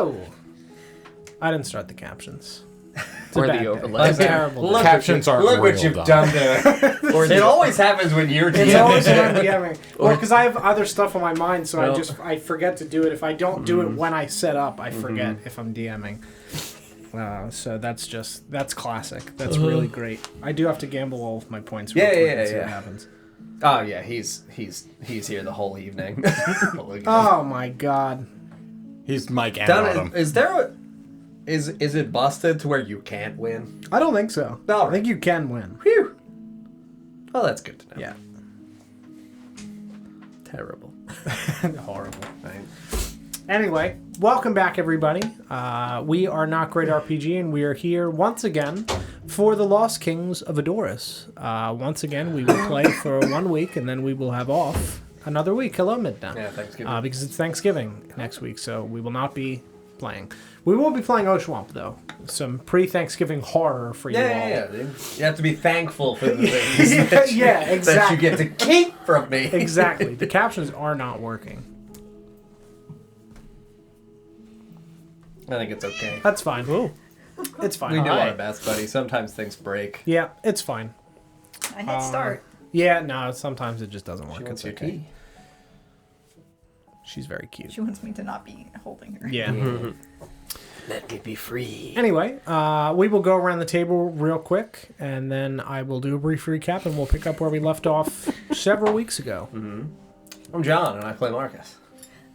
Oh! I didn't start the captions. Or the overlay. Terrible. Captions aren't Look what real, you've though. done there. It always happens when you're DMing. It's always when I'm DMing. Well, because I have other stuff on my mind, so I forget to do it. If I don't do it when I set up, I forget if I'm DMing. So that's classic. That's really great. I do have to gamble all of my points real quick and see what happens. Oh yeah, he's here the whole evening. Oh my god. He's Mike and Autumn. Is it busted to where you can't win? I don't think so. No. I think you can win. Whew. Well, that's good to know. Yeah. Terrible. Horrible. Right. Anyway, welcome back, everybody. We are Not Great RPG, and we are here once again for the Lost Kings of Adoris. Once again, we will play for 1 week, and then we will have off another week. Hello, Midnight. Yeah, Thanksgiving. Because it's Thanksgiving next week, so we will not be playing. We will be playing Oshwamp, though. Some pre-Thanksgiving horror for you all. Yeah, dude. You have to be thankful for the things Exactly. that you get to keep from me. Exactly. The captions are not working. I think it's okay. That's fine. Ooh. It's fine. We do Alright. our best, buddy. Sometimes things break. Yeah, it's fine. I hit start. Yeah, no, sometimes it just doesn't work. She wants It's your okay. tea. She's very cute. She wants me to not be holding her. Yeah. Let me be free. Anyway, we will go around the table real quick, and then I will do a brief recap, and we'll pick up where we left off several weeks ago. I'm John, and I play Marcus.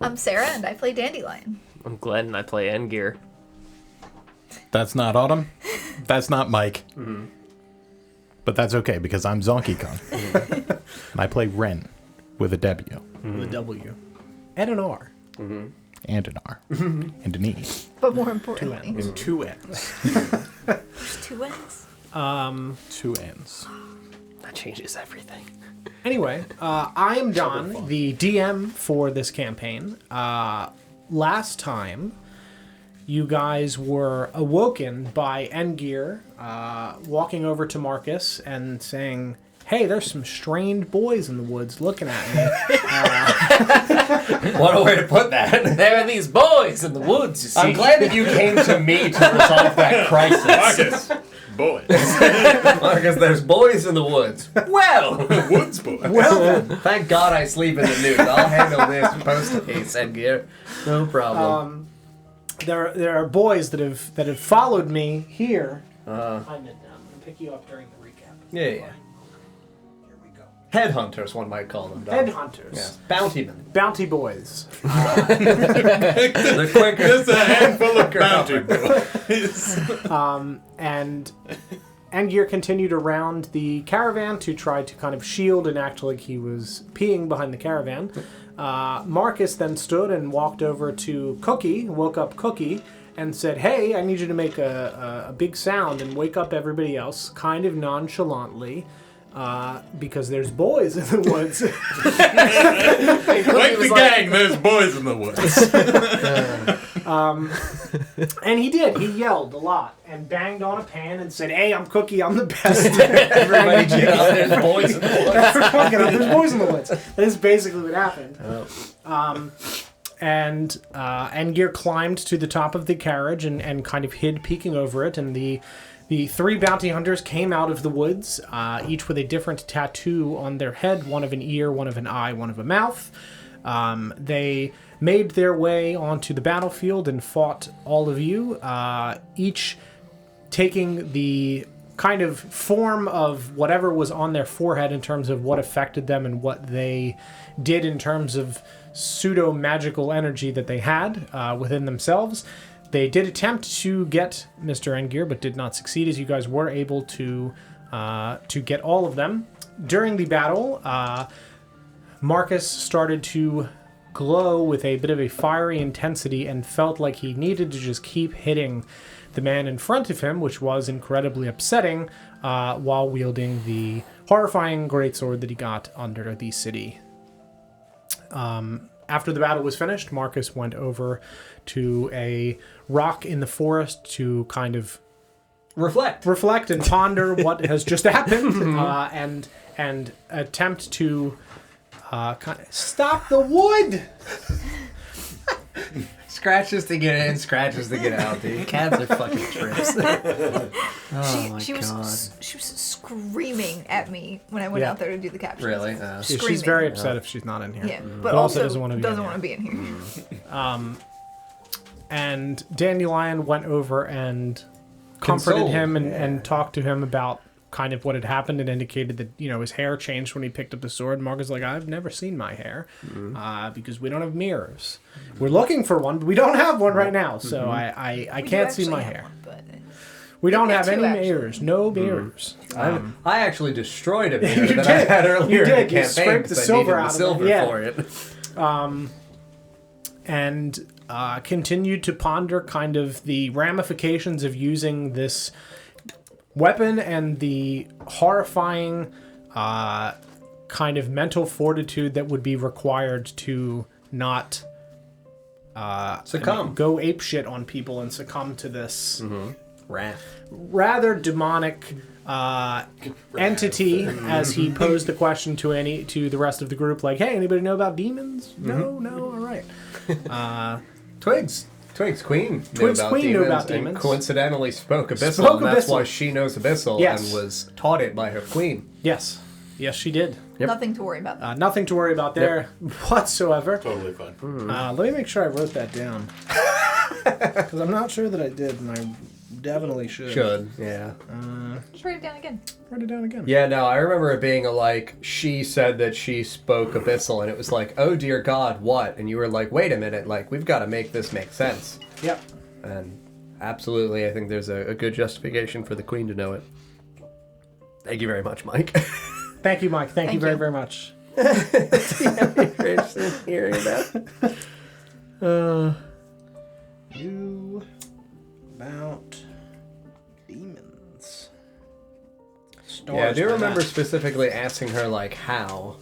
I'm Sarah, and I play Dandelion. I'm Glenn, and I play Endgear. That's not Autumn. That's not Mike. But that's okay, because I'm Zonkey Kong. And I play Ren with a W. With a W. And an R. And an R. And an E. But more importantly, And two N's. there's two N's. 2 N's. That changes everything. Anyway, I am Don, the DM for this campaign. Last time, you guys were awoken by Endgear walking over to Marcus and saying, "Hey, there's some strained boys in the woods looking at me." What a way to put that. There are these boys in the woods, you see. I'm glad that you came to me to resolve that crisis. Marcus! Boy. Marcus, there's boys in the woods. Well, Woods boy. Well, thank God I sleep in the nude. I'll handle this post-haste, Edgear. No problem. there are boys that have followed me here. I'm gonna pick you up during the recap. Yeah. Here we go. Headhunters, one might call them. Dog. Headhunters. Yeah. Bountymen. Bounty boys. They're quicker. There's a handful of bounty boys. And Endgear continued around the caravan to try to kind of shield and act like he was peeing behind the caravan. Marcus then stood and walked over to Cookie, woke up Cookie, and said, "Hey, I need you to make a big sound and wake up everybody else," kind of nonchalantly, because there's boys in the woods. Wake the gang, there's boys in the woods. And he did. He yelled a lot and banged on a pan and said, "Hey, I'm Cookie. I'm the best." Everybody get up. There's boys in the woods. There's boys in the woods. That is basically what happened. And Endgear climbed to the top of the carriage and kind of hid, peeking over it. And the three bounty hunters came out of the woods, each with a different tattoo on their head, one of an ear, one of an eye, one of a mouth. They made their way onto the battlefield and fought all of you, each taking the kind of form of whatever was on their forehead in terms of what affected them and what they did in terms of pseudo-magical energy that they had within themselves. They did attempt to get Mr. Endgear, but did not succeed, as you guys were able to get all of them. During the battle, Marcus started to glow with a bit of a fiery intensity and felt like he needed to just keep hitting the man in front of him, which was incredibly upsetting, while wielding the horrifying greatsword that he got under the city. After the battle was finished, Marcus went over to a rock in the forest to kind of reflect and ponder what has just happened, and attempt to kind of stop the wood. Scratches to get in, scratches to get out, dude. Cats are fucking trips. She was screaming at me when I went out there to do the captions. Really? Yeah, Screaming. she's very upset if she's not in here. Yeah, But but also also doesn't wanna be in here. be in here. And Dandelion went over and comforted Consoled. him and talked to him about kind of what had happened and indicated that, his hair changed when he picked up the sword. Mark is like, I've never seen my hair because we don't have mirrors. We're looking for one, but we don't have one right now, so I We do can't see actually my have hair. one, but We don't We have have any two, actually. mirrors. No mirrors. I actually destroyed a mirror You that I did. had earlier You in did. the You campaign scraped the because I silver needed out the of it. silver Yeah. for it. And continued to ponder kind of the ramifications of using this weapon and the horrifying kind of mental fortitude that would be required to not Succumb. go apeshit on people and succumb to this Wrath. rather demonic entity. As he posed the question to the rest of the group, like, "Hey, anybody know about demons?" No, all right. Twigs, Queen Twigs Queen knew about and demons. coincidentally spoke Abyssal, Spoke and that's Abyssal. why she knows Abyssal Yes. and was taught it by her queen. Yes, she did. Yep. nothing to worry about. Nothing to worry about there whatsoever. Totally fine. Let me make sure I wrote that down. Because I'm not sure that I did, and I definitely should. Yeah. Just write it down again. Write it down again. Yeah, no, I remember it being she said that she spoke Abyssal, and it was like, oh dear God, what? And you were like, wait a minute, we've got to make this make sense. Yep. And absolutely, I think there's a good justification for the Queen to know it. Thank you very much, Mike. Thank you, Mike. Thank you Thank very, you. very much. You're interested in hearing that? You about demons. Yeah, I do for remember that. specifically asking her, how.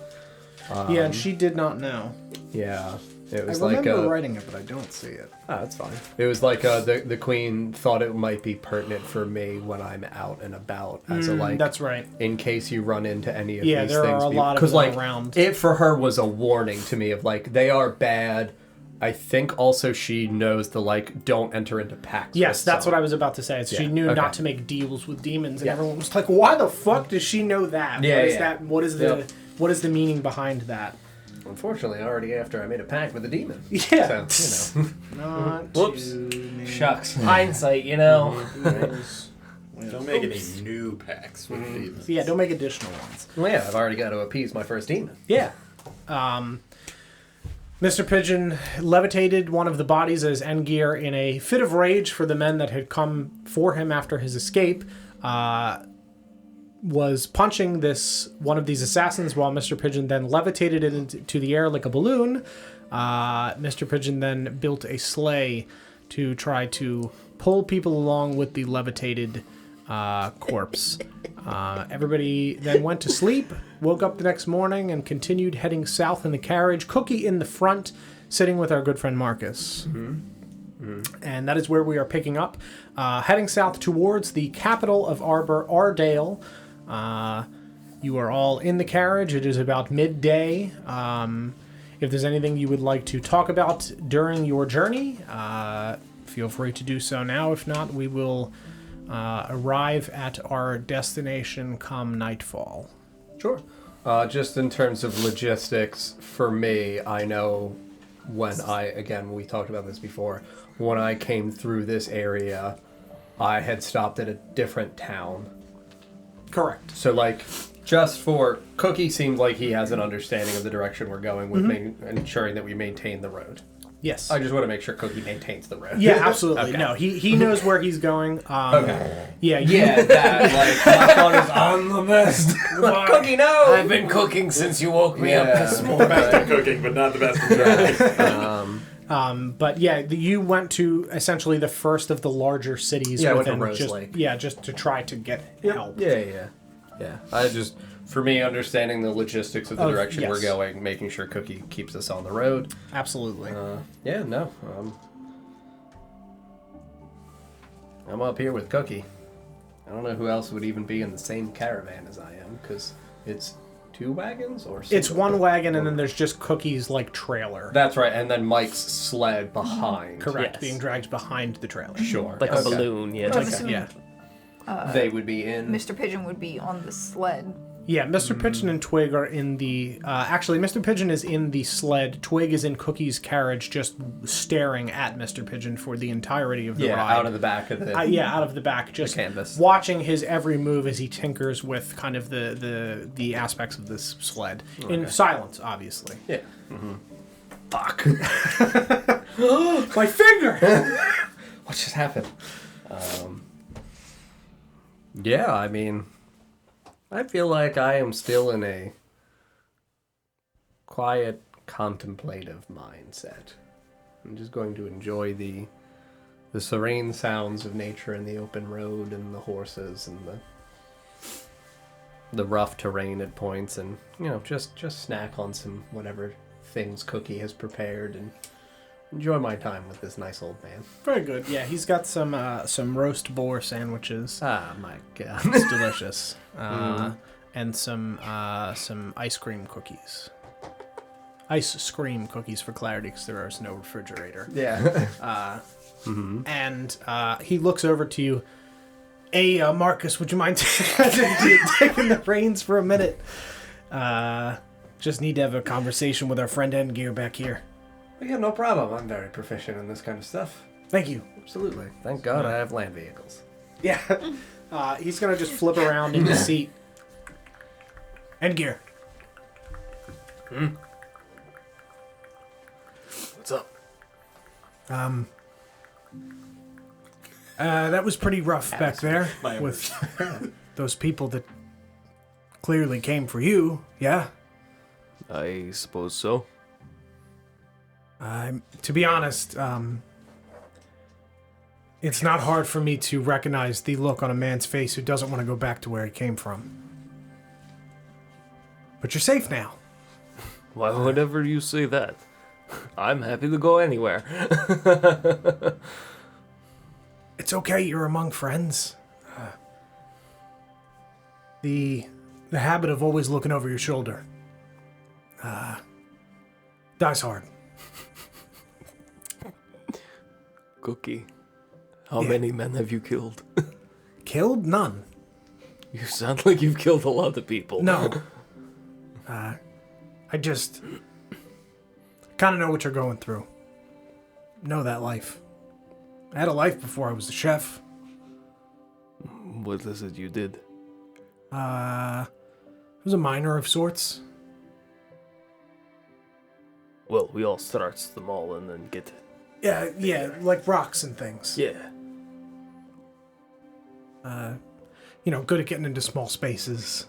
Yeah, and she did not know. Yeah. It I was remember writing it, but I don't see it. Oh, that's fine. It was the Queen thought it might be pertinent for me when I'm out and about as That's right. in case you run into any of Yeah, these there things. are a lot of Because them around. it for her was a warning to me of they are bad. I think also she knows the don't enter into pacts. Yes, that's what I was about to say. She Yeah, knew okay. not to make deals with demons, and Yeah. everyone was like, "Why the fuck does she know that? Yeah, what is yeah. that? What is the Yep. what is the meaning behind that?" Unfortunately, already after I made a pact with a demon. Yeah. So, Not Whoops. too many Shucks. Hindsight, demons. Don't make any new packs with demons. Yeah, don't make additional ones. well, yeah, I've already got to appease my first demon. Yeah. Mr. Pigeon levitated one of the bodies as Endgear, in a fit of rage for the men that had come for him after his escape, was punching one of these assassins while Mr. Pigeon then levitated it into the air like a balloon. Mr. Pigeon then built a sleigh to try to pull people along with the levitated corpse. Everybody then went to sleep, woke up the next morning, and continued heading south in the carriage. Cookie in the front, sitting with our good friend Marcus. And that is where we are picking up. Heading south towards the capital of Arbor, Ardale. You are all in the carriage. It is about midday. If there's anything you would like to talk about during your journey, feel free to do so now. If not, we will arrive at our destination come nightfall. Sure. Just in terms of logistics, for me, I know we talked about this before, when I came through this area, I had stopped at a different town. Correct. So, just for Cookie, seems like he has an understanding of the direction we're going with ensuring that we maintain the road. Yes. I just want to make sure Cookie maintains the road. Yeah, absolutely. Okay. No, he knows where he's going. Okay. Yeah, Yeah, that, my thought is, I'm the best. Cookie, no! I've been cooking since you woke me up this morning. Best at cooking, but not the best at driving. But yeah, you went to essentially the first of the larger cities. Yeah, I went to within Rose just, Lake. Yeah, just to try to get help. Yeah. I just, for me, understanding the logistics of the direction yes. we're going, making sure Cookie keeps us on the road. Absolutely. I'm up here with Cookie. I don't know who else would even be in the same caravan as I am, because it's 2 wagons or? It's single? one wagon, and then there's just Cookie's like trailer. That's right, and then Mike's sled behind. Correct, Yes. being dragged behind the trailer. Sure. Like okay. a balloon, yeah. I'm Just, assuming Yeah. They would be in. Mr. Pigeon would be on the sled. Yeah, Mr. Pigeon and Twig are in the... actually, Mr. Pigeon is in the sled. Twig is in Cookie's carriage, just staring at Mr. Pigeon for the entirety of the ride. out of the back of the. Out of the back, just canvas. watching his every move as he tinkers with kind of the aspects of this sled. In silence, obviously. Yeah. Fuck. My finger! What just happened? Yeah, I mean, I feel like I am still in a quiet, contemplative mindset. I'm just going to enjoy the serene sounds of nature and the open road and the horses and the rough terrain at points, and just snack on some whatever things Cookie has prepared and enjoy my time with this nice old man. Very good. Yeah, he's got some roast boar sandwiches. Ah, my God. It's delicious. And some ice cream cookies. Ice cream cookies for clarity, because there is no refrigerator. Yeah. And he looks over to you. Hey, Marcus, would you mind taking the reins for a minute? Just need to have a conversation with our friend Endgear back here. Yeah, no problem. I'm very proficient in this kind of stuff. Thank you. Absolutely. Thank God I have land vehicles. Yeah. He's going to just flip around in his seat. Endgear. what's up? That was pretty rough back there with those people that clearly came for you, yeah? I suppose so. To be honest, it's not hard for me to recognize the look on a man's face who doesn't want to go back to where he came from. But you're safe now. Why would ever you say that? I'm happy to go anywhere. It's okay, you're among friends. The habit of always looking over your shoulder dies hard. Cookie, how Yeah. many men have you killed? Killed? None. You sound like you've killed a lot of people. No. I just kind of know what you're going through. Know that life. I had a life before I was the chef. What is it you did? I was a miner of sorts. Well, we all start small and then get... Yeah, like rocks and things. Yeah. Good at getting into small spaces,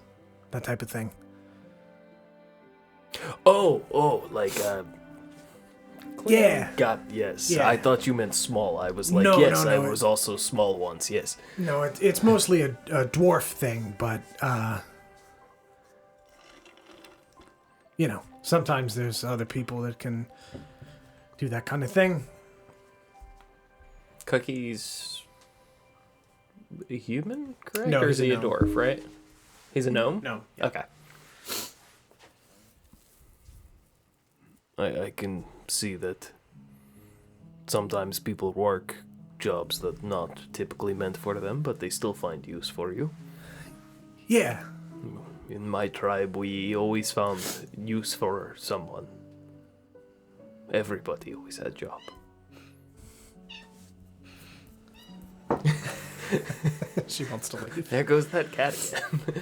that type of thing. Oh, like, Yeah. yes. Yeah. I thought you meant small. I was like, No, yes, no, I no, was also small once, yes. No, it's mostly a dwarf thing, but, sometimes there's other people that can do that kind of thing. Cookie's a human, correct? No, or is he's a he a gnome. dwarf, right? He's a gnome? No. Okay. I can see that sometimes people work jobs that not typically meant for them, but they still find use for you. Yeah. In my tribe, we always found use for someone. Everybody always had a job. She wants to leave. There goes that cat again.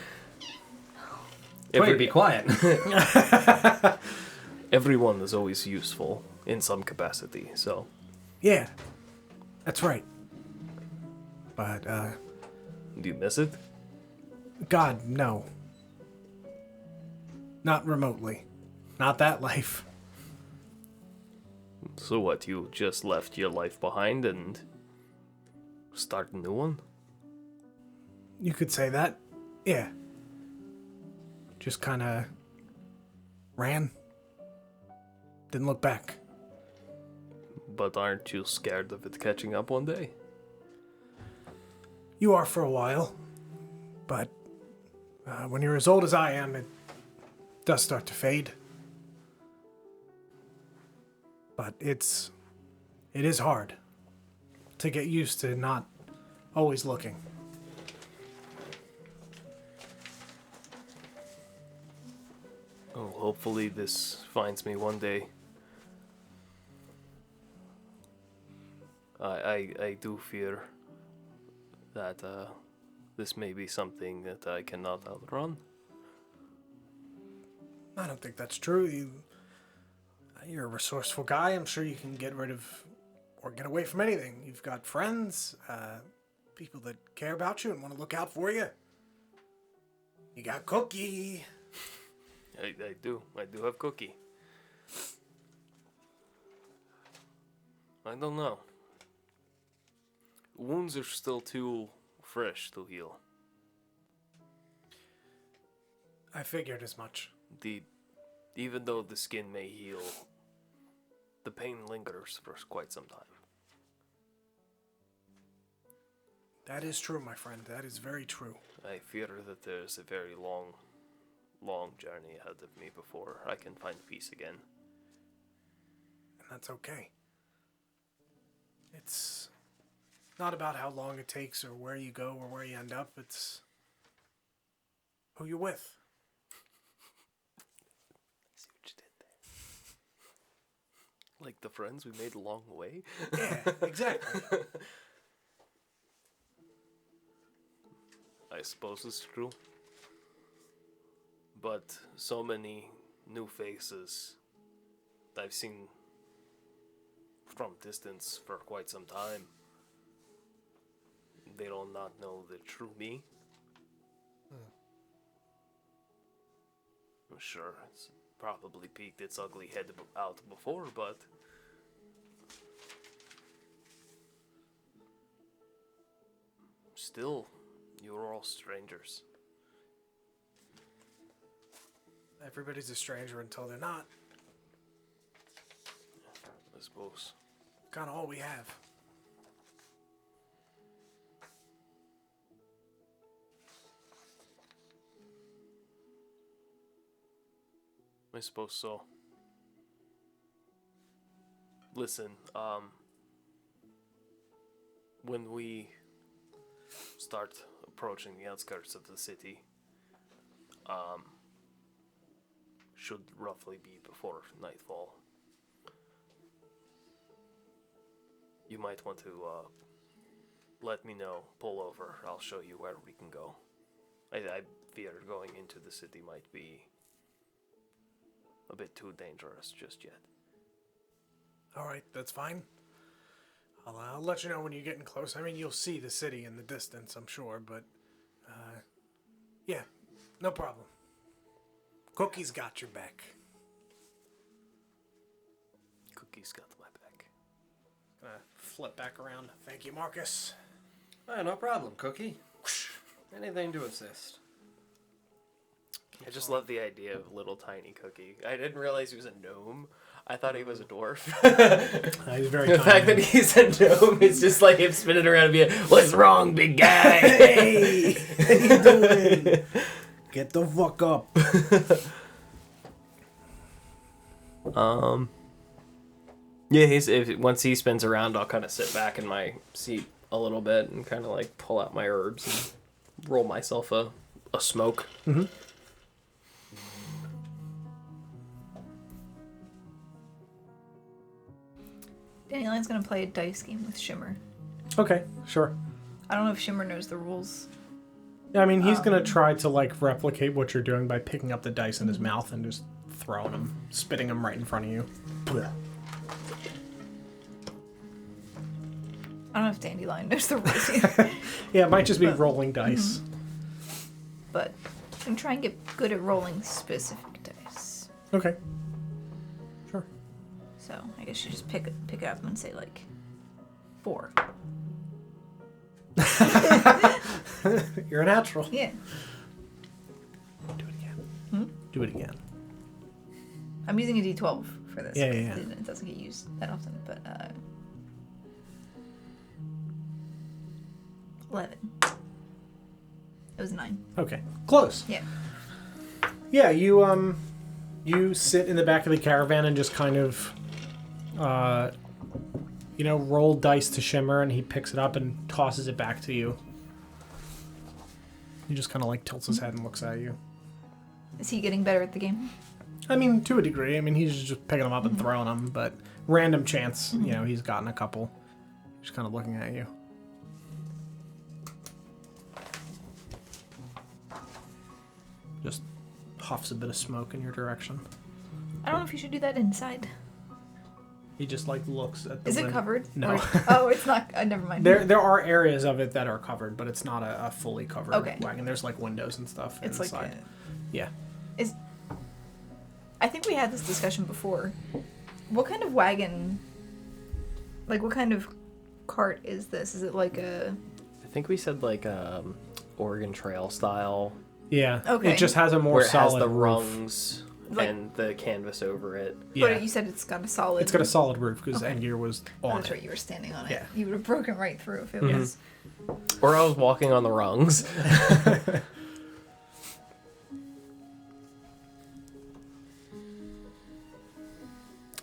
Wait, be quiet. Everyone is always useful in some capacity, so... Yeah. That's right. But, Do you miss it? God, no. Not remotely. Not that life. So what, you just left your life behind and start a new one? You could say that. Yeah. Just kind of ran. Didn't look back. But aren't you scared of it catching up one day? You are for a while. But when you're as old as I am, does start to fade. But it is hard to get used to not always looking. Oh, hopefully this finds me one day. I do fear that this may be something that I cannot outrun. I don't think that's true. You're a resourceful guy. I'm sure you can get rid of or get away from anything. You've got friends, people that care about you and want to look out for you. You got Cookie. I do. I do have Cookie. I don't know. Wounds are still too fresh to heal. I figured as much. Even though the skin may heal, the pain lingers for quite some time. That is true, my friend. That is very true. I fear that there's a very long journey ahead of me before I can find peace again. And that's okay. It's not about how long it takes or where you go or where you end up. It's who you're with. I see what you did there. Like the friends we made along the way? Yeah, exactly. I suppose it's true. But so many new faces I've seen from distance for quite some time. They do not know the true me. I'm sure it's probably peeked its ugly head out before, but still, you're all strangers. Everybody's a stranger until they're not. I suppose. Kind of all we have. I suppose so. Listen, when we start approaching the outskirts of the city, should roughly be before nightfall. You might want to let me know, pull over, I'll show you where we can go. I fear going into the city might be a bit too dangerous just yet. All right, that's fine. I'll let you know when you're getting close. I mean, you'll see the city in the distance, I'm sure, but yeah, no problem. Cookie's got your back. Cookie's got my back. Gonna flip back around. Thank you, Marcus. No problem, Cookie. Anything to assist. I just love the idea of little tiny Cookie. I didn't realize he was a gnome. I thought he was a dwarf. He's very The fact that he's a gnome is just like him spinning around and being, "What's wrong, big guy?" Hey, how you doing? Get the fuck up. Yeah, once he spins around, I'll kind of sit back in my seat a little bit and kind of like pull out my herbs and roll myself a smoke. Mm-hmm. Dandelion's gonna play a dice game with Shimmer. Okay, sure. I don't know if Shimmer knows the rules. Yeah, I mean, he's gonna try to like replicate what you're doing by picking up the dice in his mouth and just throwing them, spitting them right in front of you. Blech. I don't know if Dandelion knows the rules either. Yeah, it might just be rolling dice. But I'm gonna try and get good at rolling specific dice. Okay. Sure. So I guess you just pick it up and say like 4. You're a natural. Yeah. Do it again. Do it again. I'm using a D12 for this. Yeah, 'cause yeah. It doesn't get used that often, but 11. It was 9. Okay. Close. Yeah. Yeah, you You sit in the back of the caravan and just kind of, roll dice to Shimmer, and he picks it up and tosses it back to you. He just kind of like tilts his head and looks at you. Is he getting better at the game? I mean, to a degree. I mean, he's just picking them up and throwing them, but random chance, he's gotten a couple. Just kind of looking at you. Just huffs a bit of smoke in your direction. I don't know if you should do that inside. He just like looks at the Is it window. covered? No. Oh, it's not. Never mind. There are areas of it that are covered, but it's not a fully covered Okay. wagon. There's like windows and stuff It's inside. like. Yeah. I think we had this discussion before. What kind of wagon? Like, what kind of cart is this? Is it like a? I think we said like Oregon Trail style, Yeah. Okay. It just has a more where it has solid the roof. rungs Like- and the canvas over it. Yeah. But you said it's got a solid. It's got a solid roof because Okay. Engir was Oh, on that's it. right. You were standing on it. Yeah. You would have broken right through if it Mhm. was. Or I was walking on the rungs.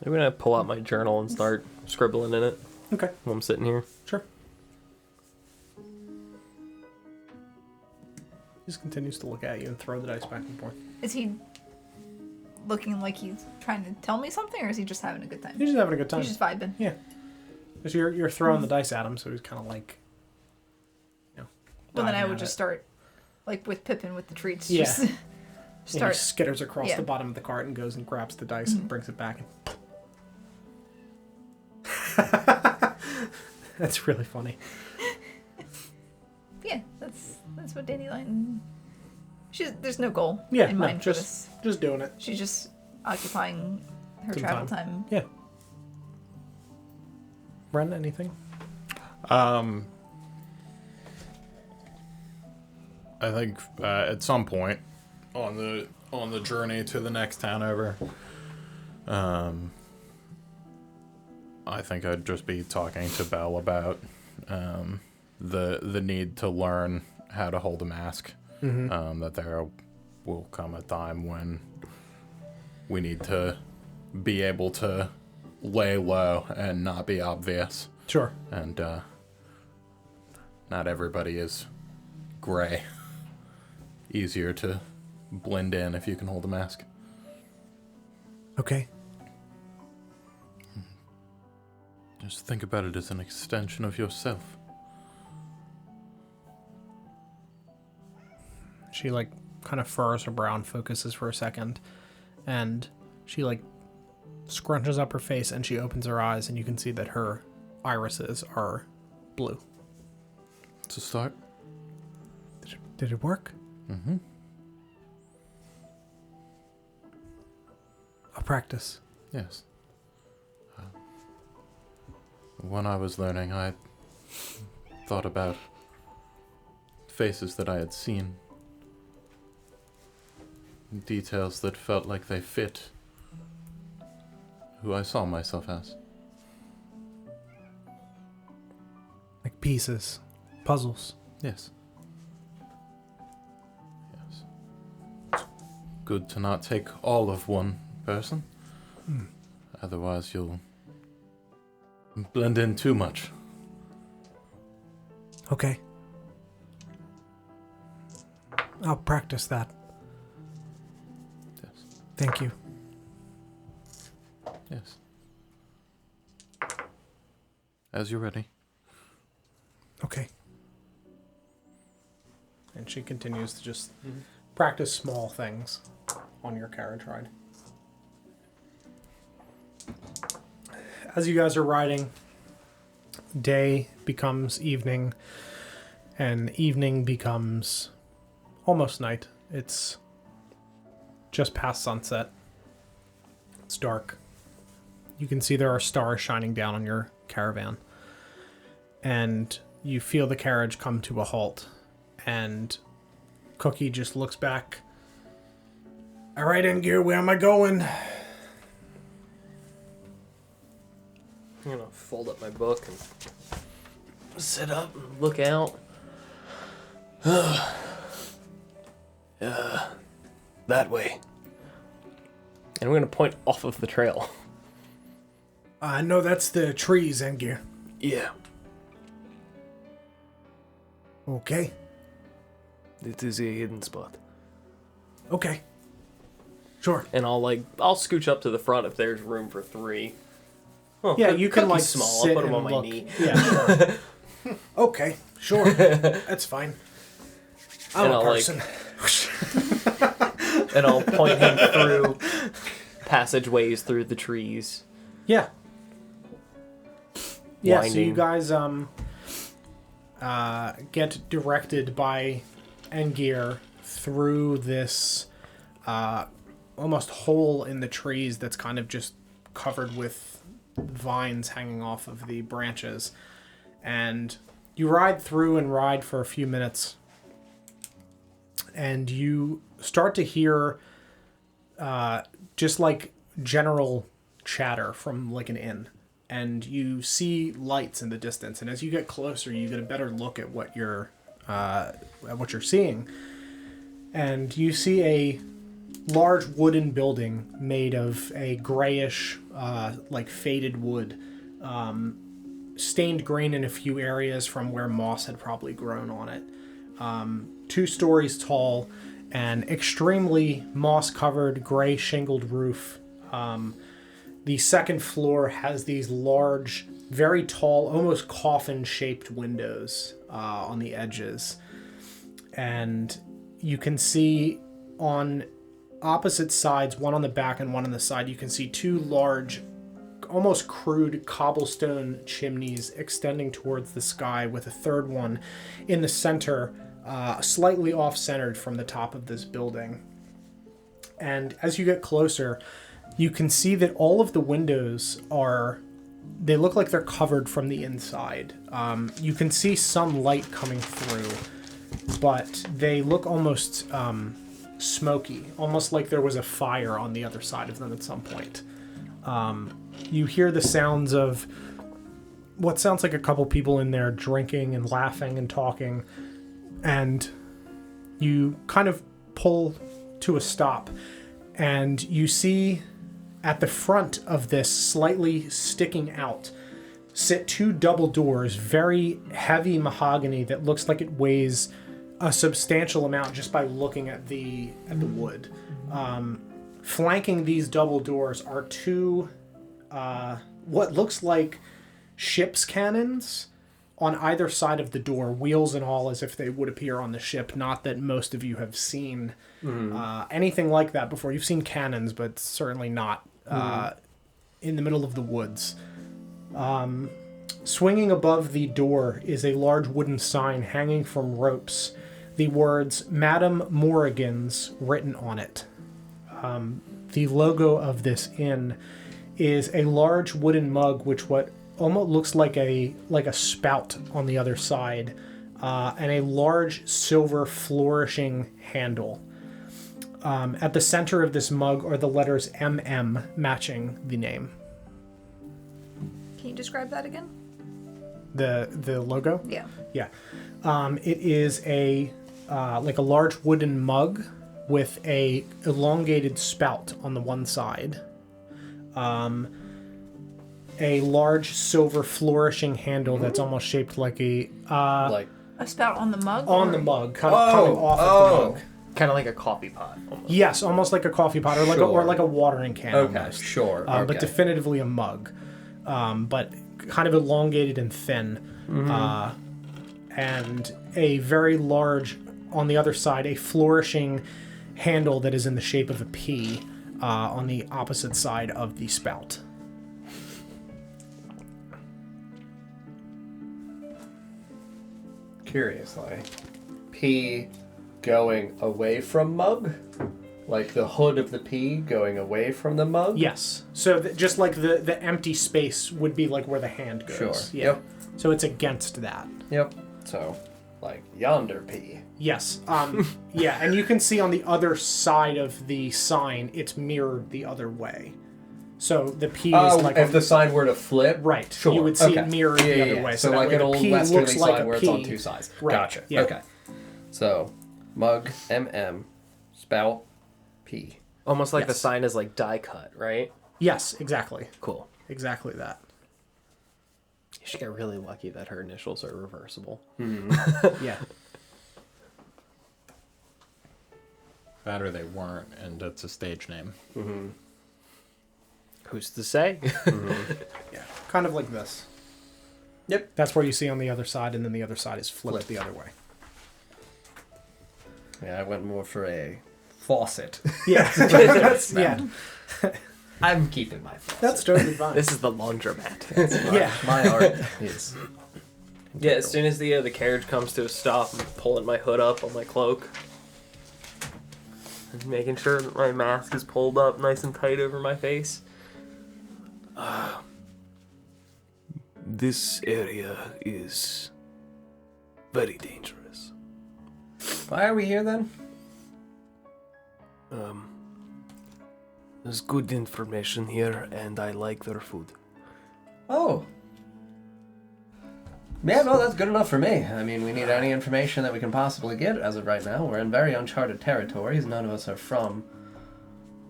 I'm gonna pull out my journal and start scribbling in it Okay. while I'm sitting here. Sure. He just continues to look at you and throw the dice back and forth. Is he looking like he's trying to tell me something, or is he just having a good time? He's just having a good time. He's just vibing. Yeah. Because you're throwing the dice at him, so he's kind of like, Well, then I diving would at just it. start, like with Pippin with the treats. Yeah. Just And he start. skitters across Yeah. the bottom of the cart and goes and grabs the dice and brings it back. That's really funny. Yeah, that's what Dandelion. There's no goal Yeah, in no, mind for this. just doing it. She's just occupying her Some travel time. Yeah. Ren, anything? I think at some point on the journey to the next town over, I think I'd just be talking to Belle about the need to learn how to hold a mask. That there will come a time when we need to be able to lay low and not be obvious. Sure. And not everybody is gray. Easier to blend in if you can hold a mask. Okay. Just think about it as an extension of yourself. She like kind of furrows her brow and focuses for a second, and she like scrunches up her face and she opens her eyes, and you can see that her irises are blue. To start? Did it work? Mm-hmm. I'll practice. Yes. When I was learning, I thought about faces that I had seen. Details that felt like they fit who I saw myself as. Like pieces, puzzles. Yes. Yes. It's good to not take all of one person. Otherwise you'll blend in too much. Okay. I'll practice that. Yes. Thank you. Yes. As you're ready. Okay. And she continues to just practice small things on your carriage ride. As you guys are riding, day becomes evening, and evening becomes almost night. It's just past sunset. It's dark. You can see there are stars shining down on your caravan. And you feel the carriage come to a halt. And Cookie just looks back. All right, Engir, where am I going? I'm gonna fold up my book and sit up and look out. That way. And I'm going to point off of the trail. No, that's the trees, Engir. Yeah, Okay. it is a hidden spot. Okay. Sure. And I'll scooch up to the front if there's room for 3. Well, Yeah, you can Cookie's like small. sit I'll put him and on my look. knee. Yeah. Sure. Okay. Sure. That's fine. I'm And a I'll, person. And I'll point him through passageways through the trees. Yeah. Yeah. So Winding. you guys get directed by Engir through this almost hole in the trees that's kind of just covered with vines hanging off of the branches. And you ride through and ride for a few minutes. And you start to hear just like general chatter from like an inn. And you see lights in the distance. And as you get closer, you get a better look at what you're seeing. And you see a large wooden building made of a grayish, like faded wood, stained green in a few areas from where moss had probably grown on it. 2 stories tall, and extremely moss-covered, gray shingled roof. The second floor has these large, very tall, almost coffin-shaped windows on the edges. And you can see on opposite sides, one on the back and one on the side, you can see 2 large, almost crude cobblestone chimneys extending towards the sky, with a third one in the center, slightly off-centered from the top of this building. And as you get closer, you can see that all of the windows they look like they're covered from the inside. You can see some light coming through, but they look almost smoky, almost like there was a fire on the other side of them at some point. You hear the sounds of what sounds like a couple people in there drinking and laughing and talking, and you kind of pull to a stop, and you see at the front of this, slightly sticking out, sit 2 double doors, very heavy mahogany that looks like it weighs a substantial amount just by looking at the wood. Flanking these double doors are 2 what looks like ship's cannons on either side of the door, wheels and all, as if they would appear on the ship. Not that most of you have seen anything like that before. You've seen cannons, but certainly not in the middle of the woods. Swinging above the door is a large wooden sign hanging from ropes. The words Madame Morrigan's written on it. The logo of this inn is a large wooden mug, which what almost looks like a spout on the other side, and a large silver flourishing handle. At the center of this mug are the letters MM matching the name. Can you describe that again? The logo? Yeah. Yeah. It is a like a large wooden mug with a elongated spout on the one side. A large silver flourishing handle that's almost shaped like a like A spout on the mug? on or- the mug, kind of coming off of the mug. Kind of like a coffee pot. Almost. Yes, almost like a coffee pot or Sure. like a watering can. okay, almost. sure. But Okay. definitively a mug, but kind of elongated and thin, and a very large, on the other side, a flourishing handle that is in the shape of a P on the opposite side of the spout. Curiously, P going away from mug, like the hood of the P going away from the mug. Yes, so just like the empty space would be like where the hand goes. Sure. Yeah. Yep. So it's against that. Yep. So, like yonder P. Yes. Yeah, and you can see on the other side of the sign, it's mirrored the other way. So the P is Oh, like if the sign were to flip, right. Sure. You would see okay. it mirrored Yeah, the yeah, other yeah. way. So that like way an the old P westerly looks like sign a where it's on P. two sides. Right, Gotcha. yeah. Okay. So, mug, MM, spout, Almost like the Yes. sign is like die cut, right? Yes, exactly. Cool. Exactly that. She got really lucky that her initials are reversible. Yeah. That or they weren't, and it's a stage name. Who's to say? Yeah. Kind of like this. Yep. That's where you see on the other side, and then the other side is flipped the other way. Yeah, I went more for a faucet. Yeah. Yeah. I'm keeping my faucet. That's totally fine. This is the laundromat. Yeah. My art is... Yeah, as soon as the carriage comes to a stop, I'm pulling my hood up on my cloak. And making sure that my mask is pulled up nice and tight over my face. This area is very dangerous. Why are we here then? There's good information here, and I like their food. Oh. Yeah, no, that's good enough for me. I mean, we need any information that we can possibly get as of right now. We're in very uncharted territories. None of us are from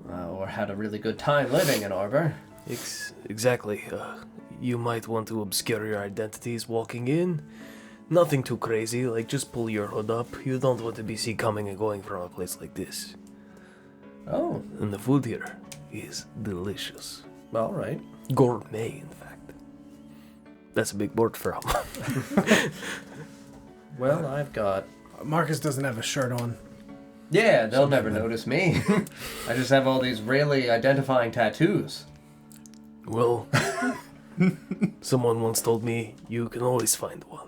or had a really good time living in Arbor. Exactly. You might want to obscure your identities walking in. Nothing too crazy, like just pull your hood up. You don't want to be seen coming and going from a place like this. Oh, And the food here is delicious. all right. Gourmet, in fact. That's a big word for 'em. Well, I've got... Marcus doesn't have a shirt on. Yeah, they'll never notice me. I just have all these really identifying tattoos. Well, someone once told me you can always find one.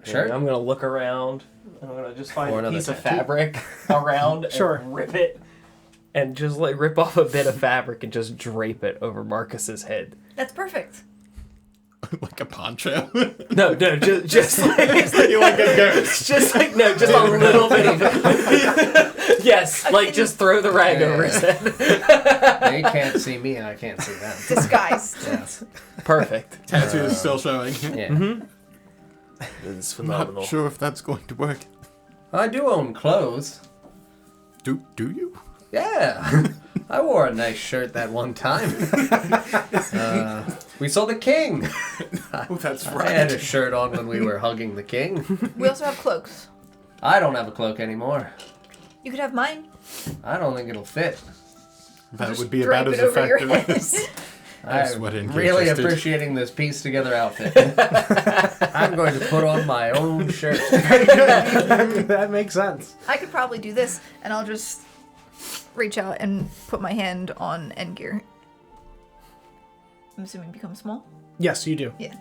Sure. I'm gonna look around. And I'm gonna just Or find a another piece of tattoo. fabric around Sure. and rip it. And just like rip off a bit of fabric and just drape it over Marcus's head. That's perfect. Like a poncho. No, just like You like a ghost. just like no, just a little bit of it. Yes, like just throw the rag over his head. They can't see me, and I can't see them. Disguised. Yes. Perfect. Tattoo is still showing. Yeah. It's Not phenomenal. sure if that's going to work. I do own clothes. Do you? Yeah. I wore a nice shirt that one time. We saw the king. Oh, that's I right. had a shirt on when we were hugging the king. We also have cloaks. I don't have a cloak anymore. You could have mine. I don't think it'll fit. That Just would be drape about as it over your effective head. as... That's I'm what Ingrid really just did. appreciating this piece together outfit. I'm going to put on my own shirt. That makes sense. I could probably do this, and I'll just reach out and put my hand on end gear. I'm assuming become small. Yes, you do. Yeah.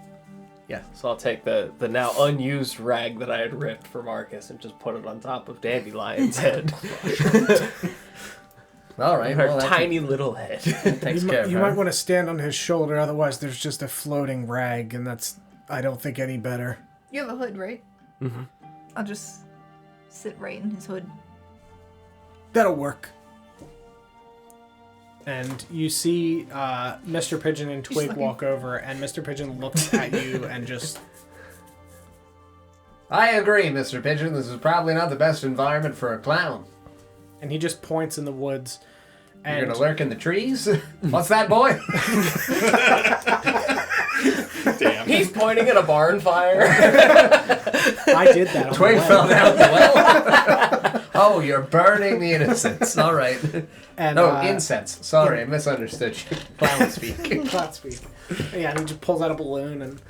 So I'll take the now unused rag that I had ripped for Marcus and just put it on top of Dandelion's head. All right. Her Well, that tiny little head. takes care of You her. might want to stand on his shoulder, otherwise there's just a floating rag, and that's, I don't think, any better. You have a hood, right? Mm-hmm. I'll just sit right in his hood. That'll work. And you see Mr. Pigeon and Twig looking. walk over, and Mr. Pigeon looks at you and just... I agree, Mr. Pigeon. This is probably not the best environment for a clown. And he just points in the woods. And You're gonna lurk in the trees? What's that, boy? Damn. He's pointing at a barn fire. I did that. on Twig the fell way. down the well. Oh, you're burning the innocents. All right. And, No, incense. Sorry, I misunderstood you. Clown speak. Cloud speak. Yeah, and he just pulls out a balloon and...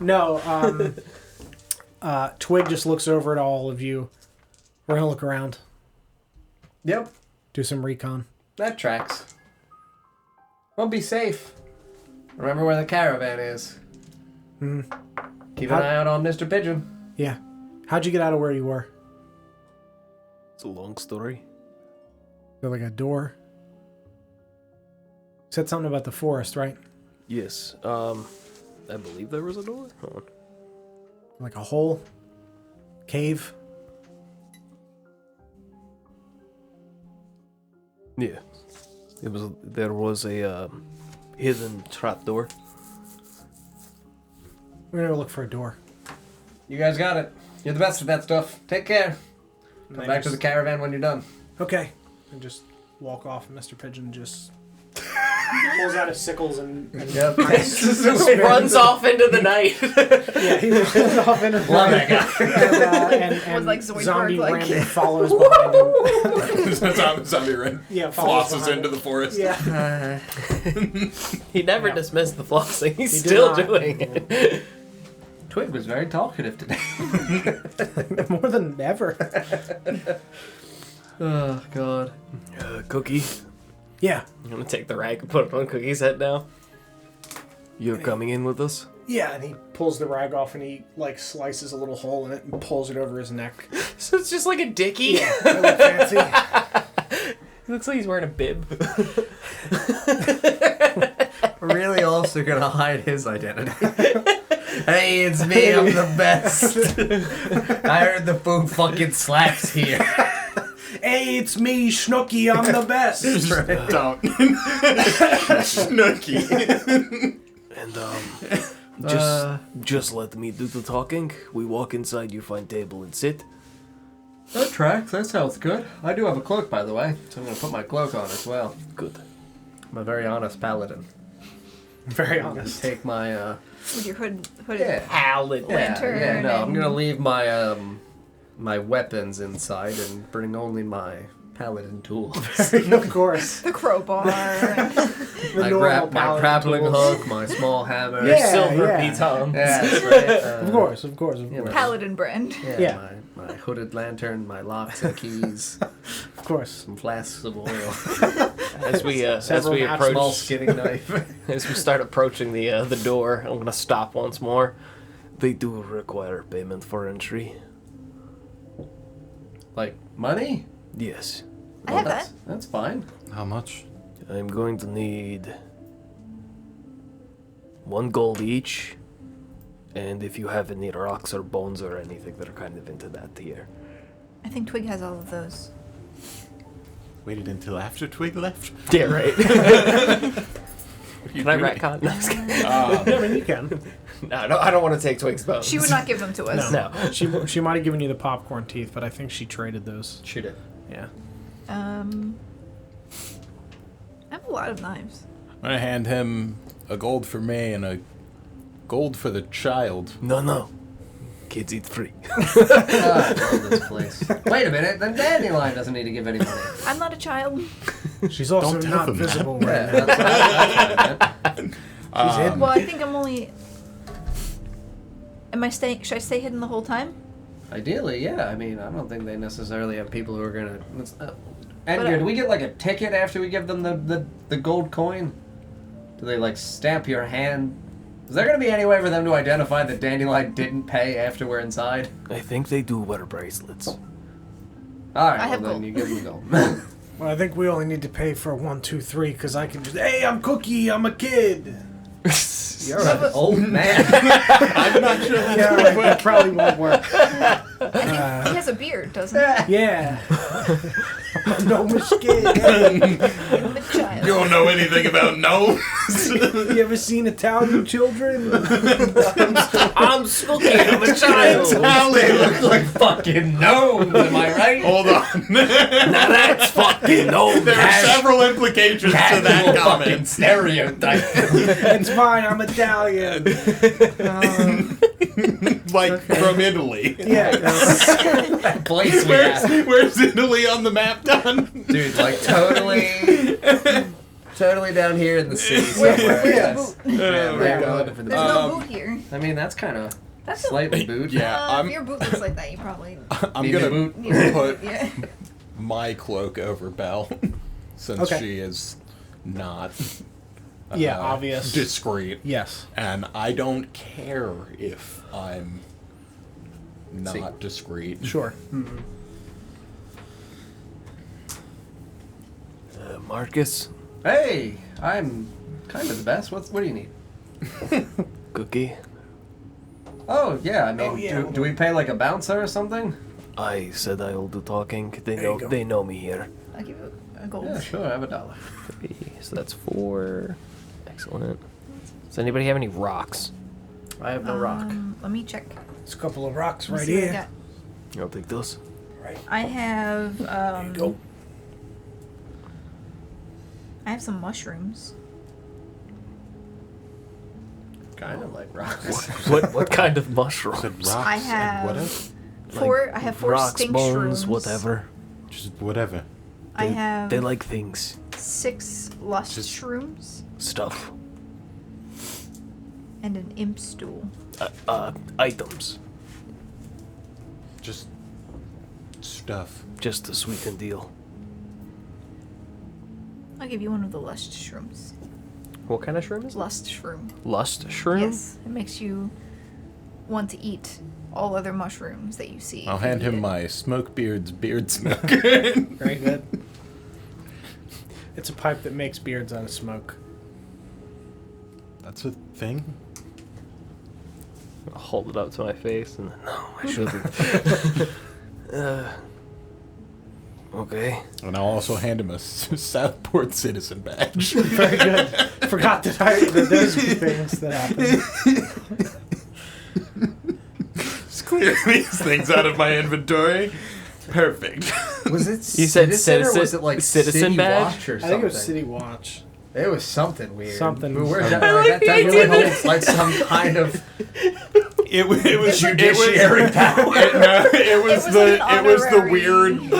No, Twig just looks over at all of you. We're gonna look around, Yep, do some recon. that tracks. Well, be safe. Remember where the caravan is. Keep an eye out on Mr. Pigeon. Yeah. How'd you get out of where you were? It's a long story. There like a door? Said something about the forest, right? Yes. I believe there was a door. Hold on. Like a hole? Cave? Yeah. There was a hidden trapdoor. We're gonna look for a door. You guys got it. You're the best at that stuff. Take care. And Come they back to just- the caravan when you're done. Okay. And just walk off, and Mr. Pigeon just pulls out his sickles and Yep. Runs off into the night. yeah, he runs off into the Love that guy. and like Zoidberg, zombie like- Brandon follows behind him. Zombie Ren Yeah, follows flosses behind into him. the forest. Yeah. He never Yeah. dismissed the flossing. He's He did still not. doing it. Twig was very talkative today. More than ever. Oh, God. Cookie, Yeah. I'm gonna take the rag and put it on Cookie's head now. you're coming in with us? Yeah, and he pulls the rag off and he like slices a little hole in it and pulls it over his neck. So it's just like a dickie. Yeah, really fancy. He looks like he's wearing a bib. We're really also gonna hide his identity. Hey, it's me, I'm the best. I heard the food fucking slaps here. Hey, it's me, Snooky. I'm the best. Don't. Snooky. And just let me do the talking. We walk inside, you find table and sit. That tracks, that sounds good. I do have a cloak, by the way, so I'm gonna put my cloak on as well. Good. I'm a very honest paladin. Very honest. Take my, With your hooded yeah. Paladin. lantern. Yeah, no, I'm and- gonna leave my, my weapons inside and bring only my paladin tools. Of course. the crowbar. and- The I normal grab my paladin grappling tools. hook, my small hammer. Yeah, Silver yeah. pitons. Yeah, that's right. Of course, of course, of Yeah, course. Paladin brand. Yeah, Yeah. My hooded lantern, my locks and keys, Of course. some flasks of oil, As we Several matches. approach, small skinning knife. as we start approaching the door, I'm gonna stop once more. They do require payment for entry. Like money? Yes. I have that's, that. That's fine. How much? I'm going to need 1 gold each. And if you have any rocks or bones or anything that are kind of into that here. I think Twig has all of those. Waited until after Twig left? Yeah, right. Can I retcon? No, I'm just kidding. Yeah, I mean, you can. No, I don't want to take Twig's bones. She would not give them to us. No. She might have given you the popcorn teeth, but I think she traded those. Shoot it. Yeah. I have a lot of knives. I'm gonna hand him a gold for me and a gold for the child. No. Kids eat free. I love this place. Wait a minute, then Dandelion doesn't need to give any money. I'm not a child. She's also Don't tell not them that. visible right Yeah, now. that's She's hidden. Well, I think I'm only. Am I staying? Should I stay hidden the whole time? Ideally, yeah. I mean, I don't think they necessarily have people who are gonna. Edgar, do we get like a ticket after we give them the gold coin? Do they like stamp your hand? Is there gonna be any way for them to identify that Dandelion didn't pay after we're inside? I think they do wear bracelets. All right, I have well then gold. you give them gold. Well, I think we only need to pay for 1, 2, 3 because I can just. Hey, I'm Cookie. I'm a kid. You're an old man. I'm not sure that's Yeah, right, that probably won't work. He has a beard, doesn't he? Yeah. I'm a gnomish kid. I'm a child. You don't know anything about gnomes? You ever seen Italian children? I'm Snooky. I'm a child. They look like fucking gnomes, am I right? Hold on. Now that's fucking no. There are several implications to that Casual fucking comment. stereotype. It's fine. I'm Italian. Like from Italy. Yeah. That place we have. Where's Italy on the map done? Dude, like totally down here in the city Where's somewhere. the Yes. boot? Yeah, my we're God. looking for the There's boot. no boot here. I mean, that's kind of That's a, slightly boot. Yeah, if your boot looks like that, you probably I'm Need a gonna boot. need a put boot. Yeah. my cloak over Belle since Okay. she is not Yeah, obvious. discreet. Yes. And I don't care if I'm not See. discreet. Sure. Marcus, Hey, I'm kind of the best. What do you need? Cookie, Oh, yeah, I mean, Oh, yeah. do we pay like a bouncer or something? I said I will do talking. There you go. They know me here. I'll give you a gold. Yeah, sure, I have $1. 3, so that's 4. Excellent. Does anybody have any rocks? I have no rock. Let me check. There's a couple of rocks Let me right see what I here. got. I'll take those. I have Go. I have some mushrooms. Kind of like rocks. What kind of mushroom? Said rocks I and have whatever. I have 4 Rocks, stink bones, shrooms. whatever. Just whatever. I have They like things. 6 lust Just- shrooms Stuff. and an imp stool. Items. Just stuff. Just to sweeten deal. I'll give you one of the lust shrooms. What kind of shroom is it? Lust shroom. Lust shroom? Yes, it makes you want to eat all other mushrooms that you see. I'll if you hand eat him it. my Smoke Beard's beard smoke. Very good. It's a pipe that makes beards out of smoke. That's a thing? I'll hold it up to my face and no, I shouldn't. Okay. And I'll also hand him a Southport citizen badge. Very good. Forgot that those were things that happen. Just clear these things out of my inventory. Perfect. Was it You said citizen or citizen- was it like citizen City badge? Watch or I something? think it was City Watch. It was something weird. Something- But we're I definitely like the that idea really that- holds like some kind of It was judiciary power. It was was the an it was the honorary- weird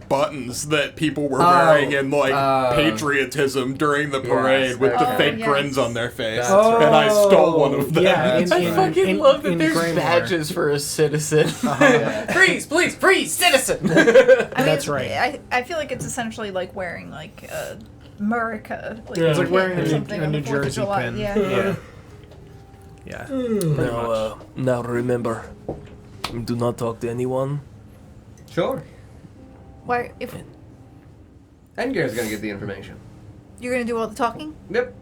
buttons that people were wearing in patriotism during the parade with the Oh, fake yes. grins on their face, That's and I stole one of them. Yeah, I fucking love that there's Greymoor. badges for a citizen. Yeah. Freeze, please, freeze, citizen! I mean, That's right. I feel like it's essentially like wearing like a America. Like, It's like pin wearing or a something New on the 4th of Jersey July. pin. Yeah. Yeah. Now remember, do not talk to anyone. Sure. Why? If Edgar's gonna get the information. you're gonna do all the talking, Yep.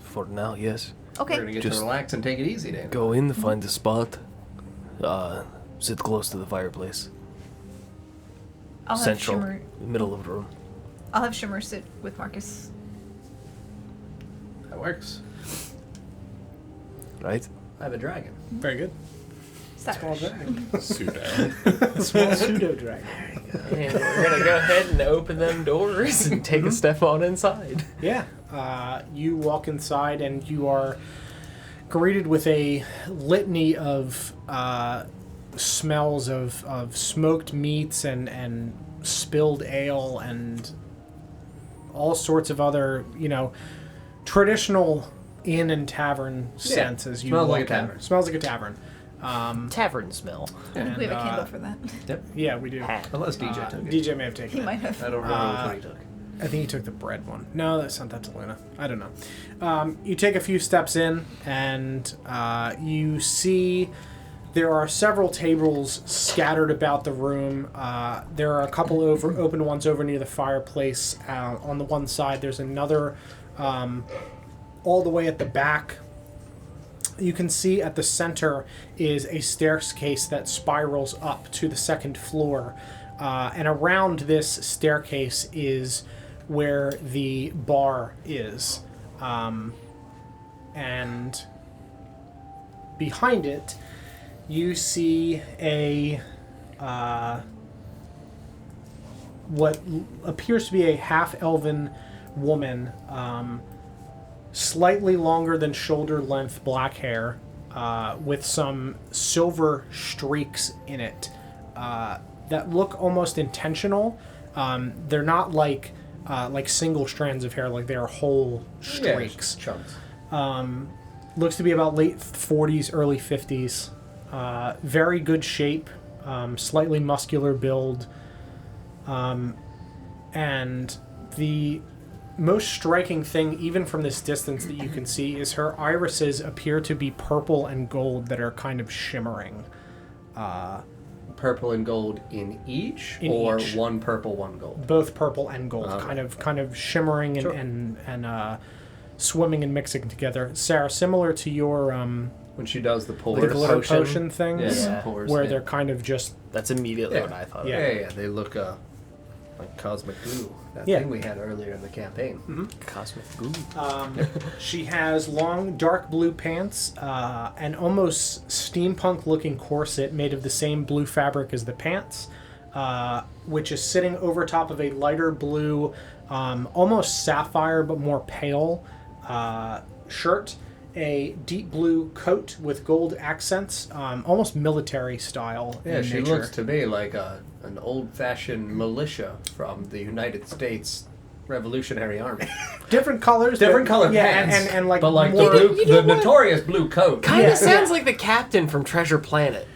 For now, yes. okay. We're gonna get Just to relax and take it easy, Dan. Go in, find a spot. Sit close to the fireplace. I'll have Central, Shimmer. middle of the room. I'll have Shimmer sit with Marcus. That works. Right? I have a dragon. Very good. Small Pseudo. Small pseudo dragon. And we're gonna go ahead and open them doors and take a step on inside. Yeah. You walk inside and you are greeted with a litany of smells of smoked meats and spilled ale and all sorts of other, traditional inn and tavern scents as you Smells walk like a in. tavern. Smells like a tavern. Tavern smell. We have a And, candle for that. Yeah, we do. Unless DJ took it. DJ may have taken He it. might have. I don't remember which one he took. I think he took the bread one. No, that sent that to Luna. I don't know. You take a few steps in, and you see there are several tables scattered about the room. There are a couple open ones over near the fireplace. On the one side, there's another all the way at the back. You can see at the center is a staircase that spirals up to the second floor. And around this staircase is where the bar is. And behind it, you see a what appears to be a half-elven woman, slightly longer than shoulder-length black hair, with some silver streaks in it that look almost intentional. They're not like single strands of hair, like they are whole streaks. Yeah, chunks. Looks to be about late 40s, early 50s. Very good shape, slightly muscular build. And the most striking thing, even from this distance that you can see, is her irises appear to be purple and gold that are kind of shimmering. Purple and gold in each, In or each. one purple, one gold. Both purple and gold, Okay. kind of shimmering and Sure. and swimming and mixing together. Sarah, similar to your When she does the pours. the glitter potion. potion things, Yeah, Yeah. pours. where yeah. they're kind of just That's immediately Yeah. what I thought Yeah. of. Yeah, they look Like cosmic goo. That Yeah. thing we had earlier in the campaign. Cosmic goo. She has long, dark blue pants, an almost steampunk-looking corset made of the same blue fabric as the pants, which is sitting over top of a lighter blue, almost sapphire but more pale shirt, a deep blue coat with gold accents, almost military style. Yeah, in she nature. looks to me like an old-fashioned militia from the United States Revolutionary Army. Different colors, Different but- colored yeah, pants, and like but like more, the blue, the notorious blue coat. Kind Yeah, of sounds yeah. like the captain from Treasure Planet.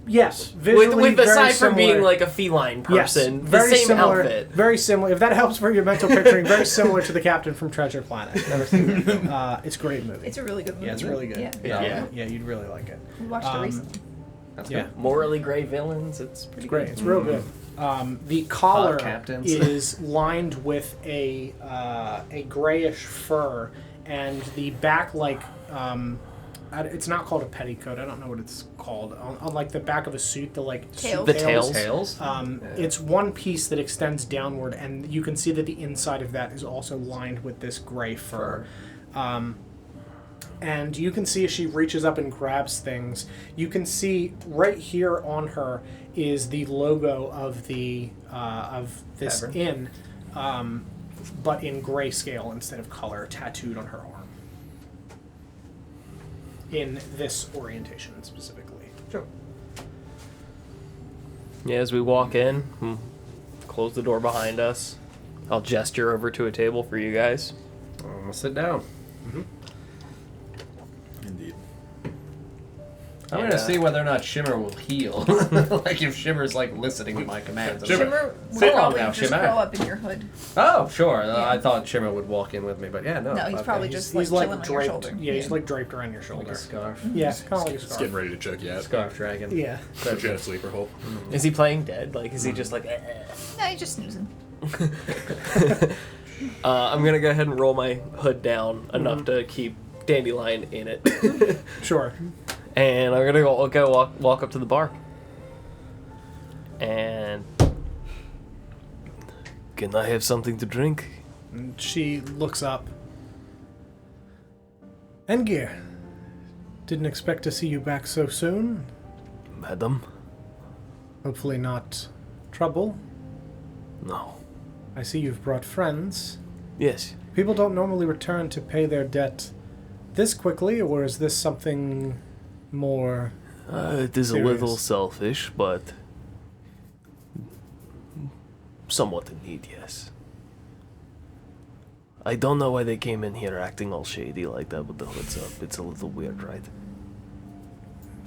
yes, visually With aside very from being similar. like a feline person, the very same similar, outfit. Very similar. If that helps for your mental picturing, very similar to the captain from Treasure Planet. Never seen that. It's a great movie. It's a really good movie. Yeah, it's really good. Yeah. Yeah. Yeah, you'd really like it. We watched it recently. That's Yeah, good. Morally gray villains. It's pretty it's great. good. It's real good. The collar captains. is lined with a grayish fur, and the back it's not called a petticoat. I don't know what it's called. On like the back of a suit, the like Tails. suit The tails. Tails? It's one piece that extends downward, and you can see that the inside of that is also lined with this gray fur. And you can see as she reaches up and grabs things, you can see right here on her is the logo of the of this Tavern. inn, but in grayscale instead of color, tattooed on her arm. In this orientation specifically. Sure. Yeah, as we walk in, close the door behind us. I'll gesture over to a table for you guys. I'm gonna sit down. Indeed. I'm Yeah. gonna see whether or not Shimmer will heal. Like if Shimmer's like listening to my commands. Shimmer would Sit down probably now, just Shimmer. curl up in your hood. Oh, sure. Yeah. I thought Shimmer would walk in with me, but yeah, no. No, he's okay. probably just like chilling on your shoulder. Yeah, he's like draped around your like shoulder. a scarf. Yeah, kind of like a It's scarf. getting ready to choke you out. Scarf dragon. Yeah. Put you in a sleeper hole. Is he playing dead? Like, is he just like? No, he's just snoozing. I'm gonna go ahead and roll my hood down enough to keep Dandelion in it, Sure. and I'm gonna go walk up to the bar. And can I have something to drink? And she looks up. Engir, didn't expect to see you back so soon. Madam? Hopefully not trouble. No. I see you've brought friends. Yes. People don't normally return to pay their debt this quickly, or is this something more... It is Serious. a little selfish, but somewhat in need, yes. I don't know why they came in here acting all shady like that with the hoods up. It's a little weird, right?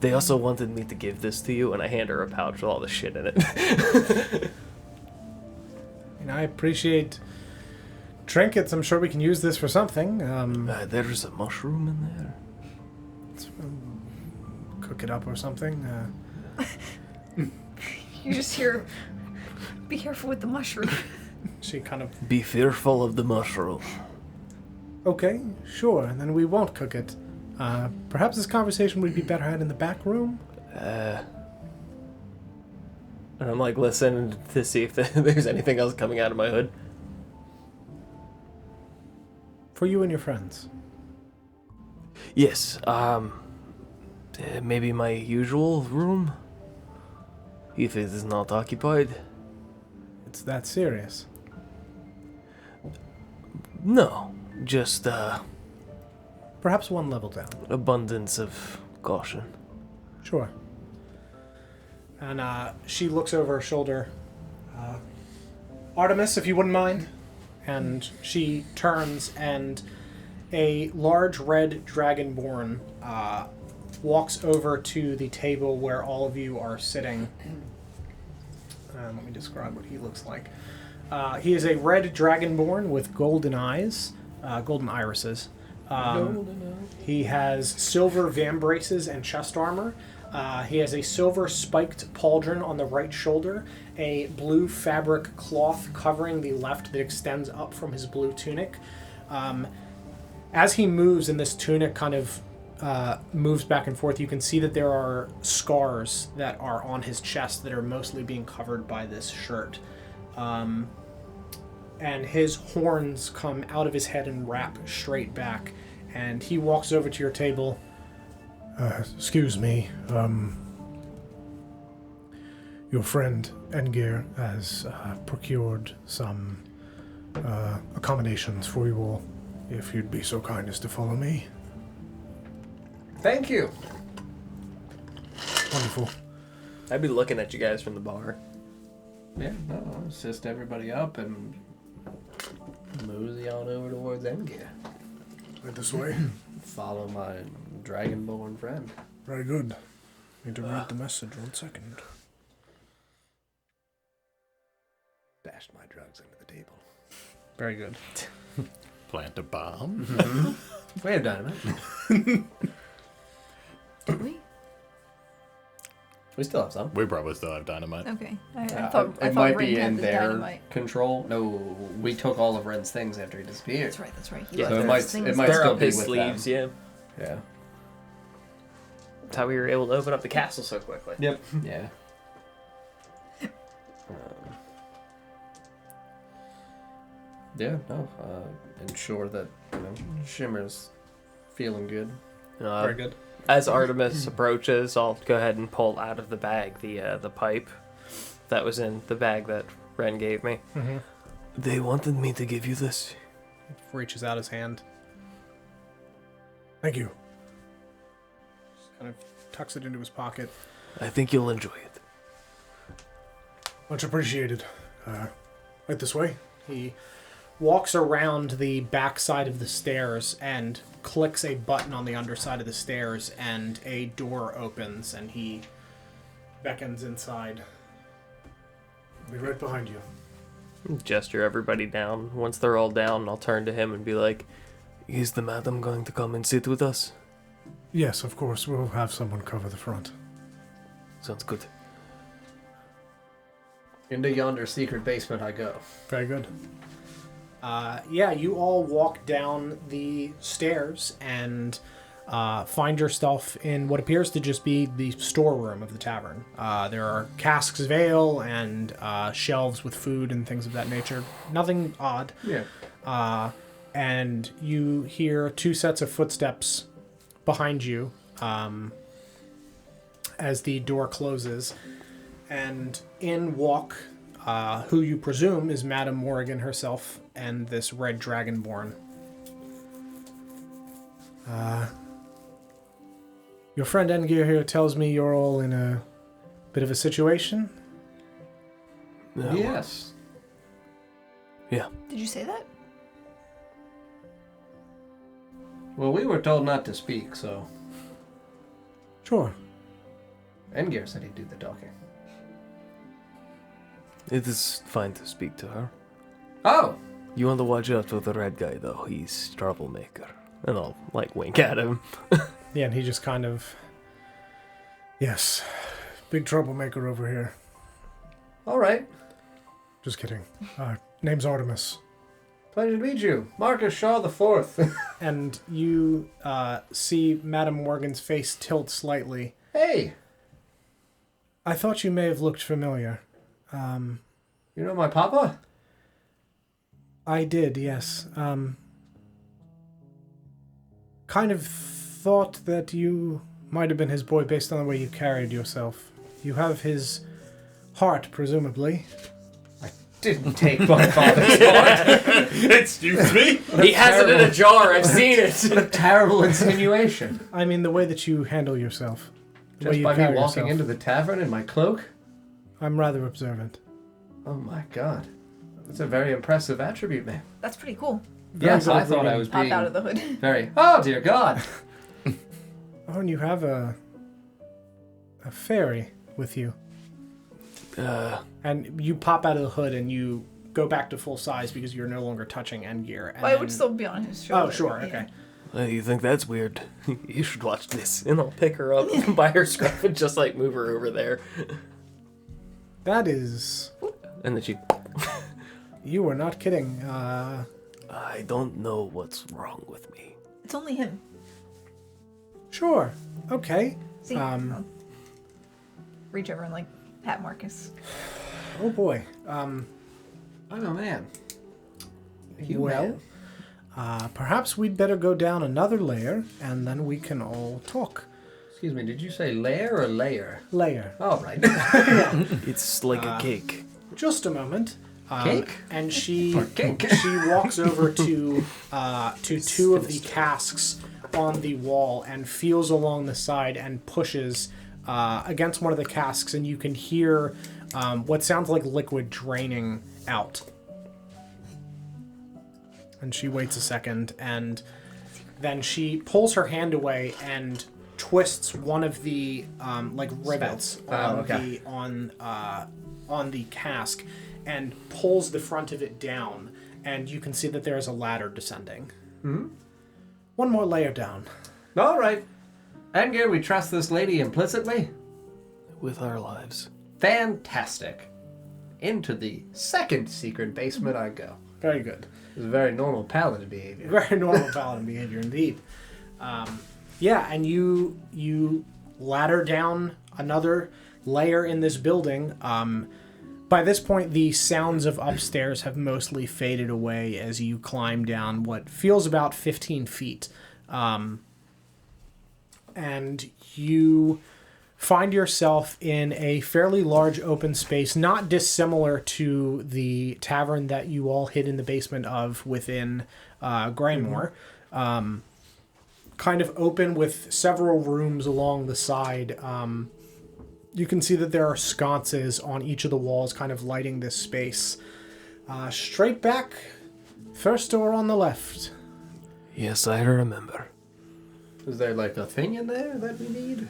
They also wanted me to give this to you, and I hand her a pouch with all the shit in it. And I appreciate trinkets. I'm sure we can use this for something. There's a mushroom in there. Cook it up or something. You just hear, be careful with the mushroom. She kind of... Be fearful of the mushroom. Okay, sure, then we won't cook it. Perhaps this conversation would be better had in the back room? And I'm like, listening to see if there's anything else coming out of my hood. For you and your friends. Yes, maybe my usual room? If it is not occupied? It's that serious. No, just, Perhaps one level down. abundance of caution. Sure. And she looks over her shoulder. Artemis, if you wouldn't mind. And she turns, and a large red dragonborn walks over to the table where all of you are sitting. Let me describe what he looks like. He is a red dragonborn with golden eyes, golden irises. He has silver vambraces and chest armor. He has a silver spiked pauldron on the right shoulder, a blue fabric cloth covering the left that extends up from his blue tunic. As he moves and this tunic kind of moves back and forth, you can see that there are scars that are on his chest that are mostly being covered by this shirt. and his horns come out of his head and wrap straight back. And he walks over to your table. Excuse me, your friend Engir has procured some accommodations for you all. If you'd be so kind as to follow me. Thank you. Wonderful. I'd be looking at you guys from the bar. Yeah, no, I'll assist everybody up and mosey on over towards Endgear. Right this way. Follow my dragonborn friend. Very good. Need to read the message 1 second. Bashed my drugs under the table. Very good. Plant a bomb. We have dynamite. Do we? We still have some. We probably still have dynamite. Okay. I thought it might Ren be had in the their dynamite. control. No, we took all of Ren's things after he disappeared. That's right. That's right. He Yeah, left so those it things might They're still up be his with sleeves, them. yeah. Yeah. That's how we were able to open up the castle so quickly. Yep. Yeah. Yeah, no. Ensure that, Shimmer's feeling good. Very good. As Artemis approaches, I'll go ahead and pull out of the bag the pipe that was in the bag that Ren gave me. Mm-hmm. They wanted me to give you this. Reaches out his hand. Thank you. Just kind of tucks it into his pocket. I think you'll enjoy it. Much appreciated. Right this way. He walks around the back side of the stairs and clicks a button on the underside of the stairs, and a door opens, and he beckons inside. I'll be right behind you. Gesture everybody down. Once they're all down, I'll turn to him and be like, Is the madam going to come and sit with us? Yes, of course. We'll have someone cover the front. Sounds good. Into yonder secret basement I go. Very good. Yeah, you all walk down the stairs and find yourself in what appears to just be the storeroom of the tavern. There are casks of ale and shelves with food and things of that nature. Nothing odd. Yeah. And you hear 2 sets of footsteps behind you as the door closes. And in walk, who you presume is Madame Morrigan herself and this red dragonborn. Your friend Engir here tells me you're all in a bit of a situation. Yes. Yeah. Did you say that? Well, we were told not to speak, so Sure. Endgear said he'd do the talking. It is fine to speak to her. Oh! You want to watch out for the red guy, though. He's troublemaker. And I'll, wink at him. Yeah, and he just kind of... Yes. Big troublemaker over here. All right. Just kidding. Name's Artemis. Pleasure to meet you. Marcus Shaw IV. And you see Madame Morgan's face tilt slightly. Hey! I thought you may have looked familiar. You know my papa? I did, yes. Kind of thought that you might have been his boy based on the way you carried yourself. You have his heart, presumably. Didn't take my father's heart. Excuse me? he has it in a jar, I've seen it. What a terrible insinuation. I mean, the way that you handle yourself. The way Just you by me carry walking yourself. into the tavern in my cloak? I'm rather observant. Oh my god. That's a very impressive attribute, man. That's pretty cool. Yes, good I at thought I reading. was Pop being out of the hood. very... Oh, dear god. Oh, and you have a fairy with you. And you pop out of the hood and you go back to full size because you're no longer touching Endgear. And Well, it would then- still be on his shoulder. Oh, sure, yeah. okay. You think that's weird? You should watch this. And I'll pick her up by her scruff and just, move her over there. That is... And then she... You were not kidding. I don't know what's wrong with me. It's only him. Sure. Okay. See? I'll reach over and, pat Marcus. Oh, boy. I'm a man. Well, perhaps we'd better go down another layer, and then we can all talk. Excuse me, did you say layer or layer? Layer. All right. It's like a cake. Just a moment. Cake? And she Cake. she walks over to two of the casks on the wall and feels along the side and pushes against one of the casks, and you can hear what sounds like liquid draining out. And she waits a second, and then she pulls her hand away and twists one of the rivets on the cask, and pulls the front of it down, and you can see that there is a ladder descending. Hmm? One more layer down. All right. Edgar, we trust this lady implicitly? With our lives. Fantastic. Into the second secret basement I go. Very good. It's very normal paladin behavior. Very normal paladin behavior indeed. And you ladder down another layer in this building. By this point, the sounds of upstairs have mostly faded away as you climb down what feels about 15 feet. And you find yourself in a fairly large open space, not dissimilar to the tavern that you all hid in the basement of within Greymore. Kind of open with several rooms along the side. You can see that there are sconces on each of the walls kind of lighting this space. Straight back, first door on the left. Yes, I remember. Is there like a thing in there that we need?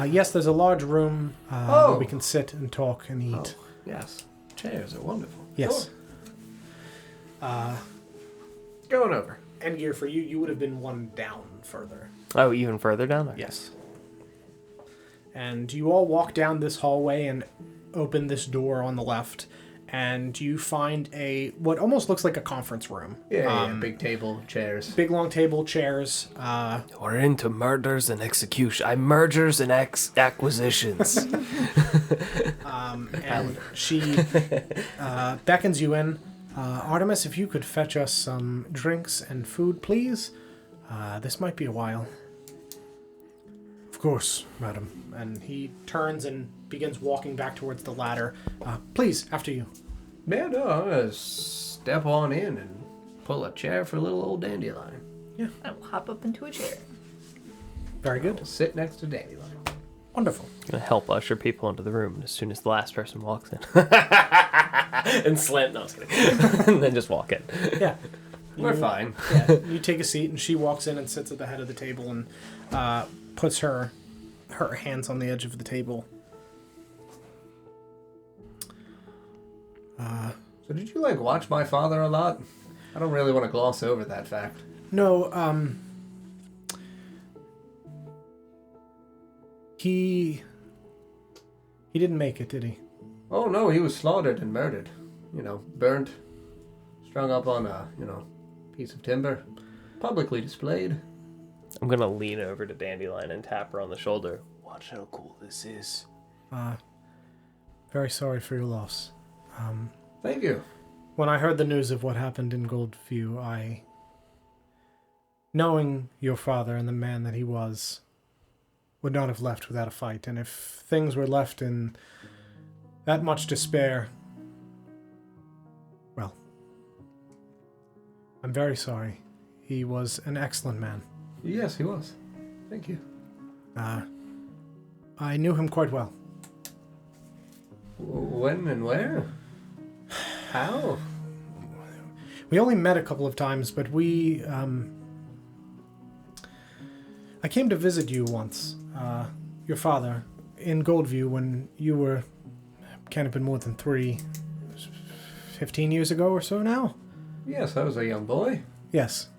Yes, there's a large room where we can sit and talk and eat. Oh, yes. Chairs are wonderful. Yes. Going over. Endgear, for you, you would have been one down further. Oh, even further down? Yes. And you all walk down this hallway and open this door on the left, and you find what almost looks like a conference room. Yeah, big table, chairs. Big long table, chairs. We're into murders and execution. Mergers and acquisitions. And she beckons you in. Artemis, if you could fetch us some drinks and food, please. This might be a while. Of course, madam. And he turns and begins walking back towards the ladder. Please, after you. Yeah, no, I'm going to step on in and pull a chair for little old Dandelion. I will hop up into a chair. Very good. Sit next to Dandelion. Wonderful. Gonna help usher people into the room as soon as the last person walks in. And slam. No, I was kidding. And then just walk in. Yeah. We're fine. Yeah. You take a seat, and she walks in and sits at the head of the table and puts her hands on the edge of the table. So did you, watch my father a lot? I don't really want to gloss over that fact. No, he didn't make it, did he? Oh, no, he was slaughtered and murdered. Burnt, strung up on a, piece of timber, publicly displayed. I'm gonna lean over to Dandelion and tap her on the shoulder. Watch how cool this is. Very sorry for your loss. Thank you. When I heard the news of what happened in Goldview, knowing your father and the man that he was, would not have left without a fight. And if things were left in that much despair, well, I'm very sorry. He was an excellent man. Yes, he was. Thank you. I knew him quite well. When and where? How? We only met a couple of times, but I came to visit you once, your father, in Goldview when you were, can't have been more than 15 years ago or so now? Yes, I was a young boy. Yes.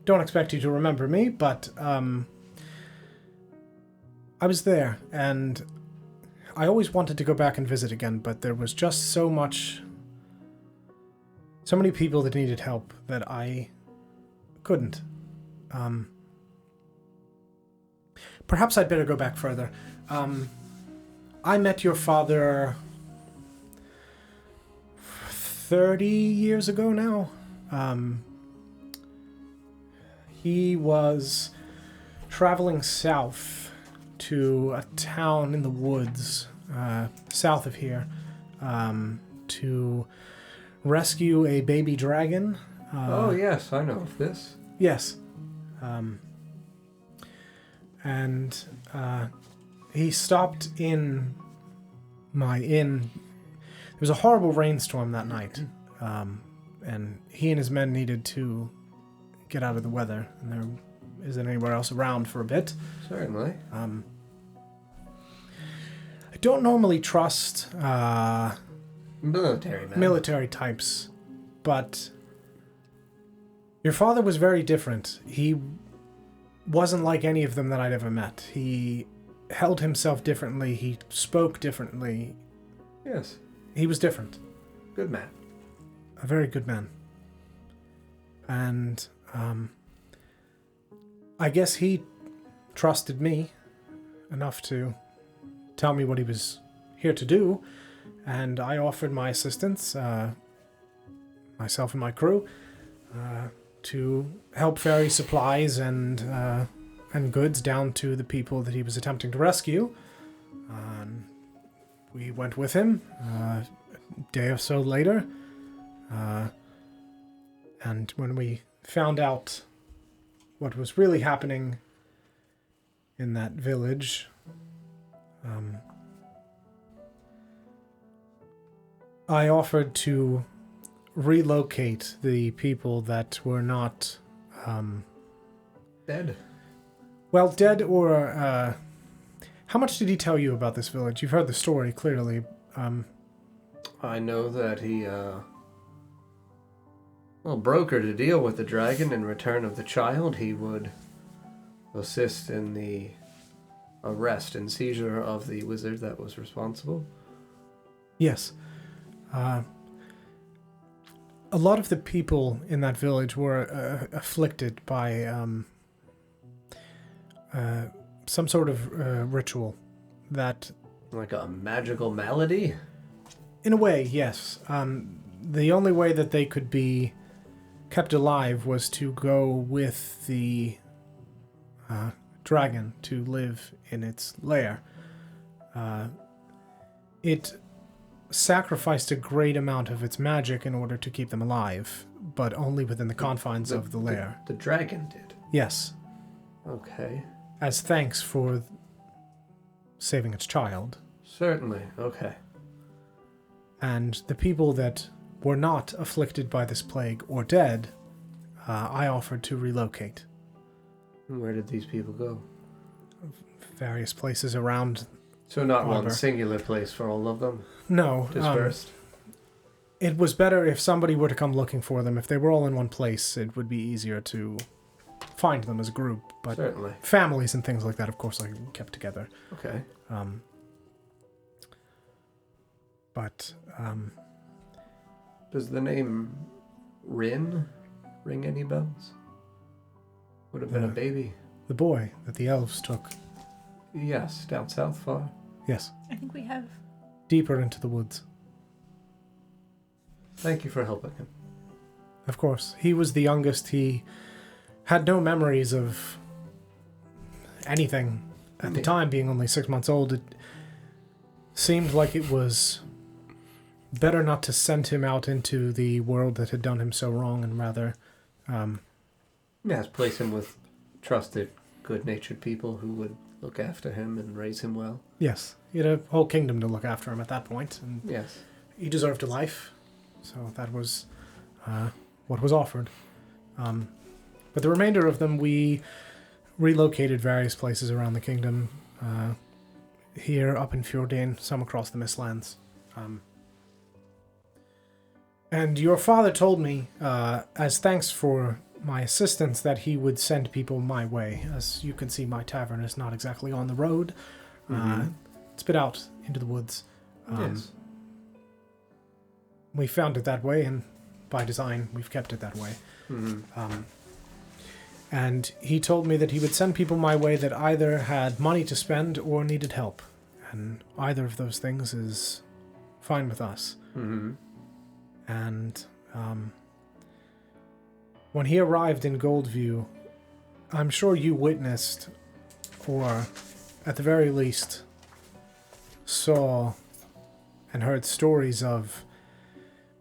Don't expect you to remember me, but I was there, and I always wanted to go back and visit again, but there was just so many people that needed help that I couldn't. Perhaps I'd better go back further. I met your father 30 years ago now. He was traveling south to a town in the woods, south of here, to rescue a baby dragon. Oh, yes, I know of this. Yes. And he stopped in my inn. There was a horrible rainstorm that night, and he and his men needed to get out of the weather, and there isn't anywhere else around for a bit. Certainly. I don't normally trust Military man. military types, but your father was very different. He wasn't like any of them that I'd ever met. He held himself differently. He spoke differently. Yes. He was different. Good man. A very good man. And I guess he trusted me enough to tell me what he was here to do, and I offered my assistance, myself and my crew, to help ferry supplies and goods down to the people that he was attempting to rescue. We went with him a day or so later, and when we found out what was really happening in that village, I offered to relocate the people that were not Dead. well, dead or how much did he tell you about this village? You've heard the story clearly. I know that he, brokered a deal with the dragon in return of the child. He would assist in the arrest and seizure of the wizard that was responsible. Yes. A lot of the people in that village were afflicted by some sort of ritual that... Like a magical malady? In a way, yes. The only way that they could be kept alive was to go with the dragon to live in its lair. It sacrificed a great amount of its magic in order to keep them alive, but only within the confines of the lair. The dragon did? Yes. Okay. As thanks for saving its child. Certainly, okay. And the people that were not afflicted by this plague or dead, I offered to relocate. Where did these people go? Various places around. So not Arbor. one singular place for all of them? No. Dispersed? It was better if somebody were to come looking for them. If they were all in one place, it would be easier to find them as a group. But Certainly. families and things like that, of course, are kept together. Okay. Does the name Rin ring any bells? Would have been a baby. The boy that the elves took. Yes, down south far. Yes. I think we have. Deeper into the woods. Thank you for helping him. Of course. He was the youngest. He had no memories of anything. At the time, being only 6 months old, it seemed like it was better not to send him out into the world that had done him so wrong, and rather... Yes, place him with trusted, good-natured people who would look after him and raise him well. Yes. He had a whole kingdom to look after him at that point, and Yes. he deserved a life. So that was what was offered. But the remainder of them, we relocated various places around the kingdom. Here, up in Fjordan, some across the Mistlands. And your father told me, as thanks for my assistance, that he would send people my way. As you can see, my tavern is not exactly on the road. It's a bit out into the woods. Yes. We found it that way, and by design, we've kept it that way. And he told me that he would send people my way that either had money to spend or needed help. And either of those things is fine with us. And When he arrived in Goldview, I'm sure you witnessed, or at the very least, saw and heard stories of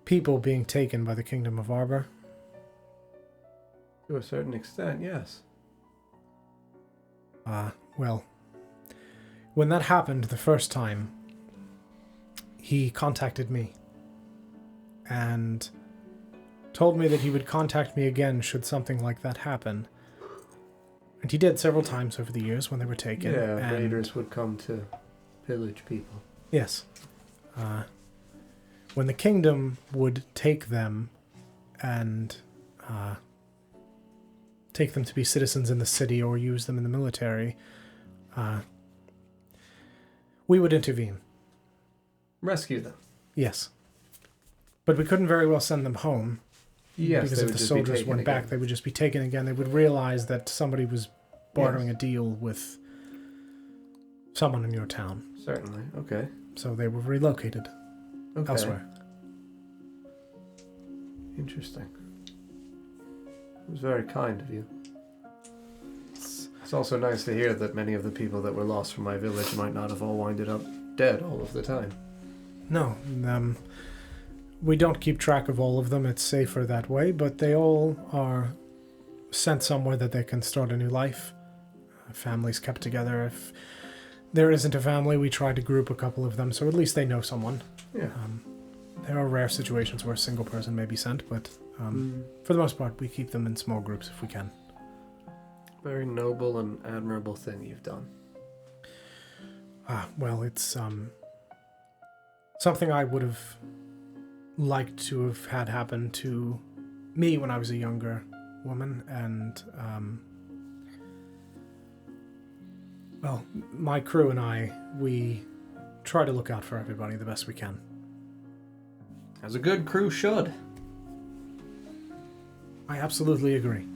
people being taken by the Kingdom of Arbor. To a certain extent, yes. Well, when that happened the first time, he contacted me and told me that he would contact me again should something like that happen. And he did several times over the years when they were taken. Yeah, and raiders would come to pillage people. Yes. When the kingdom would take them and take them to be citizens in the city or use them in the military, we would intervene. Rescue them. Yes. But we couldn't very well send them home. Yes, because they if would the just soldiers be taken went back, again. they would just be taken again. They would realize that somebody was bartering a deal with someone in your town. Certainly. Okay. So they were relocated Okay. elsewhere. Interesting. It was very kind of you. It's also nice to hear that many of the people that were lost from my village might not have all winded up dead all of the time. No, we don't keep track of all of them. It's safer that way, but they all are sent somewhere that they can start a new life. Families kept together. If there isn't a family, we try to group a couple of them, so at least they know someone. Yeah. There are rare situations where a single person may be sent, but for the most part, we keep them in small groups if we can. Very noble and admirable thing you've done. Well, it's something I would have liked to have had happen to me when I was a younger woman, and well, my crew and I, we try to look out for everybody the best we can. As a good crew should. I absolutely agree.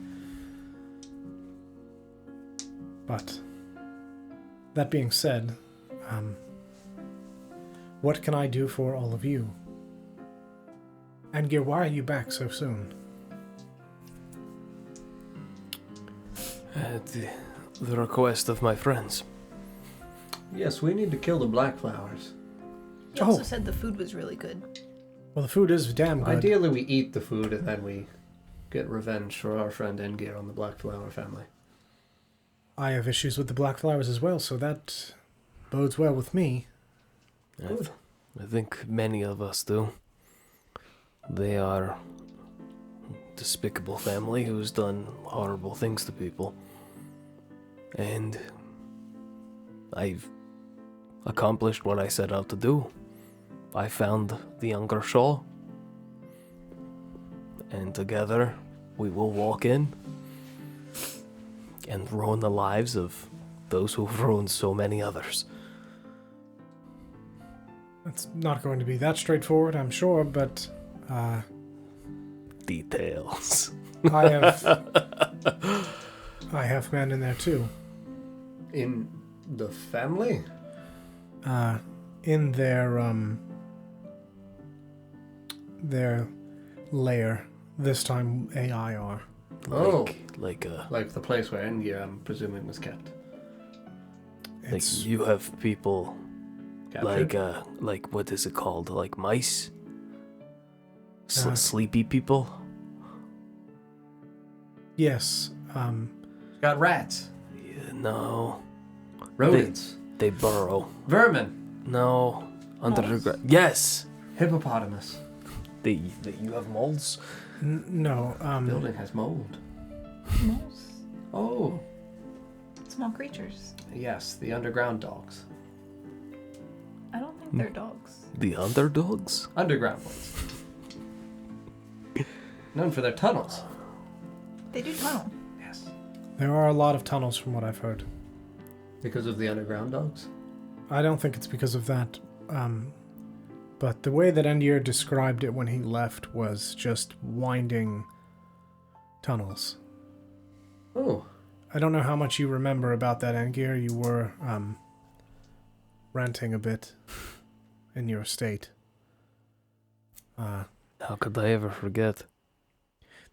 But that being said, what can I do for all of you? Angir, why are you back so soon? At the request of my friends. Yes, we need to kill the Blackflowers. He also said the food was really good. Well, the food is damn good. Ideally, we eat the food and then we get revenge for our friend Engir on the Blackflower family. I have issues with the Blackflowers as well, so that bodes well with me. Good. I think many of us do. They are a despicable family who's done horrible things to people. And I've accomplished what I set out to do. I found the younger Shaw. And together we will walk in and ruin the lives of those who've ruined so many others. It's not going to be that straightforward, I'm sure, but Details. I have men in there too. In the family? In their lair. This time AIR. Like the place where Engir, I'm presuming, was kept. It's you have people Captured? like what is it called? Like mice? Uh, Sleepy people? yes. Got rats. Yeah, no. Rodents. They burrow. Vermin. No. Under the Moles? ground. Yes! Hippopotamus. You have moles? No. Building has mold. Moles. Oh, Small creatures. yes, the underground dogs. I don't think they're dogs. The underdogs? Underground ones. Known for their tunnels. They do tunnel. Yes. There are a lot of tunnels from what I've heard. Because of the underground dogs? I don't think it's because of that. But the way that Endir described it when he left was just winding tunnels. Oh, I don't know how much you remember about that, Angir. You were ranting a bit in your state. How could I ever forget?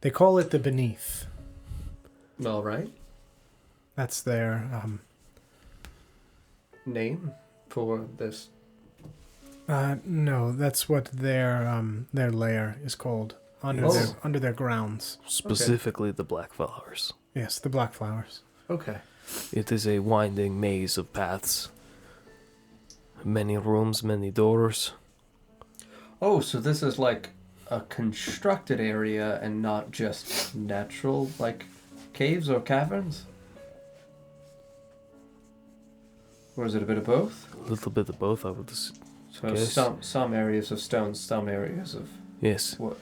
They call it the Beneath. All right. That's their Name for this. no, that's what their lair is called under their grounds. Specifically the Blackflowers. Yes, the Blackflowers. Okay. It is a winding maze of paths. Many rooms, many doors. Oh, so this is like a constructed area and not just natural, like caves or caverns? Or is it a bit of both? A little bit of both, I would So Yes. some areas of stone, some areas of Yes, wood.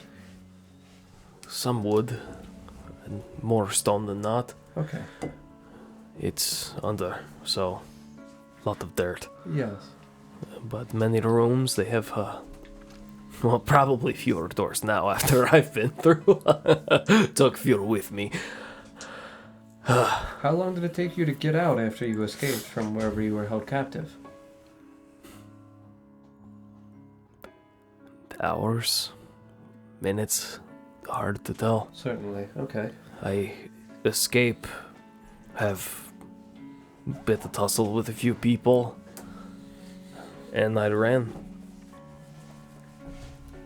some wood, and more stone than not. Okay. It's under, so lot of dirt. Yes. But many rooms, they have, well, probably fewer doors now after I've been through. Took fewer with me. How long did it take you to get out after you escaped from wherever you were held captive? Hours, minutes, hard to tell. Certainly. Okay. I escape, have a bit of tussle with a few people, and I ran.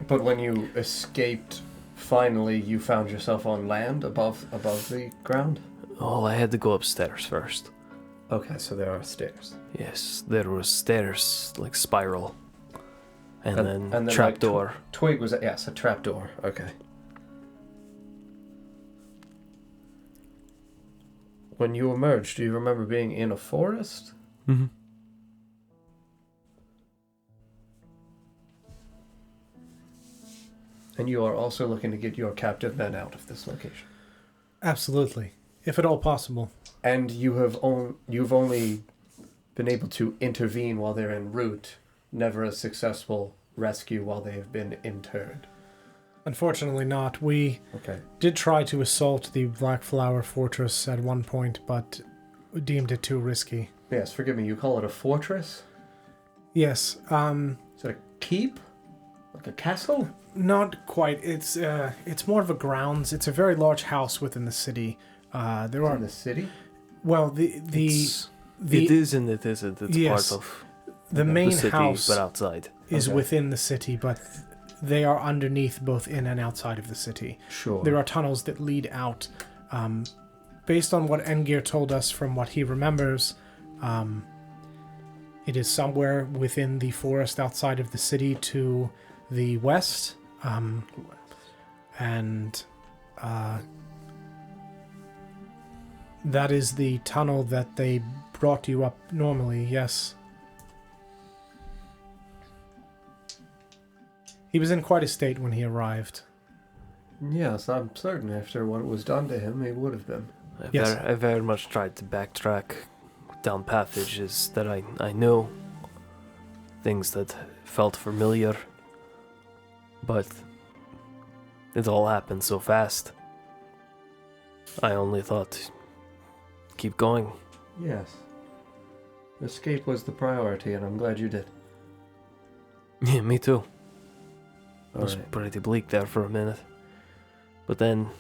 But when you escaped, finally you found yourself on land above the ground? Oh, I had to go upstairs first. Okay, so there are stairs. Yes, there was stairs, like spiral, and then like, trapdoor. Twig was yes, a trapdoor. Okay. When you emerged, do you remember being in a forest? Mm-hmm. And you are also looking to get your captive men out of this location. Absolutely, if at all possible. And you've only been able to intervene while they're en route, never a successful rescue while they have been interred. Unfortunately not. We Okay. did try to assault the Blackflower fortress at one point, but deemed it too risky. Yes, forgive me, you call it a fortress? Yes, Is it a keep? Like a castle? not quite. It's more of a grounds. It's a very large house within the city. There are In the city? well the It is and it isn't. It's Yes. part of the main the city, house but outside. is Okay. within the city, but they are underneath both in and outside of the city. Sure. There are tunnels that lead out. Based on what Engir told us from what he remembers, it is somewhere within the forest outside of the city to the west. That is the tunnel that they brought you up normally, yes. He was in quite a state when he arrived. Yes, I'm certain after what was done to him, he would have been. Yes. I very much tried to backtrack down passages that I knew, things that felt familiar, but it all happened so fast. I only thought, keep going. Yes. Escape was the priority, and I'm glad you did. Yeah, me too. It was Alright. pretty bleak there for a minute. But then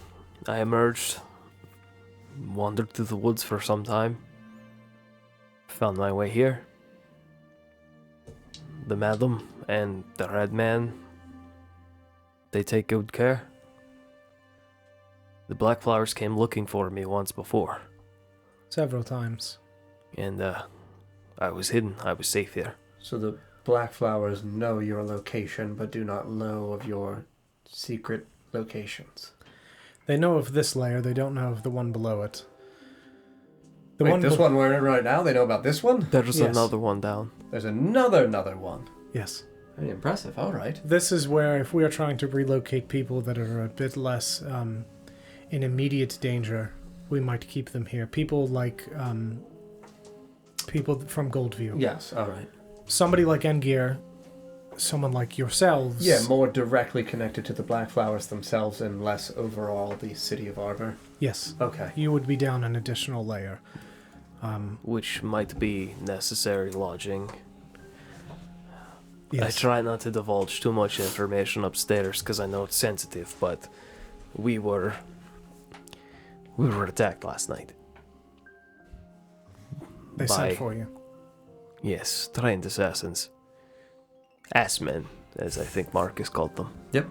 I emerged, wandered through the woods for some time, found my way here. The madam and the red man, they take good care. The Blackflowers came looking for me once before, Several times. and I was hidden. I was safe here. So the Blackflowers know your location, but do not know of your secret locations. They know of this layer, they don't know of the one below it. Wait, this one we're in right now, they know about this one? There's Yes. another one down. There's another one. Yes. Very impressive, alright. This is where, if we are trying to relocate people that are a bit less in immediate danger, we might keep them here. People like people from Goldview. Yes, alright. Somebody like Engir, someone like yourselves. Yeah, more directly connected to the Blackflowers themselves and less overall the city of Arbor. Yes. Okay. You would be down an additional layer. Which might be necessary lodging. Yes. I try not to divulge too much information upstairs because I know it's sensitive, but we were attacked last night. They sent for you. Yes, trained assassins. Assmen, as I think Marcus called them. Yep.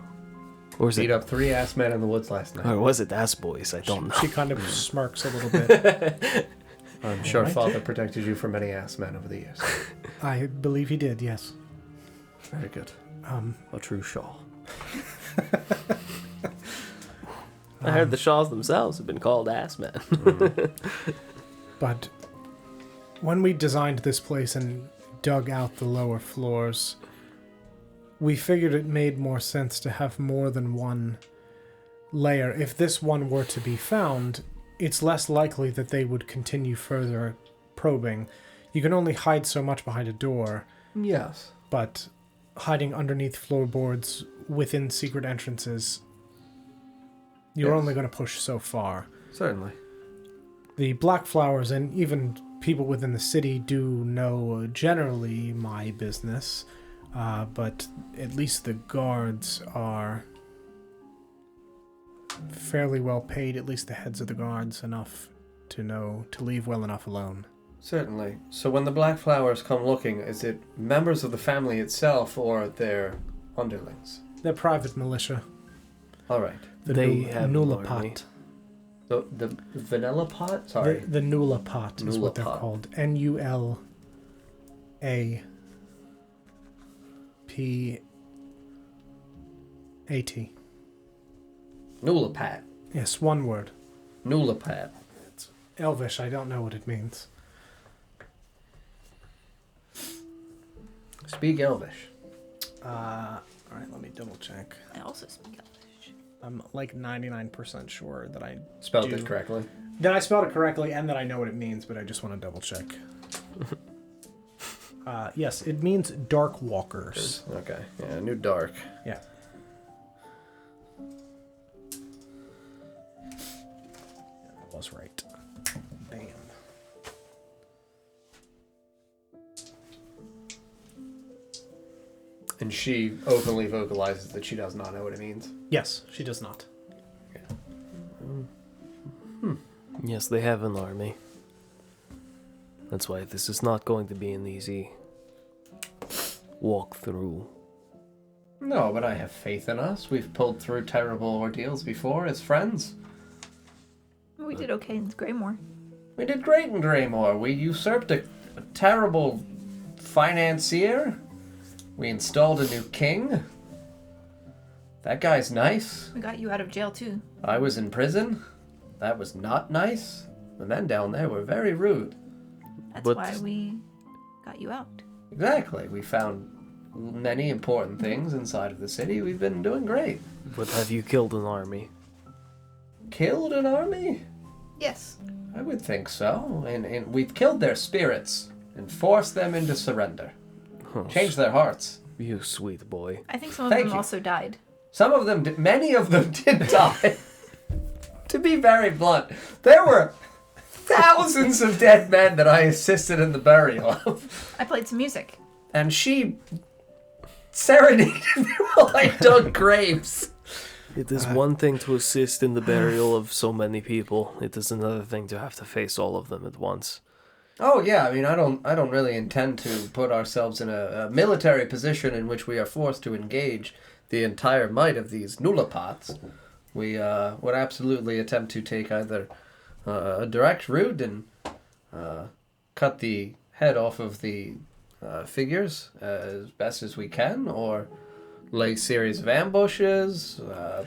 Or was Beat it? up 3 ass men in the woods last night. Or was it ass boys? I don't know. She kind of smirks a little bit. I'm sure Alright. Father protected you from many ass men over the years. I believe he did, yes. Very good. A true shawl. I heard the Shaws themselves have been called ass men. But when we designed this place and dug out the lower floors, we figured it made more sense to have more than one layer. If this one were to be found, it's less likely that they would continue further probing. You can only hide so much behind a door, Yes. but hiding underneath floorboards within secret entrances, you're Yes. only going to push so far. Certainly. The Blackflowers and even people within the city do know generally my business, but at least the guards are fairly well paid, at least the heads of the guards, enough to know to leave well enough alone. Certainly. So when the Blackflowers come looking, is it members of the family itself or their underlings? They're private militia. All right. The They have an army. Nullapot. The vanilla pot? Sorry. The Nullapot is what they're Nullapot. called. Nullapat. Nullapat. Yes, one word. Nullapat. It's Elvish. I don't know what it means. Speak Elvish. All right, let me double check. I also speak Elvish. I'm like 99% sure that I Spelled do. it correctly. That I spelled it correctly and that I know what it means, but I just want to double check. Yes, it means dark walkers. Okay. Yeah, New Dark. Yeah. That was right. Damn. And she openly vocalizes that she does not know what it means. Yes, she does not. Yes, they have an army. That's why this is not going to be an easy walk through. No, but I have faith in us. We've pulled through terrible ordeals before as friends. We did okay in Greymore. We did great in Greymore. We usurped a terrible financier. We installed a new king. That guy's nice. We got you out of jail too. I was in prison. That was not nice. The men down there were very rude. That's But- why we got you out. Exactly. We found many important things inside of the city. We've been doing great. But have you killed an army? Killed an army? Yes. I would think so. And we've killed their spirits and forced them into surrender. Oh, Changed their hearts. You sweet boy. I think some of Thank them you. also died. Some of them, many of them did die. To be very blunt, there were thousands of dead men that I assisted in the burial of. I played some music. And she serenaded me while I dug graves. It is one thing to assist in the burial of so many people. It is another thing to have to face all of them at once. Oh yeah, I mean, I don't really intend to put ourselves in a military position in which we are forced to engage the entire might of these Nullapats. We would absolutely attempt to take either a direct route and cut the head off of the figures as best as we can, or lay series of ambushes,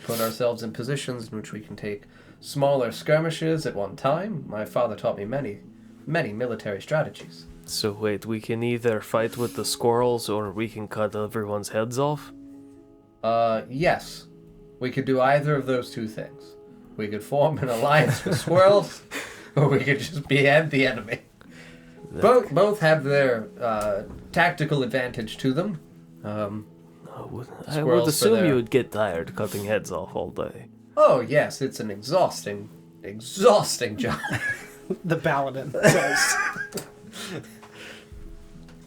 put ourselves in positions in which we can take smaller skirmishes at one time. My father taught me many military strategies. So wait, we can either fight with the squirrels or we can cut everyone's heads off? Yes. We could do either of those two things. We could form an alliance with squirrels, or we could just behead the enemy. Both have their tactical advantage to them. I would Squirrels for assume their- you would get tired cutting heads off all day. Oh yes, it's an exhausting job. The paladin says.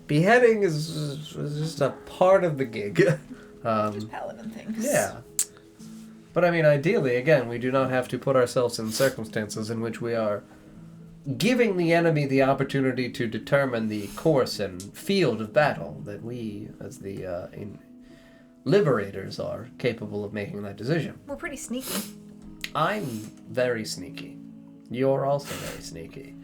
Beheading is just a part of the gig. Just paladin things. Yeah. But I mean, ideally, again, we do not have to put ourselves in circumstances in which we are giving the enemy the opportunity to determine the course and field of battle that we, as the liberators, are capable of making that decision. We're pretty sneaky. I'm very sneaky. You're also very sneaky.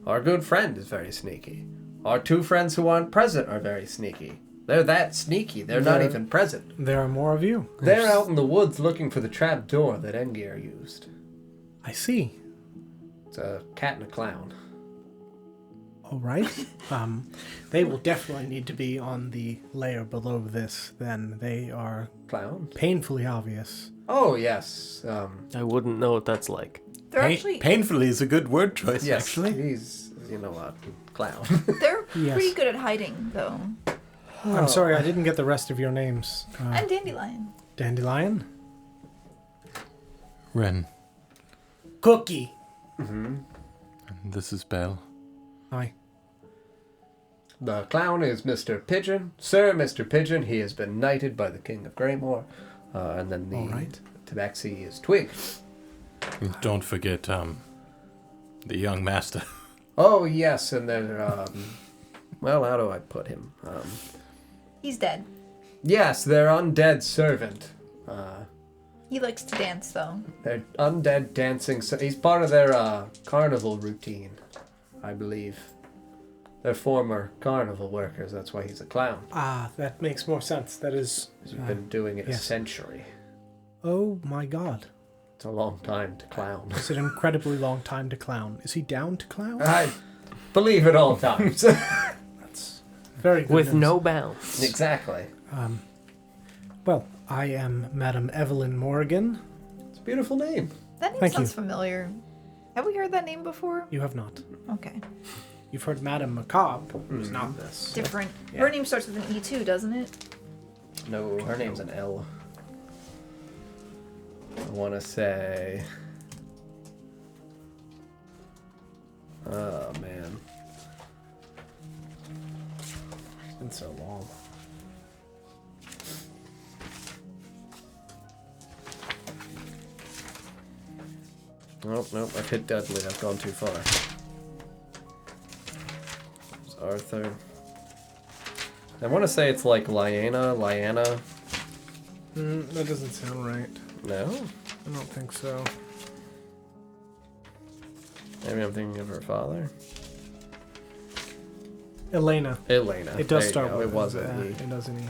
Our good friend is very sneaky. Our two friends who aren't present are very sneaky. They're that sneaky. They're not even present. There are more of you. They're out in the woods looking for the trap door that Engir used. I see. It's a cat and a clown. All right. They will definitely need to be on the layer below this. Then they are Clown? painfully obvious. Oh, yes. I wouldn't know what that's like. They're actually Painfully is a good word choice, Yes, actually. he's, you know what, clown. they're Yes. pretty good at hiding though. I'm sorry, I didn't get the rest of your names. I'm Dandelion. Dandelion? Ren, Cookie. and this is Belle. Hi. The clown is Mr. Pigeon. Sir, Mr. Pigeon, he has been knighted by the King of Greymore. And then the All right. Tabaxi is Twig. And don't forget, the young master. Oh, yes, and they're, well, how do I put him? He's dead. Yes, their undead servant. He likes to dance though. Their undead dancing. He's part of their carnival routine, I believe. They're former carnival workers. That's why he's a clown. Ah, that makes more sense. That is... He's been doing it a yes. century. Oh my god. It's a long time to clown. It's an incredibly long time to clown. Is he down to clown? I believe at all times. That's very good With news. no bounds. Exactly. Well, I am Madam Evelyn Morgan. It's a beautiful name. That name Thank sounds you. familiar. Have we heard that name before? You have not. Okay. You've heard Madame Macabre, who's not this. Different. Yeah. Her name starts with an E too, doesn't it? No, her name's an L. I want to say... Oh, man. It's been so long. Nope, I've hit deadly. I've gone too far. It's Arthur. I want to say it's like Lyanna. That doesn't sound right. No? I don't think so. Maybe I'm thinking of her father. Elena. Elena. It does There you start go. with It wasn't E. It doesn't E.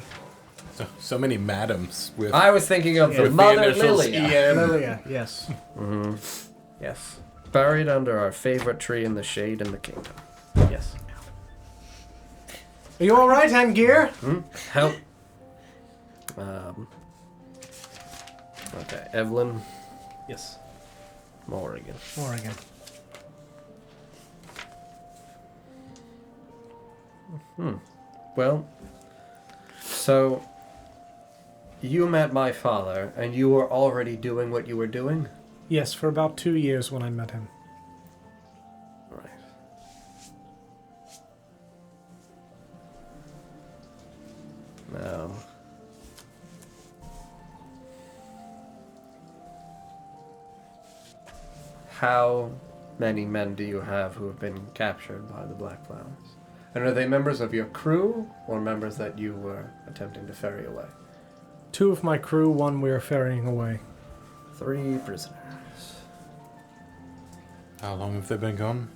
So many madams with... I was thinking of the with mother initials Lilia. EN. Lilia, yes. Yes. Buried under our favorite tree in the shade in the kingdom. Yes. Are you alright, Angir? Help. Okay, Evelyn Yes. Morrigan. Morgan. Well, so you met my father, and you were already doing what you were doing? Yes, for about 2 years when I met him. Right. Now, how many men do you have who have been captured by the Blackflowers? And are they members of your crew, or members that you were attempting to ferry away? 2 of my crew, 1 we are ferrying away. 3 prisoners. How long have they been gone?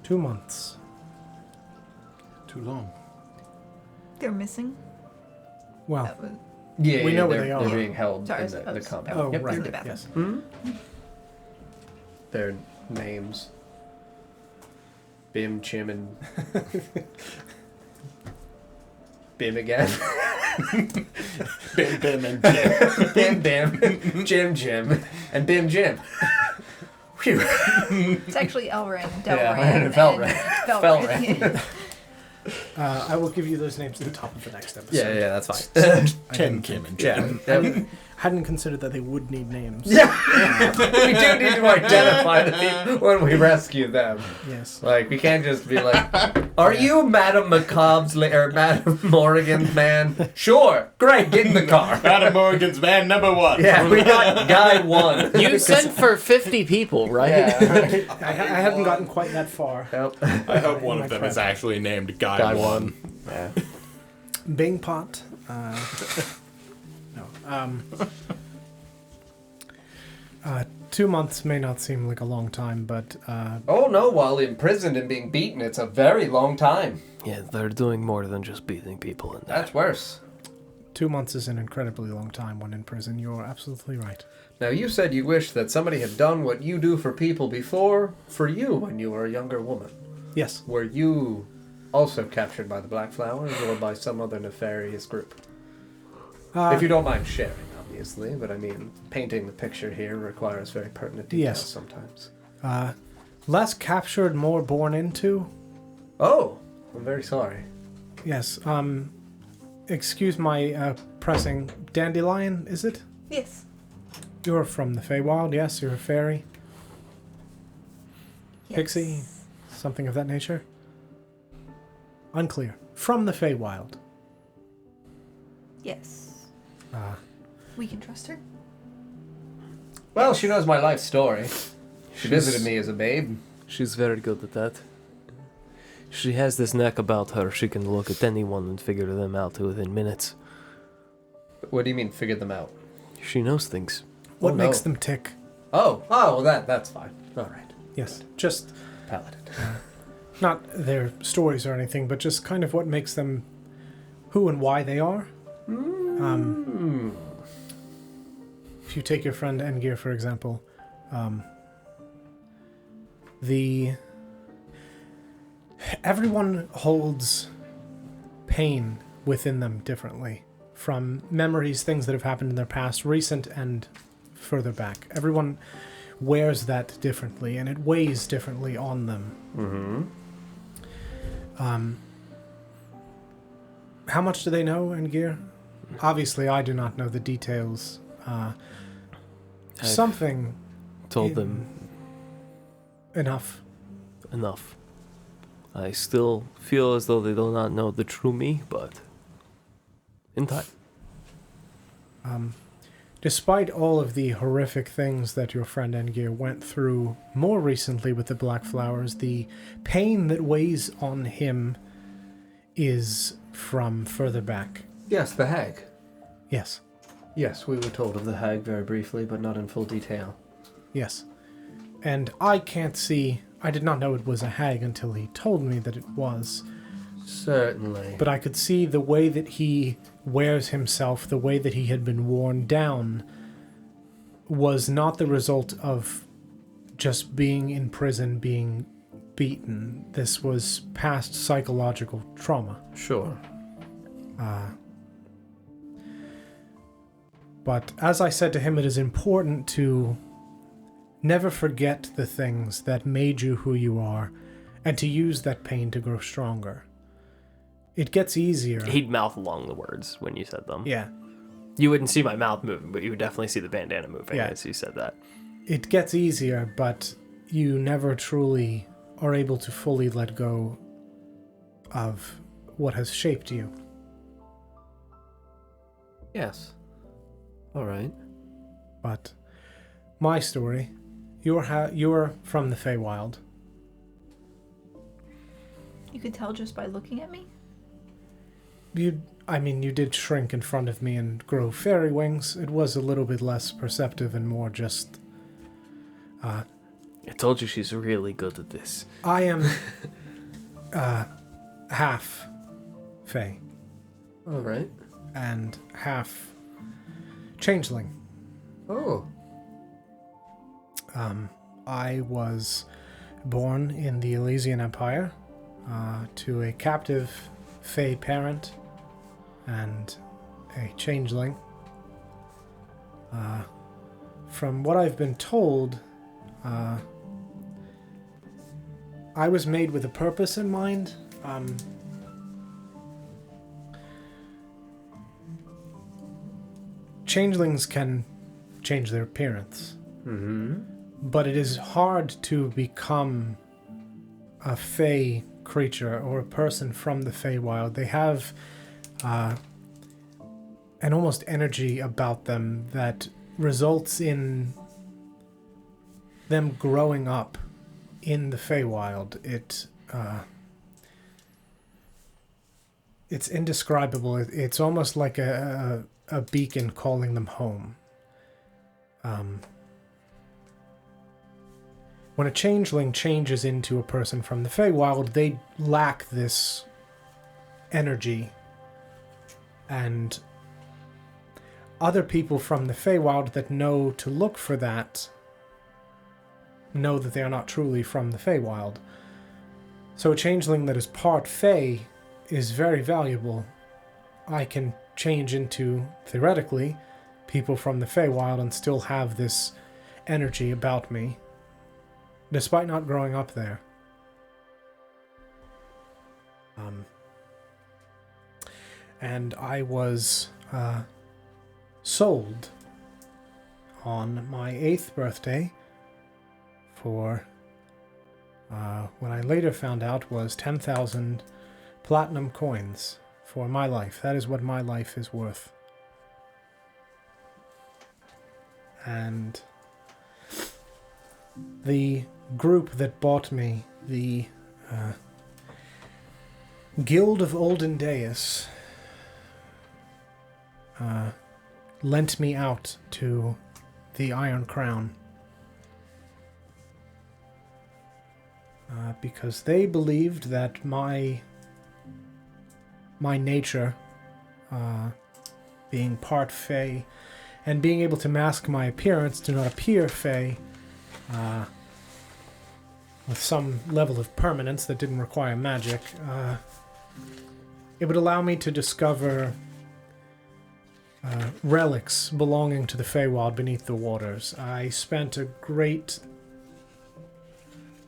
2 months. Too long. They're missing. Well, That was, Yeah, We know where they're, they are. They're being held Sorry, in the I was- compound. oh, Yep, right, in the bathroom. yes. Hmm? Their names. Bim, Chim, and... Bim again. Bim, Bim, and Jim. Bim, Bim, Jim, and Bim, Jim. Phew. it's actually Elrin, Delrin, Yeah, and Felrin. Felrin. I will give you those names at the top of the next episode. Yeah, that's fine. Ken, Kim, and Yeah. Jen. Hadn't considered that they would need names. We do need to identify the people when we rescue them. Yes. Like, we can't just be like, are you Madame McCobb's or Madame Morgan's man? Sure. Great, get in the car. Madam Morgan's man number 1. Yeah, we got guy 1. You sent for 50 people, right? Yeah. I hadn't gotten quite that far. Yep. I hope one my of them prep. is actually named Guy, Guy 1. Yeah. Bing pot. No. 2 months may not seem like a long time, but Oh no, while imprisoned and being beaten, it's a very long time. Yeah, they're doing more than just beating people in there. That's worse. 2 months is an incredibly long time when in prison. You're absolutely right. Now, you said you wish that somebody had done what you do for people before, for you when you were a younger woman. Yes. Were you also captured by the Blackflowers or by some other nefarious group? If you don't mind sharing, obviously, but I mean, painting the picture here requires very pertinent details Yes. sometimes. Less captured, more born into. Oh, I'm very sorry. Yes. Excuse my pressing. Dandelion, is it? Yes. You're from the Feywild, yes? You're a fairy? Yes. Pixie? Something of that nature? Unclear. From the Feywild. Yes. We can trust her. Well, she knows my life story. She She's- visited me as a babe. She's very good at that. She has this knack about her. She can look at anyone and figure them out within minutes. What do you mean, figure them out? She knows things. What Oh, makes no. them tick? Oh, well, that's fine. All right. Yes. Just Paladin. not their stories or anything, but just kind of what makes them who and why they are. If you take your friend Engir, for example, everyone holds pain within them differently, from memories, things that have happened in their past, recent and further back. Everyone wears that differently, and it weighs differently on them. How much do they know, Engir? Obviously, I do not know the details. Something Told them enough. enough. I still feel as though they do not know the true me, but in time. Despite all of the horrific things that your friend Engir went through more recently with the Blackflowers, the pain that weighs on him is from further back. Yes, the hag. Yes, Yes, we were told of the hag very briefly, but not in full detail. yes. And I can't see... I did not know it was a hag until he told me that it was. Certainly. But I could see the way that he wears himself, the way that he had been worn down, was not the result of just being in prison, being beaten. This was past psychological trauma. Sure. But as I said to him, it is important to never forget the things that made you who you are, and to use that pain to grow stronger. It gets easier. He'd mouth along the words when you said them. Yeah. You wouldn't see my mouth moving, but you would definitely see the bandana moving Yeah. as you said that. It gets easier, but you never truly are able to fully let go of what has shaped you. Yes. All right. But my story, you're from the Feywild. You could tell just by looking at me? You did shrink in front of me and grow fairy wings. It was a little bit less perceptive and more just... I told you she's really good at this. I am half Fey All right. and half changeling. Oh. I was born in the Elysian Empire to a captive Fey parent and a changeling. From what I've been told, I was made with a purpose in mind. changelings can change their appearance. Mm-hmm. But it is hard to become a Fey creature or a person from the Feywild. They have an almost energy about them that results in them growing up in the Feywild. It's indescribable. It's almost like a beacon calling them home. When a changeling changes into a person from the Feywild, they lack this energy. And other people from the Feywild that know to look for that know that they are not truly from the Feywild. So a changeling that is part Fey is very valuable. I can change into, theoretically, people from the Feywild and still have this energy about me, despite not growing up there. And I was sold on my 8th birthday for what I later found out was 10,000 platinum coins for my life. That is what my life is worth. And the group that bought me, the Guild of Olden Deus, lent me out to the Iron Crown because they believed that my nature, being part Fey, and being able to mask my appearance to not appear Fey, with some level of permanence that didn't require magic, it would allow me to discover relics belonging to the Feywild beneath the waters. I spent a great,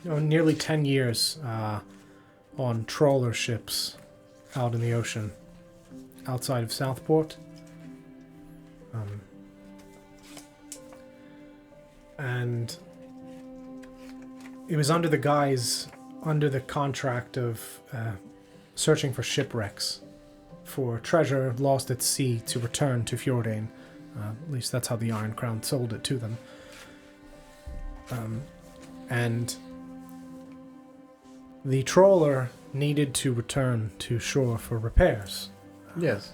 nearly 10 years on trawler ships out in the ocean outside of Southport. And it was under the contract of searching for shipwrecks, for treasure lost at sea to return to Fjordain. At least that's how the Iron Crown sold it to them. And the trawler needed to return to shore for repairs. Yes.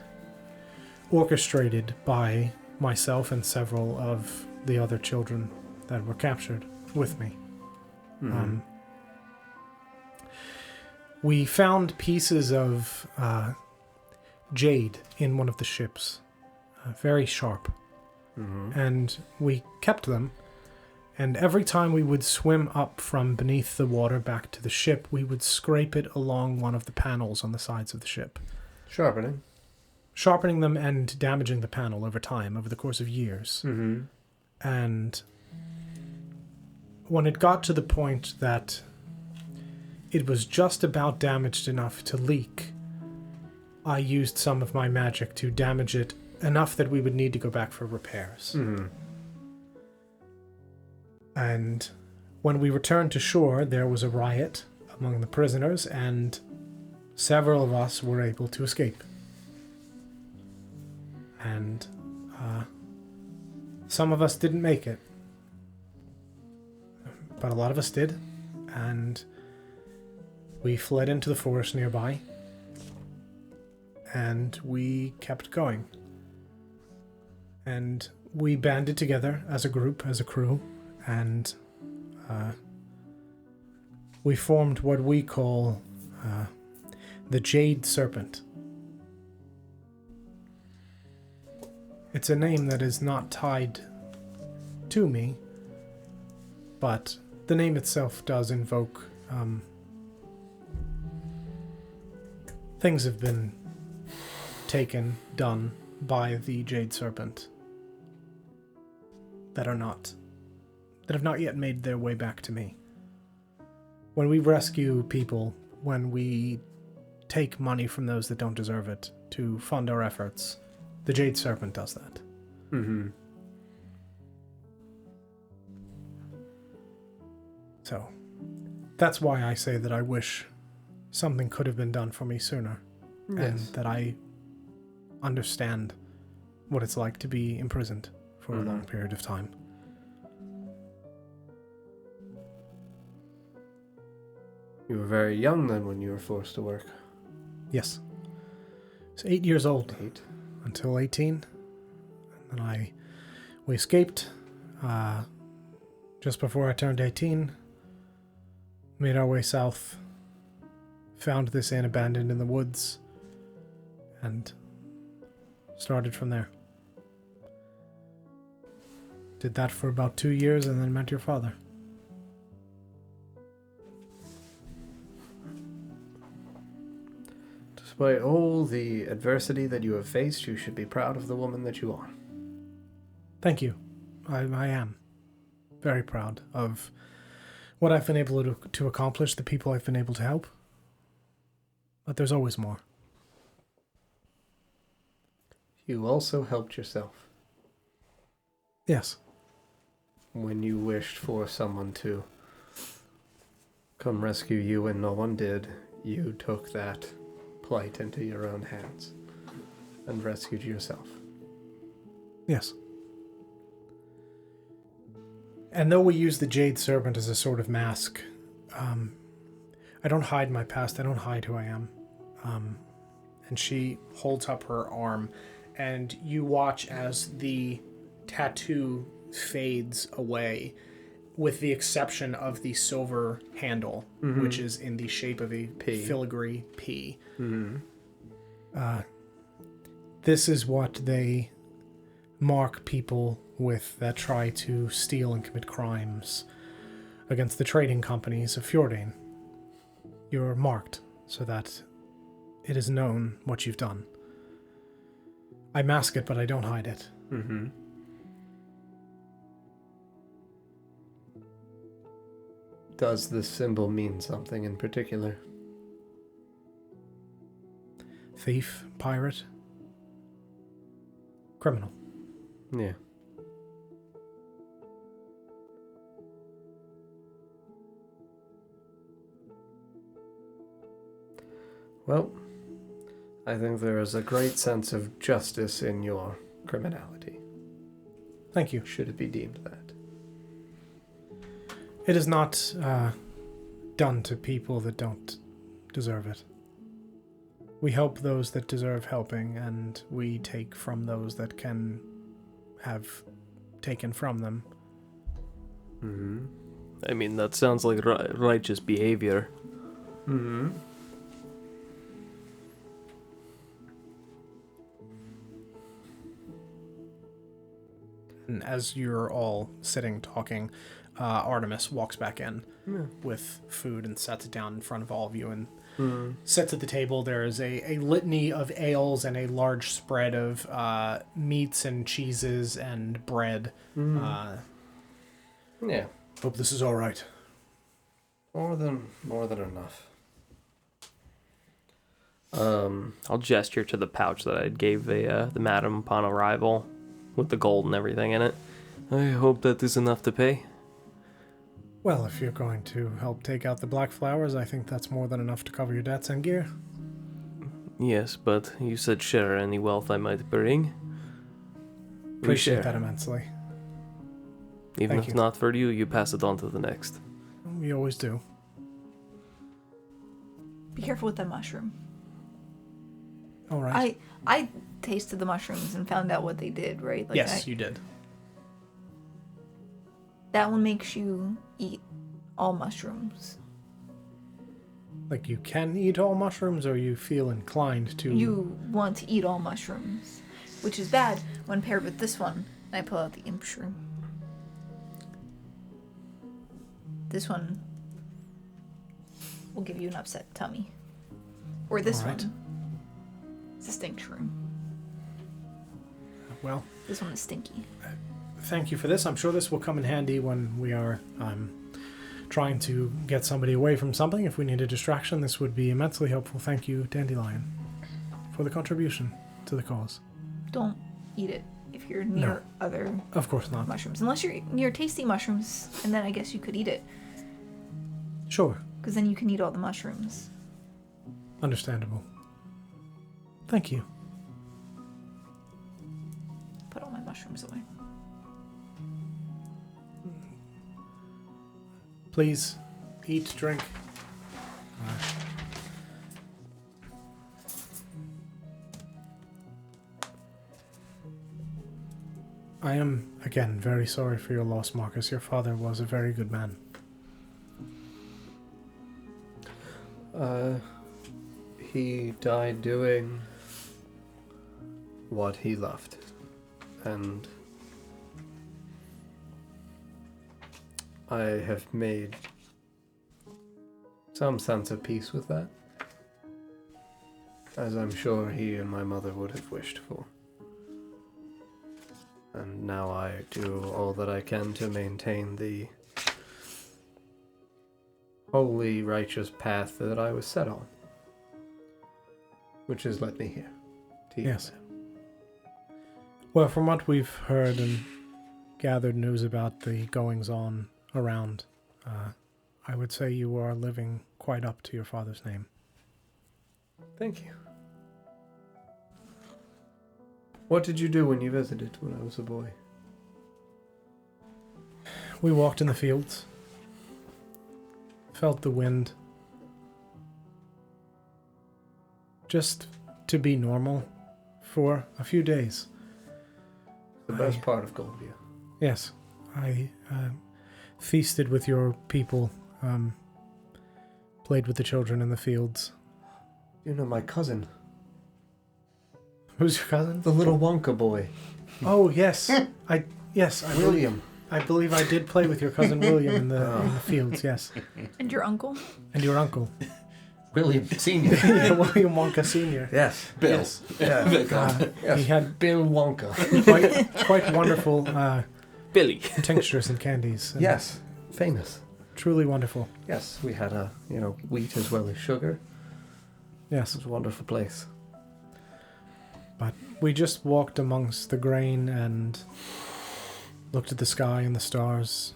Orchestrated by myself and several of the other children that were captured with me. Mm-hmm. We found pieces of jade in one of the ships, very sharp, and we kept them. And every time we would swim up from beneath the water back to the ship, we would scrape it along one of the panels on the sides of the ship. Sharpening them and damaging the panel over time, over the course of years. Mm-hmm. And when it got to the point that it was just about damaged enough to leak, I used some of my magic to damage it enough that we would need to go back for repairs. Mm-hmm. And when we returned to shore, there was a riot among the prisoners, and several of us were able to escape. And some of us didn't make it, but a lot of us did, and we fled into the forest nearby, and we kept going. And we banded together as a group, as a crew, and we formed what we call the Jade Serpent. It's a name that is not tied to me, but the name itself does invoke things have been done by the Jade Serpent that have not yet made their way back to me. When we rescue people, when we take money from those that don't deserve it to fund our efforts, the Jade Serpent does that. Mm-hmm. So, that's why I say that I wish something could have been done for me sooner. And Yes. that I understand what it's like to be imprisoned for a long period of time. You were very young then when you were forced to work. Yes. I was 8 years old 8. until 18. And then we escaped just before I turned 18. Made our way south. Found this inn abandoned in the woods. And started from there. Did that for about 2 years and then met your father. Despite all the adversity that you have faced, you should be proud of the woman that you are. Thank you. I am very proud of what I've been able to accomplish, the people I've been able to help. But there's always more. You also helped yourself. Yes. When you wished for someone to come rescue you and no one did, you took that plight into your own hands and rescued yourself. Yes. And though we use the Jade Serpent as a sort of mask, I don't hide my past. I don't hide who I am. And she holds up her arm, and you watch as the tattoo fades away, with the exception of the silver handle, which is in the shape of a filigree P. This is what they mark people with that try to steal and commit crimes against the trading companies of Fjordain. You're marked so that it is known what you've done. I mask it, but I don't hide it. Mm-hmm. Does this symbol mean something in particular? Thief, pirate, criminal. Yeah. Well, I think there is a great sense of justice in your criminality. Thank you. Should it be deemed that? It is not done to people that don't deserve it. We help those that deserve helping, and we take from those that can have taken from them. Mm-hmm. I mean, that sounds like righteous behavior. Mm-hmm. And as you're all sitting talking, Artemis walks back in with food and sets it down in front of all of you and sits at the table. There is a litany of ales and a large spread of meats and cheeses and bread. Yeah. Hope this is all right. More than enough. I'll gesture to the pouch that I gave the madam upon arrival, with the gold and everything in it. I hope that is enough to pay. Well, if you're going to help take out the Blackflowers, I think that's more than enough to cover your debts and gear. Yes, but you said share any wealth I might bring. We Appreciate share. that immensely. Even Thank if you. not for you, you pass it on to the next. We always do. Be careful with that mushroom. All right. I tasted the mushrooms and found out what they did, right? Like Yes, you did. that one makes you eat all mushrooms. Like you can eat all mushrooms, or you feel inclined to. You want to eat all mushrooms, which is bad when paired with this one. And I pull out the imp shroom. This one will give you an upset tummy. Or this All right. one. It's a stink shroom. Well, This one is stinky. thank you for this. I'm sure this will come in handy when we are trying to get somebody away from something. If we need a distraction, this would be immensely helpful. Thank you, Dandelion, for the contribution to the cause. Don't eat it if if you're near other Of course not. mushrooms. Unless you're near tasty mushrooms, and then I guess you could eat it. Sure. Because then you can eat all the mushrooms. Understandable. Thank you. Put all my mushrooms away. Please, eat, drink. I am, again, very sorry for your loss, Marcus. Your father was a very good man. He died doing what he loved. And I have made some sense of peace with that, as I'm sure he and my mother would have wished for. And now I do all that I can to maintain the holy, righteous path that I was set on, which has led me here. To you. Yes. Well, from what we've heard and gathered news about the goings-on around, I would say you are living quite up to your father's name. Thank you. What did you do when you visited when I was a boy? We walked in the fields, felt the wind, just to be normal for a few days. The best part of Goldview. Yes, I feasted with your people, played with the children in the fields. You know my cousin, Who's your cousin? the little Wonka boy, Oh, yes. I William. I believe I did play with your cousin William in the fields, yes. And your uncle? And your uncle. William Senior. Yeah, William Wonka Sr. Yes. Bill. Yes. Yeah. Yes. He had Bill Wonka. quite wonderful Billy. tinctures and candies. And Yes. Famous. Truly wonderful. Yes. We had wheat as well as sugar. Yes. It was a wonderful place. But we just walked amongst the grain and looked at the sky and the stars.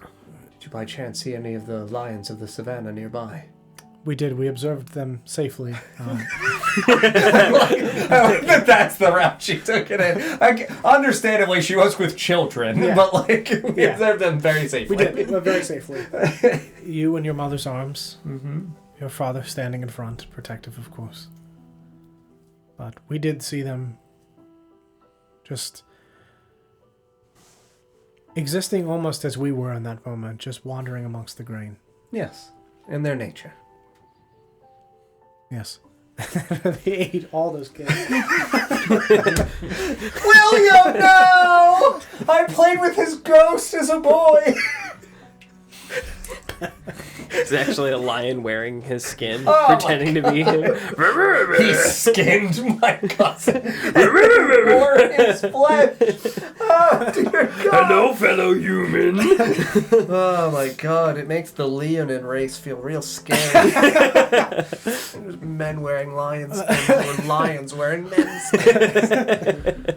Did you by chance see any of the lions of the savannah nearby? We did. We observed them safely. That's the route she took it in. Understandably, she was with children, Yeah. but we Yeah. observed them very safely. We did, very safely. You in your mother's arms. Mm-hmm. Your father standing in front, protective, of course. But we did see them just existing almost as we were in that moment, just wandering amongst the grain. Yes, in their nature. Yes. They ate all those kids. William, no! I played with his ghost as a boy. It's actually a lion wearing his skin, Oh pretending to be him. He skinned my cousin and wore his flesh. Oh, dear God. Hello, fellow human. Oh, my God. It makes the Leonin race feel real scary. There's men wearing lion skins or lions wearing men's skins.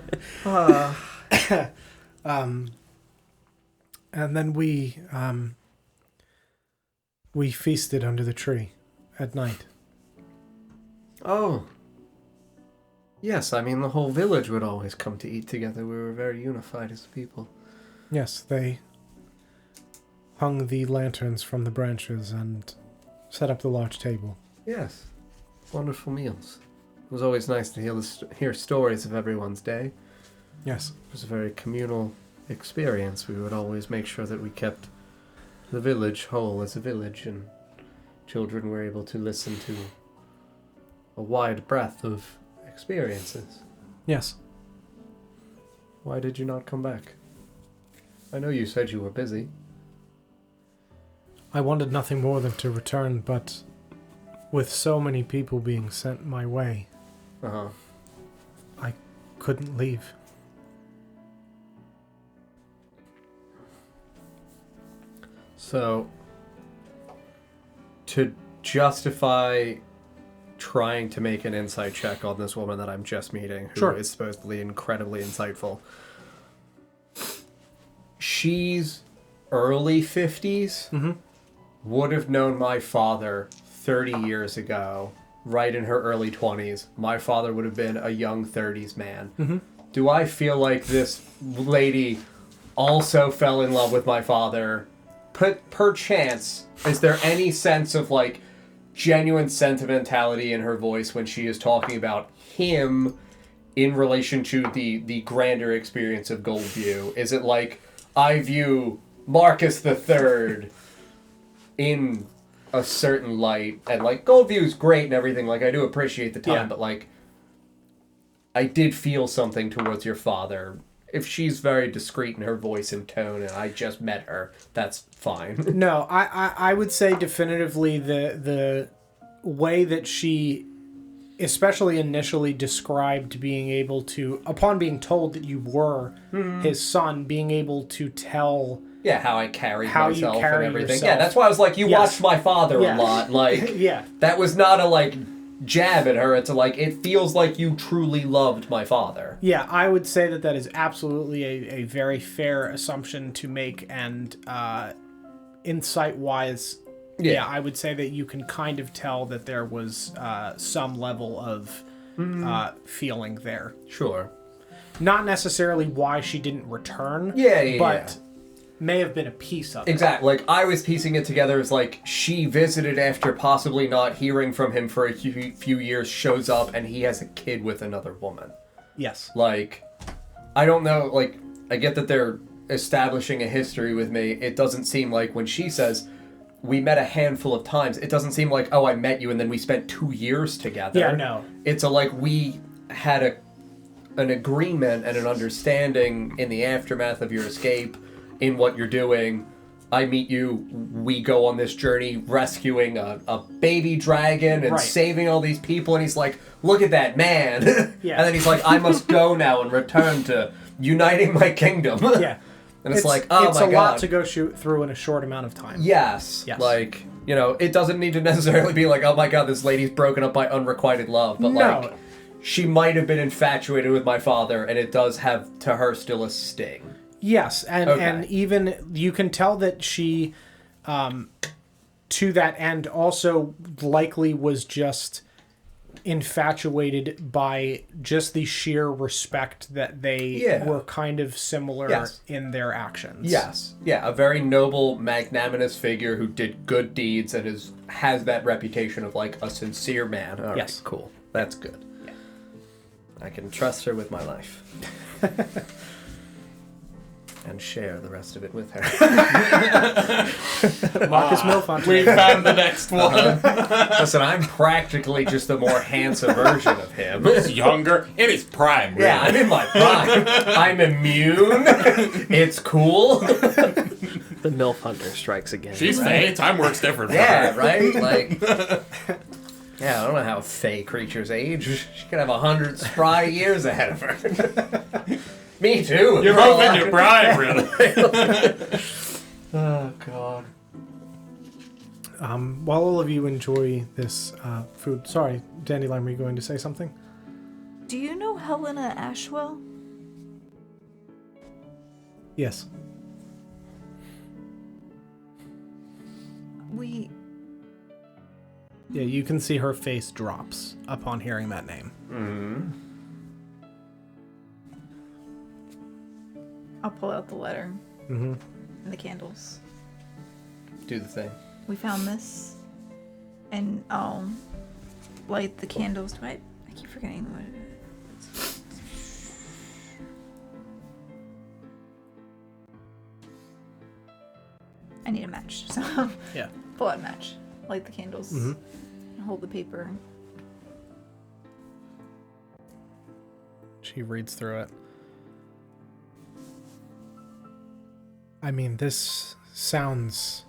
And then we feasted under the tree at night. Oh. Yes, I mean, the whole village would always come to eat together. We were very unified as a people. Yes, they hung the lanterns from the branches and set up the large table. Yes. Wonderful meals. It was always nice to hear stories of everyone's day. Yes. It was a very communal experience. We would always make sure that we kept the village whole as a village, and children were able to listen to a wide breadth of experiences. Yes. Why did you not come back? I know you said you were busy. I wanted nothing more than to return, but with so many people being sent my way, Uh-huh. I couldn't leave. So, to justify trying to make an insight check on this woman that I'm just meeting, who Sure. is supposedly incredibly insightful, she's early 50s, would have known my father 30 years ago, right in her early 20s. My father would have been a young 30s man. Do I feel like this lady also fell in love with my father? Per chance, is there any sense of, like, genuine sentimentality in her voice when she is talking about him in relation to the grander experience of Goldview? Is it like, I view Marcus III in a certain light, and, like, Goldview's great and everything, like, I do appreciate the time, but, like, I did feel something towards your father. If she's very discreet in her voice and tone, and I just met her, that's fine. No, I would say definitively the way that she, especially initially, described being able to, upon being told that you were his son, being able to tell... Yeah, how I carried myself you carry and everything. yourself. Yeah, that's why I was like, you watched my father a lot. Like, that was not a, like, jab at her. It's a, like, it feels like you truly loved my father. Yeah, I would say that is absolutely a very fair assumption to make, and insight-wise, I would say that you can kind of tell that there was some level of feeling there. Sure. Not necessarily why she didn't return, but may have been a piece of it. Exactly. Like, I was piecing it together as, like, she visited after possibly not hearing from him for a few years, shows up, and he has a kid with another woman. Yes. Like, I don't know, like, I get that they're establishing a history with me. It doesn't seem like when she says, we met a handful of times, it doesn't seem like, oh, I met you and then we spent 2 years together. Yeah, no. It's like, we had an agreement and an understanding in the aftermath of your escape, in what you're doing. I meet you, we go on this journey rescuing a baby dragon and saving all these people, and he's like, look at that man. And then he's like, I must go now and return to uniting my kingdom. And it's like, oh my god. It's a lot to go through in a short amount of time. Yes. Like, you know, it doesn't need to necessarily be like, oh my god, this lady's broken up by unrequited love, but like, she might have been infatuated with my father, and it does have, to her, still a sting. Yes, and even you can tell that she, to that end, also likely was just infatuated by just the sheer respect that they were kind of similar in their actions. Yes. Yeah, a very noble, magnanimous figure who did good deeds and has that reputation of, like, a sincere man. All right, cool. That's good. Yeah. I can trust her with my life. And share the rest of it with her. Marcus Milfont. We found the next one. Listen, I'm practically just a more handsome version of him. He's younger. In his prime, really. Yeah, I'm in my prime. I'm immune. It's cool. The MILF hunter strikes again. She's fey. Time works different for her. Yeah, right? Like... Yeah, I don't know how fey creatures age. She could have 100 spry years ahead of her. Me too. You're both in your prime, really. Oh, God. While all of you enjoy this food... Sorry, Dandelion, were you going to say something? Do you know Helena Ashwell? Yes. Yeah, you can see her face drops upon hearing that name. Mm-hmm. I'll pull out the letter. Mm-hmm. And the candles. Do the thing. We found this. And I'll light the candles. I keep forgetting what it is. I need a match, so pull out a match. Light the candles. Mm-hmm. And hold the paper. She reads through it. I mean, this sounds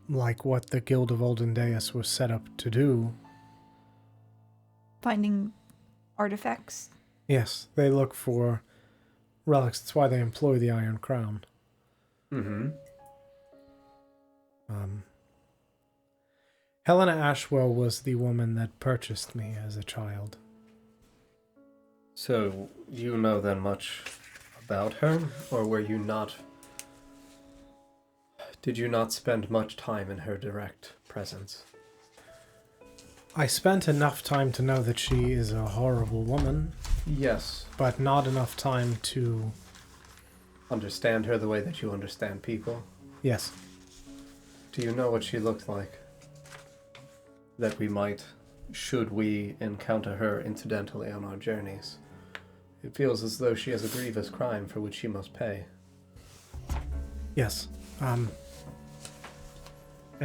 like what the Guild of Oldendeus was set up to do. Finding artifacts? Yes, they look for relics. That's why they employ the Iron Crown. Mm-hmm. Helena Ashwell was the woman that purchased me as a child. So, you know then much about her, or were you not... Did you not spend much time in her direct presence? I spent enough time to know that she is a horrible woman, Yes. but not enough time to... Understand her the way that you understand people? Yes. Do you know what she looked like? That we might, should we encounter her incidentally on our journeys. It feels as though she has a grievous crime for which she must pay. Yes. And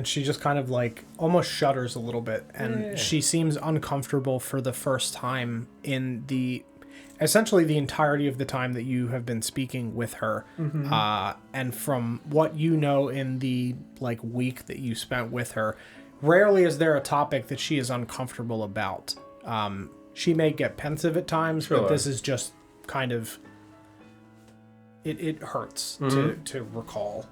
she just kind of like almost shudders a little bit, and she seems uncomfortable for the first time in essentially the entirety of the time that you have been speaking with her. And from what you know in the like week that you spent with her, rarely is there a topic that she is uncomfortable about. She may get pensive at times, but this is just kind of it hurts to recall.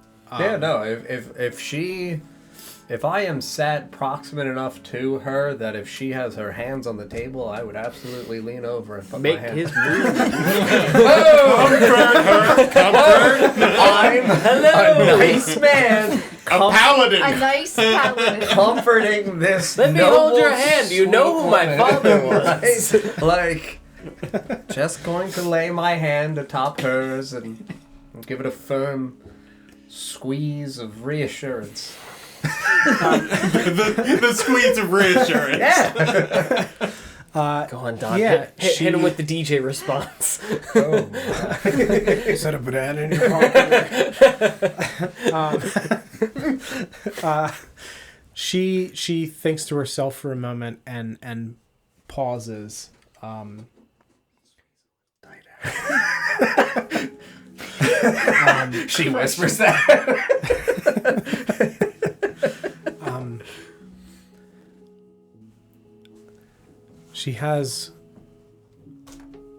If I am sat proximate enough to her that if she has her hands on the table, I would absolutely lean over and put Make my hand. his move. I'm a nice man. A paladin. A nice paladin. Comforting this. Let me noble, hold your hand. You know sweet who my woman. father was. Right? Like, just going to lay my hand atop hers and give it a firm squeeze of reassurance. the squeeze of reassurance. Yeah. Go on, Don. Yeah, hit him with the DJ response. Oh, Set a banana in your pocket. She thinks to herself for a moment and pauses. she whispers that. She has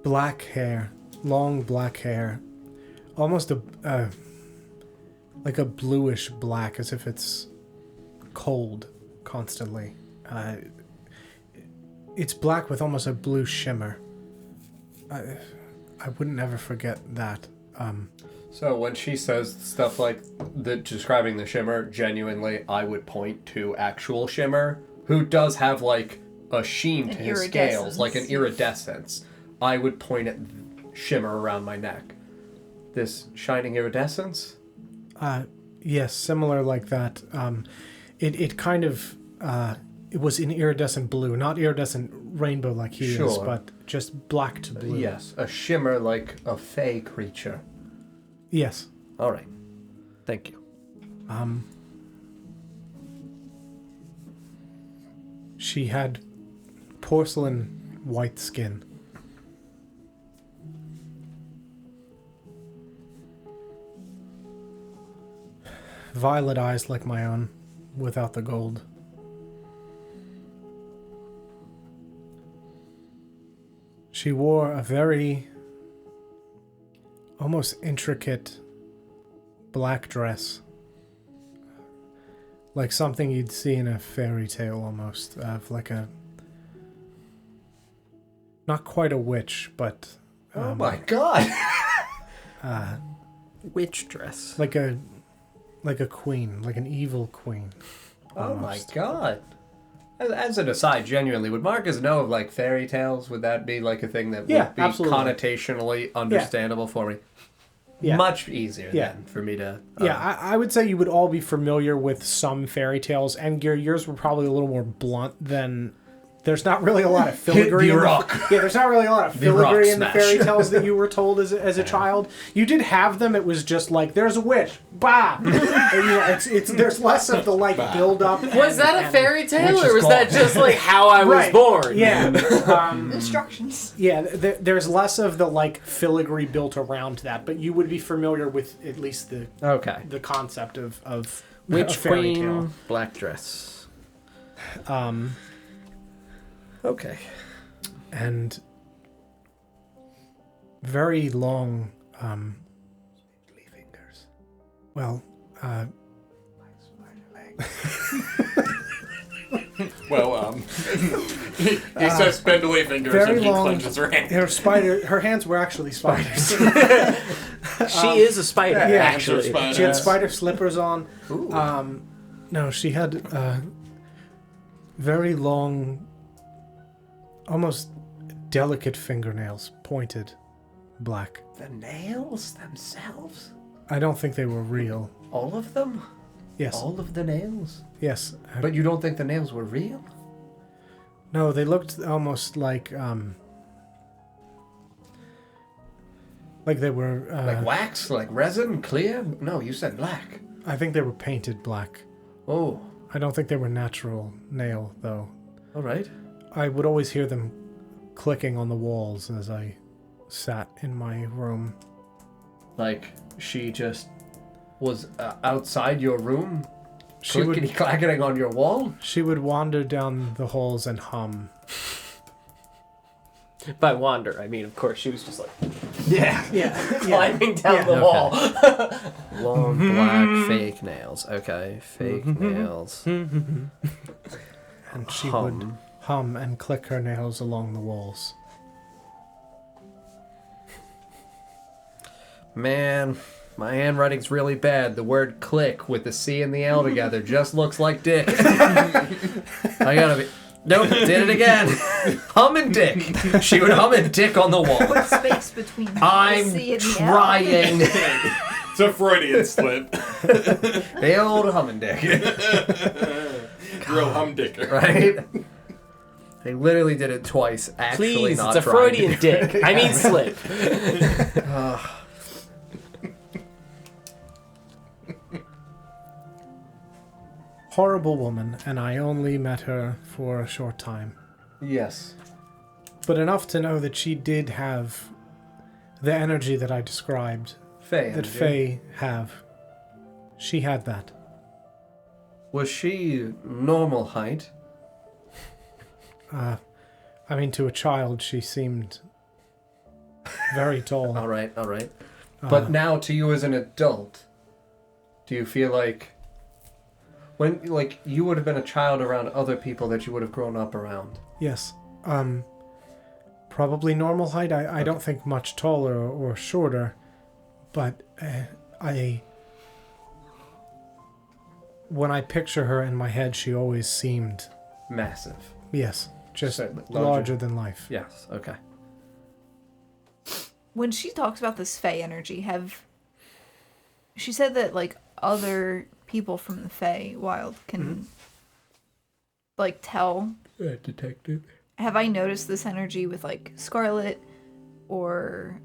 black hair, long black hair, almost like a bluish black, as if it's cold constantly. It's black with almost a blue shimmer. I wouldn't ever forget that. So when she says stuff like describing the shimmer, genuinely, I would point to actual shimmer, who does have like a sheen to his scales, like an iridescence. I would point at shimmer around my neck. This shining iridescence? Yes, similar like that. It kind of it was in iridescent blue, not iridescent rainbow like he is, but just black to blue. Yes, a shimmer like a fey creature. Yes. All right. Thank you. She had porcelain white skin. Violet eyes like my own, without the gold. She wore a very, almost intricate black dress. Like something you'd see in a fairy tale almost, of like a, not quite a witch, but... oh my god! Witch dress. Like a queen, like an evil queen. Oh my almost. god! As an aside, genuinely, would Marcus know of like fairy tales? Would that be like a thing that would be absolutely. connotationally understandable for me? Yeah. Much easier then for me to... Yeah, I would say you would all be familiar with some fairy tales, and yours were probably a little more blunt than... There's not really a lot of filigree. There's not really a lot of filigree in the fairy tales that you were told as a child. You did have them. It was just like, there's a witch. Bah! There's less of the like build up. Was that a fairy tale, or was that just like how I was Right. born? Yeah. Instructions. Yeah, there's less of the like filigree built around that, but you would be familiar with at least the concept of Witch a fairy queen, tale. black dress. Okay. And very long Fingers. well Well, He says spindly fingers very and he long- clenches her hand. Her hands were actually spiders. She is a spider, yeah, actually. spiders. She had spider slippers on. Ooh. No, she had very long, almost delicate fingernails, pointed, black. The nails themselves? I don't think they were real. All of them? Yes. All of the nails? Yes. But you don't think the nails were real? No, they looked almost like they were. Like wax? Like resin? Clear? No, you said black. I think they were painted black. Oh, I don't think they were natural nail, though. all right. I would always hear them clicking on the walls as I sat in my room. Like, she just was outside your room? She would Clickety-clacketing on your wall? She would wander down the halls and hum. By wander, I mean, of course, she was just like Yeah. climbing down the Okay. wall. Long black fake nails. Okay, fake nails. And she would Hum. hum and click her nails along the walls. Man, my handwriting's really bad. The word click with the C and the L together just looks like dick. I gotta be... Nope, did it again. Hum and dick. She would hum and dick on the wall. What space between I'm the C and the L? trying. It's a Freudian slip. The old hum and dick. Real humdicker. Right? They literally did it twice. Actually, Please, not it's a trying. Freudian dick. I mean slip. Horrible woman, and I only met her for a short time. Yes. But enough to know that she did have the energy that I described, Faye. that Faye have. She had that. Was she normal height? I mean, to a child, she seemed very tall. All right. But now to you as an adult, do you feel like when you would have been a child around other people that you would have grown up around? Yes. Probably normal height. I don't think much taller or shorter, but when I picture her in my head, she always seemed, Massive. yes, just So, larger than life. Yes. Okay. When she talks about this Fae energy, she said that like other people from the Fae wild can like tell. Detective. Have I noticed this energy with like Scarlet or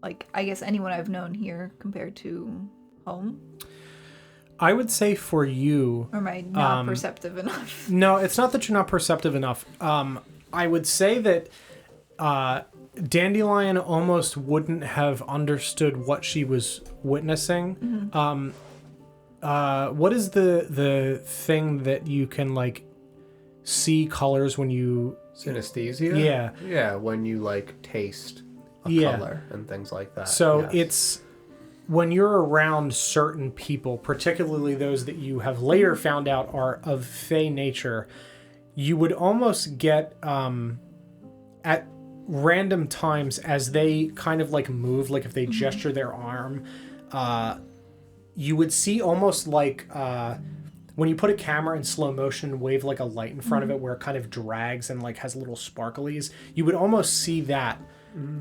like I guess anyone I've known here compared to home? I would say for you, Or am I not perceptive enough? no, it's not that you're not perceptive enough. I would say that Dandelion almost wouldn't have understood what she was witnessing. What is the thing that you can like see colors when you? Synesthesia? Yeah. Yeah, when you like taste a Yeah. color and things like that. So yes. it's when you're around certain people, particularly those that you have later found out are of Fey nature, you would almost get at random times as they kind of like move, like if they gesture their arm, you would see almost like when you put a camera in slow motion and wave like a light in front of it where it kind of drags and like has little sparklies, you would almost see that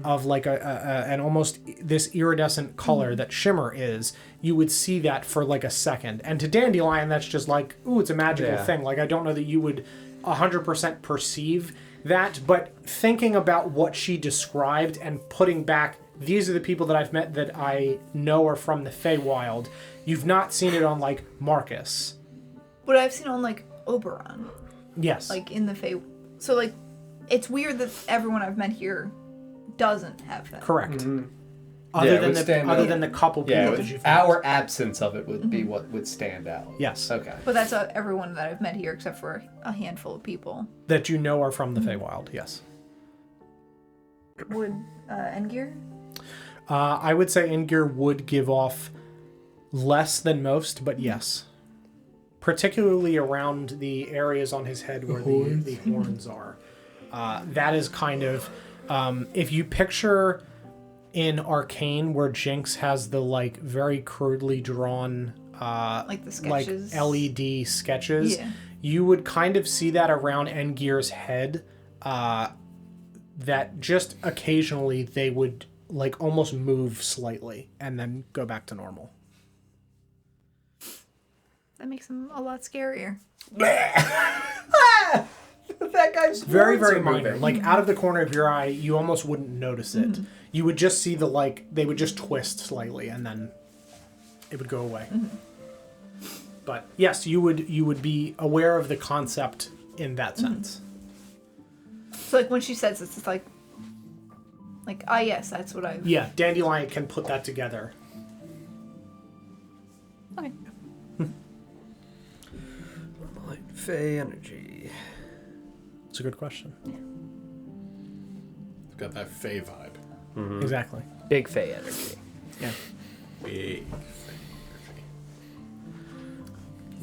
of like an almost this iridescent color that shimmer is. You would see that for like a second, and to Dandelion that's just like, ooh, it's a magical thing. Like I don't know that you would 100% perceive that, but thinking about what she described and putting back, these are the people that I've met that I know are from the Feywild. You've not seen it on like Marcus. But I've seen on like Oberon, Yes. like in the Fae. So like, it's weird that everyone I've met here doesn't have that. Correct. Yeah, it would stand Other out. than the couple people Yeah, that you've met. our absence of it would be what would stand out. Yes. Okay. But that's everyone that I've met here except for a handful of people. That you know are from the Feywild, yes. Would Engir? I would say Ingir would give off less than most, but yes. particularly around the areas on his head where the horns are. That is kind of, if you picture in Arcane where Jinx has the like very crudely drawn, Like the sketches. like LED sketches, Yeah. you would kind of see that around Endgear's head. That just occasionally they would like almost move slightly and then go back to normal. That makes him a lot scarier. That guy's Very, words very are minor. moving. Like out of the corner of your eye, you almost wouldn't notice it. You would just see the like they would just twist slightly and then it would go away. But yes, you would be aware of the concept in that sense. So like when she says this, it's like yes, that's what I've. Yeah, Dandelion can put that together. Okay. Light Fey energy. It's a good question. It's got that Fey vibe. Exactly. Big Fey energy. Yeah. Big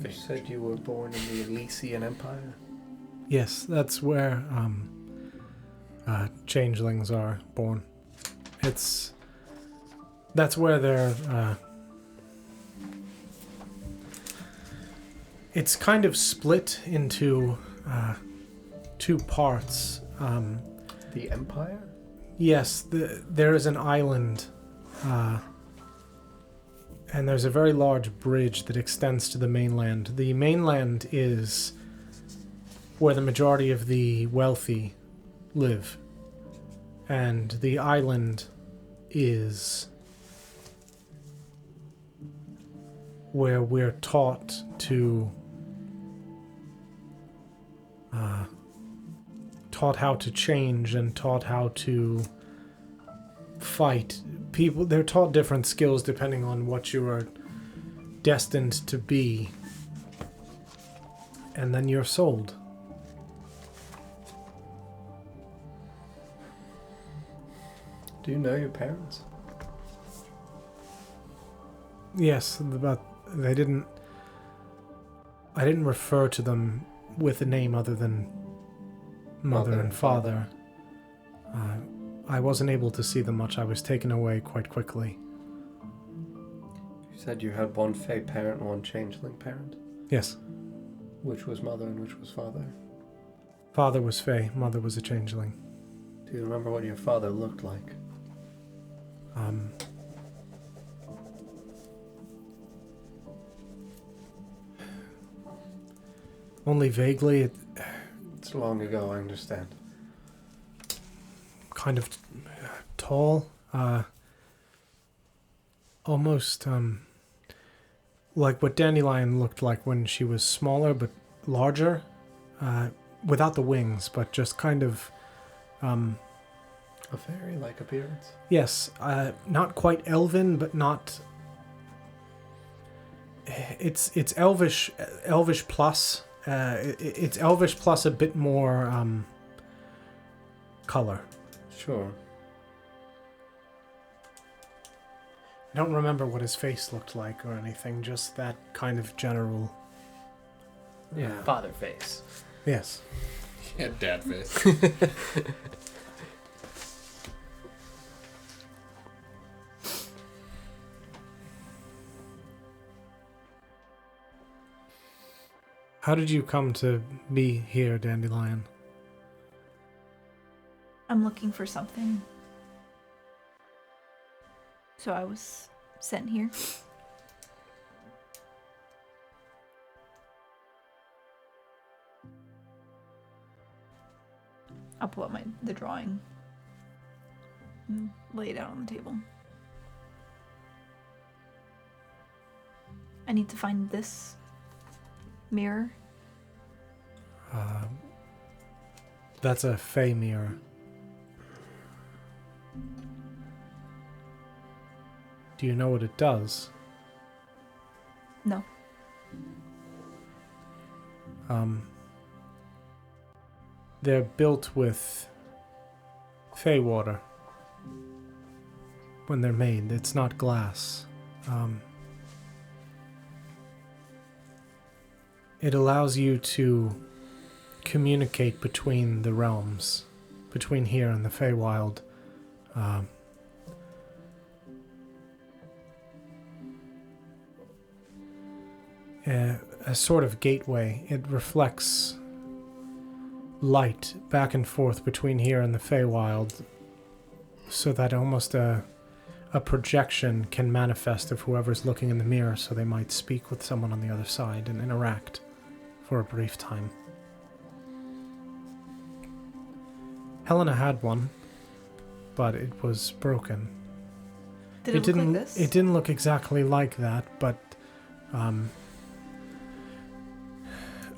You said you were born in the Elysian Empire? Yes, that's where changelings are born. That's where they're. It's kind of split into two parts. The Empire? Yes, there is an island, and there's a very large bridge that extends to the mainland. The mainland is where the majority of the wealthy live, and the island is where we're taught how to change and taught how to fight. People, they're taught different skills depending on what you are destined to be, and then you're sold. Do you know your parents? Yes, but I didn't refer to them with a name other than mother and father. I wasn't able to see them much. I was taken away quite quickly. You said you had one Fey parent and one changeling parent. Yes. Which was mother and which was father? Father was Fey, mother was a changeling. Do you remember what your father looked like? Only vaguely. It's long ago, I understand. Kind of tall, almost like what Dandelion looked like when she was smaller but larger, without the wings, but just kind of A fairy-like appearance? yes, not quite elven, but not. It's elvish plus. It's elvish plus a bit more color. Sure. I don't remember what his face looked like or anything, just that kind of general. Yeah. Father face. Yes. Yeah, dad face. How did you come to be here, Dandelion? I'm looking for something. So I was sent here. I'll pull out the drawing and lay it out on the table. I need to find this mirror. That's a Fey mirror. Do you know what it does? No. They're built with Fey water. When they're made, it's not glass. It allows you to communicate between the realms, between here and the Feywild. A sort of gateway. It reflects light back and forth between here and the Feywild, so that almost a projection can manifest of whoever's looking in the mirror, so they might speak with someone on the other side and interact for a brief time. Helena had one, but it was broken. Did it look like this? It didn't look exactly like that, but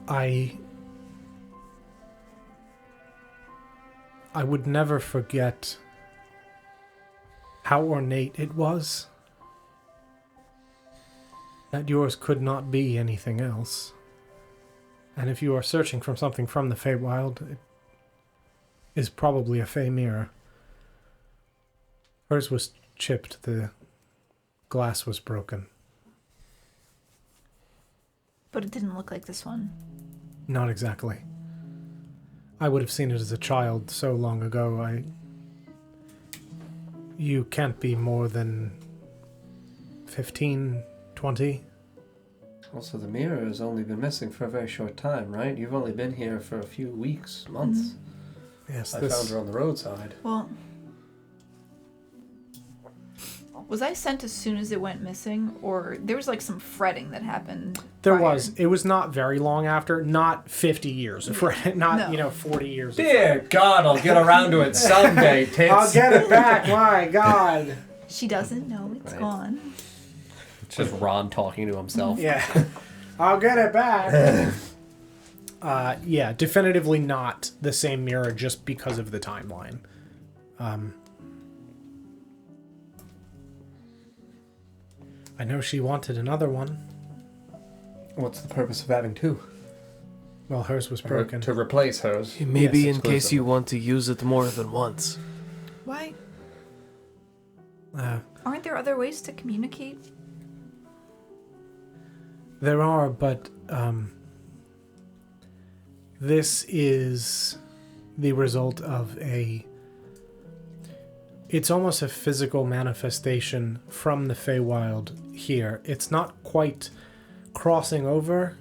I would never forget how ornate it was. That yours could not be anything else. And if you are searching for something from the Feywild, it is probably a Fey mirror. Hers was chipped, the glass was broken. But it didn't look like this one. Not exactly. I would have seen it as a child so long ago. You can't be more than 15, 20. Also, the mirror has only been missing for a very short time, right? You've only been here for a few weeks, months. Mm-hmm. Yes, I found her on the roadside. Well, was I sent as soon as it went missing, or there was like some fretting that happened? There prior? was. It was not very long after. Not 50 years. Not, No. 40 years. Dear God, I'll get around to it someday, tits. I'll get it back. My God. She doesn't know it's Right. gone. It's just Ron talking to himself. Yeah. I'll get it back. Yeah, definitively not the same mirror just because of the timeline. I know she wanted another one. What's the purpose of having two? Well, hers was broken. To replace hers. Maybe Yes, in case exclusive. you want to use it more than once. Why? Uh, Aren't there other ways to communicate? There are, but this is the result of it's almost a physical manifestation from the Feywild here. It's not quite crossing over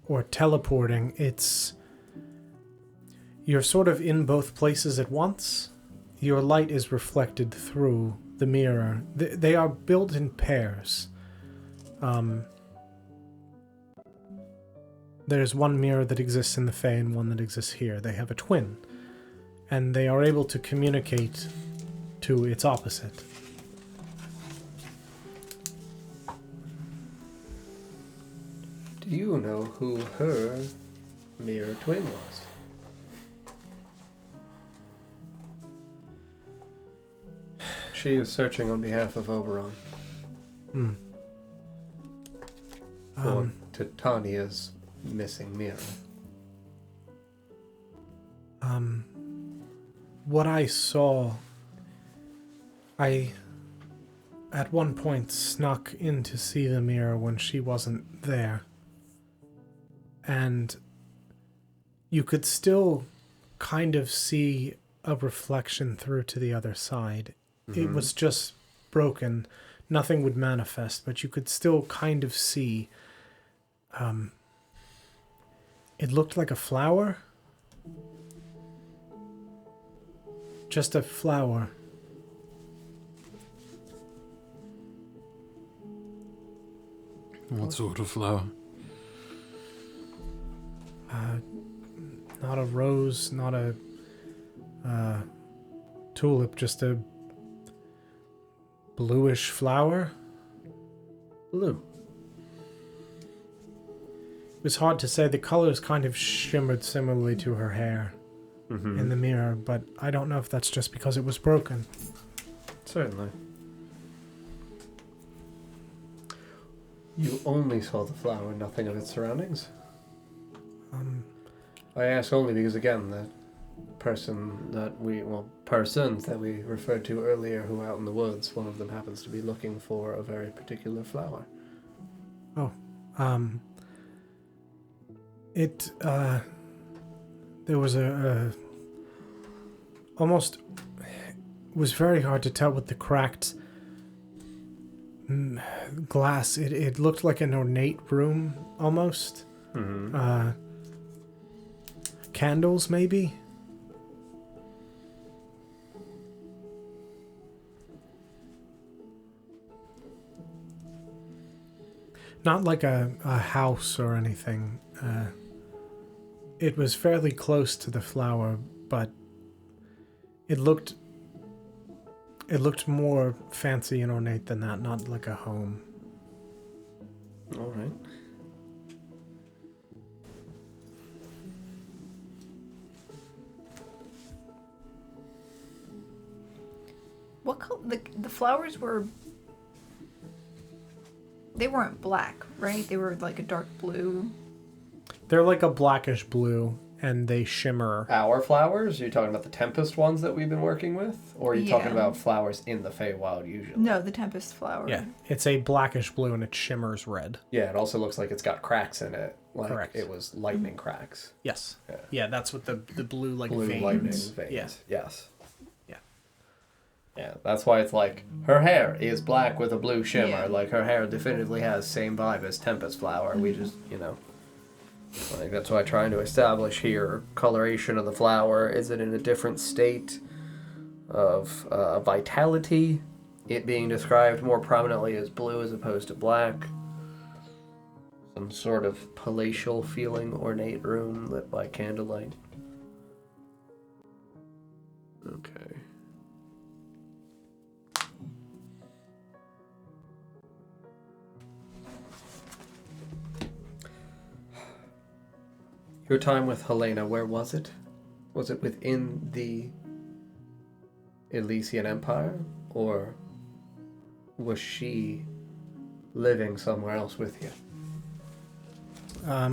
or teleporting. You're sort of in both places at once. Your light is reflected through the mirror. They are built in pairs. There's one mirror that exists in the Fae and one that exists here. They have a twin, and they are able to communicate to its opposite. Do you know who her mirror twin was? She is searching on behalf of Oberon for Titania's missing mirror. What I saw, I at one point snuck in to see the mirror when she wasn't there. And you could still kind of see a reflection through to the other side. It was just broken. Nothing would manifest, but you could still kind of see. It looked like a flower. Just a flower. What sort of flower? Not a rose, not a tulip, just a bluish flower. Blue. It was hard to say. The colors kind of shimmered similarly to her hair in the mirror, but I don't know if that's just because it was broken. Certainly. You only saw the flower, nothing of its surroundings? I ask only because, again, the persons that we referred to earlier who were out in the woods, one of them happens to be looking for a very particular flower. It, there was a almost, it was very hard to tell with the cracked glass. It looked like an ornate room, almost. Mm-hmm. Candles, maybe? Not like a house or anything. It was fairly close to the flower, but it looked more fancy and ornate than that, not like a home. All right. What color? The flowers were. They weren't black, right? They were like a dark blue. They're like a blackish blue, and they shimmer. Our flowers? Are you talking about the Tempest ones that we've been working with? Or are you talking Yeah. about flowers in the Feywild usually? No, the Tempest flower. Yeah, it's a blackish blue, and it shimmers red. Yeah, it also looks like it's got cracks in it. Like Correct. it was lightning cracks. Yes. Yeah. Yeah, that's what the blue like Blue veins. lightning veins. Yeah. Yes. Yeah. Yeah, that's why it's like her hair is black with a blue shimmer. Yeah. Like her hair definitively has same vibe as Tempest flower. We just, like that's why I'm trying to establish here coloration of the flower. Is it in a different state of vitality? It being described more prominently as blue as opposed to black. Some sort of palatial feeling ornate room lit by candlelight. Okay. Your time with Helena, where was it? Was it within the Elysian Empire? Or was she living somewhere else with you? I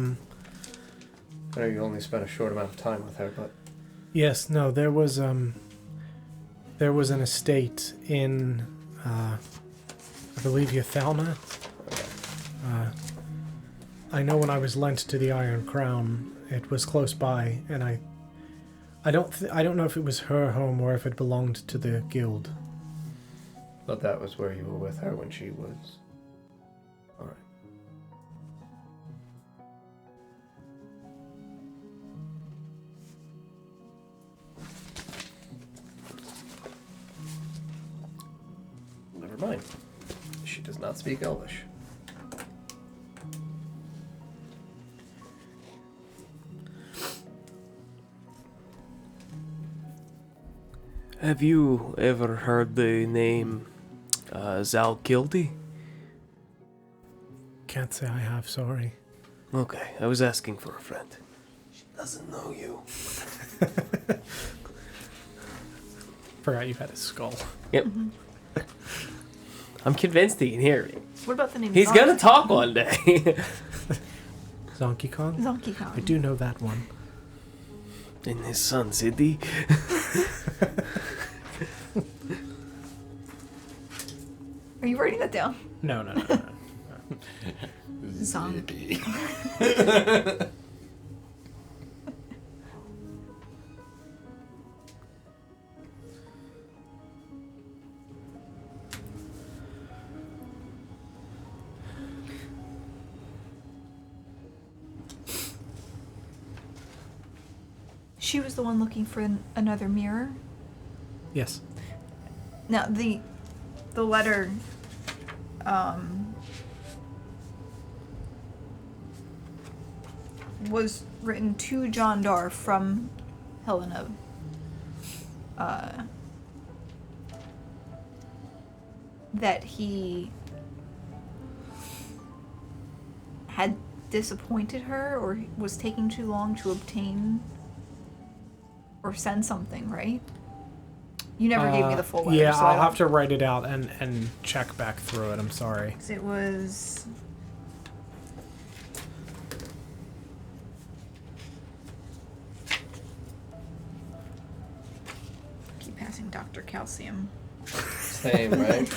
know you only spent a short amount of time with her, but... Yes, no, there was an estate in, I believe, Yathalna. I know when I was lent to the Iron Crown, it was close by, and I don't know if it was her home or if it belonged to the guild. But that was where you were with her when she was... Alright. Never mind. She does not speak Elvish. Have you ever heard the name Zalgildi? Can't say I have, sorry. Okay, I was asking for a friend. She doesn't know you. Forgot you had a skull. Yep. I'm convinced he can hear me. What about the name? He's gonna talk one day. Donkey Kong? Donkey Kong. I do know that one. And his son, Ziddy. Are you writing that down? No. Zombie. She was the one looking for another mirror. Yes. Now the letter was written to John Dar from Helena. That he had disappointed her or was taking too long to obtain or send something, right? You never gave me the full letter. Yeah, so I'll have to write it out and check back through it. I'm sorry. It was... Keep passing Dr. Calcium. Same, right?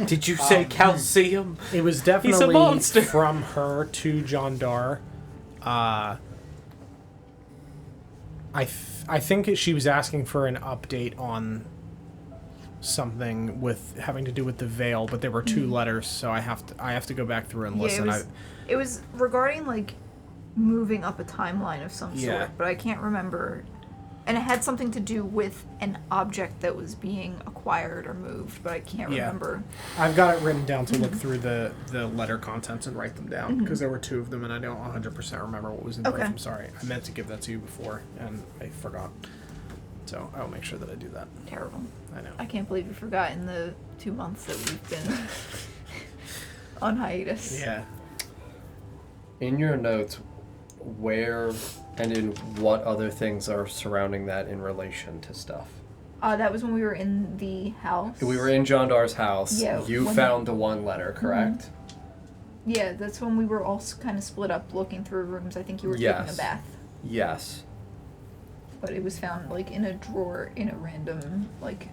Did you say calcium? It was He's a definitely monster. from her to John Dar, I think she was asking for an update on something with having to do with the veil, but there were two letters, so I have to go back through and listen. It was regarding like moving up a timeline of some sort, but I can't remember. And it had something to do with an object that was being acquired or moved, but I can't remember. I've got it written down to look through the letter contents and write them down, because there were two of them, and I don't 100% remember what was in both. I'm sorry. I meant to give that to you before, and I forgot. So I'll make sure that I do that. Terrible. I know. I can't believe you forgot in the 2 months that we've been on hiatus. Yeah. In your notes, where and in what other things are surrounding that in relation to stuff? That was when we were in the house. We were in John Dar's house. Yeah, You found the one letter, correct? Yeah, that's when we were all kind of split up looking through rooms. I think you were taking a bath. Yes. But it was found, like, in a drawer in a random, like,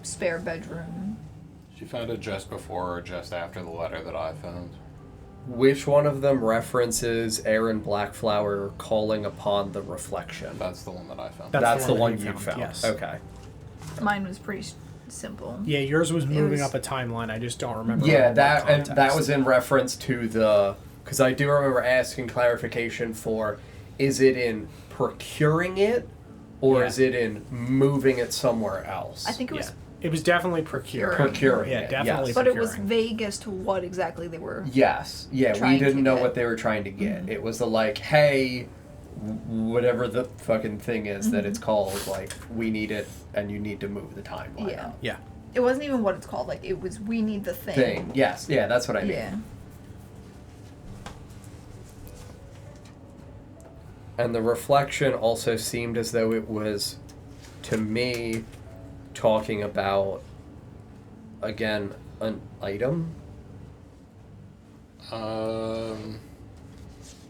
spare bedroom. She found it just before or just after the letter that I found. Which one of them references Aaron Blackflower calling upon the reflection? That's the one that I found. That's the one that you found. Yes. Okay. Mine was pretty simple. Yeah, yours was moving up a timeline. I just don't remember. Yeah, that and that was in reference to the... Because I do remember asking clarification for, is it in procuring it, or is it in moving it somewhere else? I think it was... Yeah. It was definitely procuring. Procuring Yeah, it, definitely yes. But procuring. it was vague as to what exactly they were... Yes. Yeah, we trying didn't to know get. what they were trying to get. It was the, like, hey, whatever the fucking thing is that it's called, like, we need it, and you need to move the timeline Yeah. up. Yeah. It wasn't even what it's called. Like, it was, we need the thing. Yes. Yeah, that's what I mean. Yeah. And the reflection also seemed as though it was, to me, talking about, again, an item.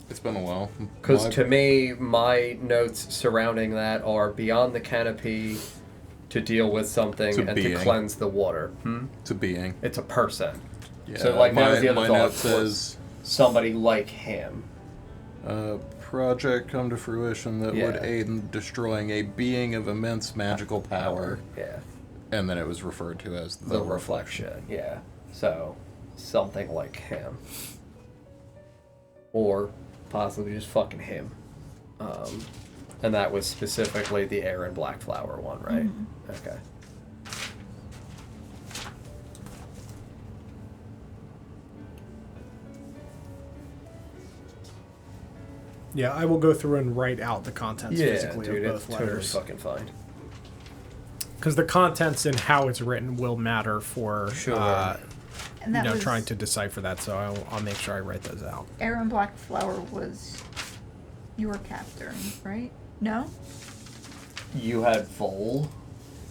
It's been a while. Because to me, my notes surrounding that are beyond the canopy to deal with something and being. to cleanse the water. It's a being. It's a person. Yeah, So, like, that was the other my thought. note Was says somebody like him. project come to fruition that would Yeah. aid in destroying a being of immense magical power. Yeah. And then it was referred to as The reflection. Yeah. So, something like him. Or possibly just fucking him. And that was specifically the Aaron Blackflower one, right? Okay. Yeah, I will go through and write out the contents physically dude, of it's both totally letters. fucking fine. Because the contents and how it's written will matter for And that was... trying to decipher that, so I'll make sure I write those out. Aaron Blackflower was your captor, right? No? You had Vol.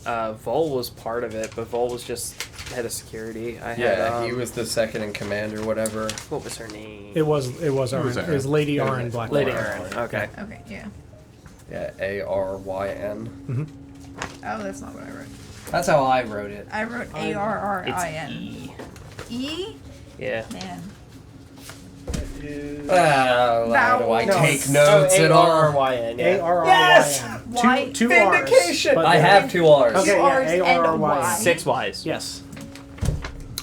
Vol was part of it, but Vol was just head of security. He was the second in command or whatever. What was her name? It was Aaron. It was Lady Aaron Blackflower. Lady Aaron. Okay. Okay, yeah. Yeah, Aryn. Oh, that's not what I wrote. That's how I wrote it. I wrote Arrin. It's E. E? Yeah. Man. How do I No. take notes at all? A-R-R-Y-N, yeah. A-R-R-Y-N. Yes! Y- Two Vindication! R's. I have 2 R's. Okay, Two R's yeah, and a A-R-R-Y-N. Y. 6 Y's. Yes.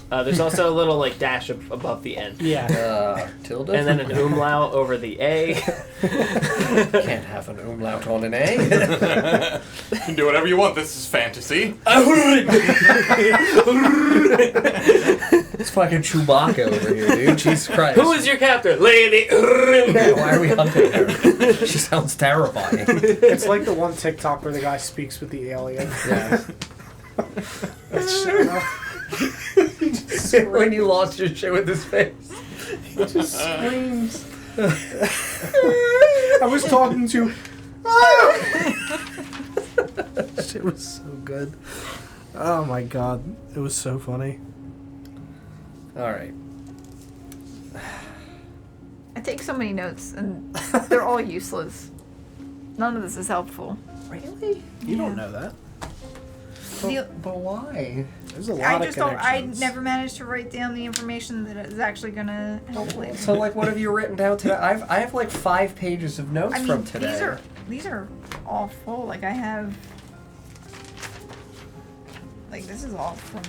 There's also a little like dash above the N. Yeah. Tilde? And then an umlaut over the A. Can't have an umlaut on an A. You can do whatever you want. This is fantasy. It's fucking Chewbacca over here, dude. Jesus Christ. Who is your captor? Lady. Why are we hunting her? She sounds terrifying. It's like the one TikTok where the guy speaks with the alien. Yeah. It's When you lost your shit with his face. He just screams. I was talking to... Shit was so good. Oh my god. It was so funny. Alright. I take so many notes, and they're all useless. None of this is helpful. Really? You don't know that. The- But why? There's a lot of I connections. never managed to write down the information that is actually gonna help later. So, like, what have you written down today? I have like 5 pages of notes I mean, from today. these are all full. Like I have, like this is all from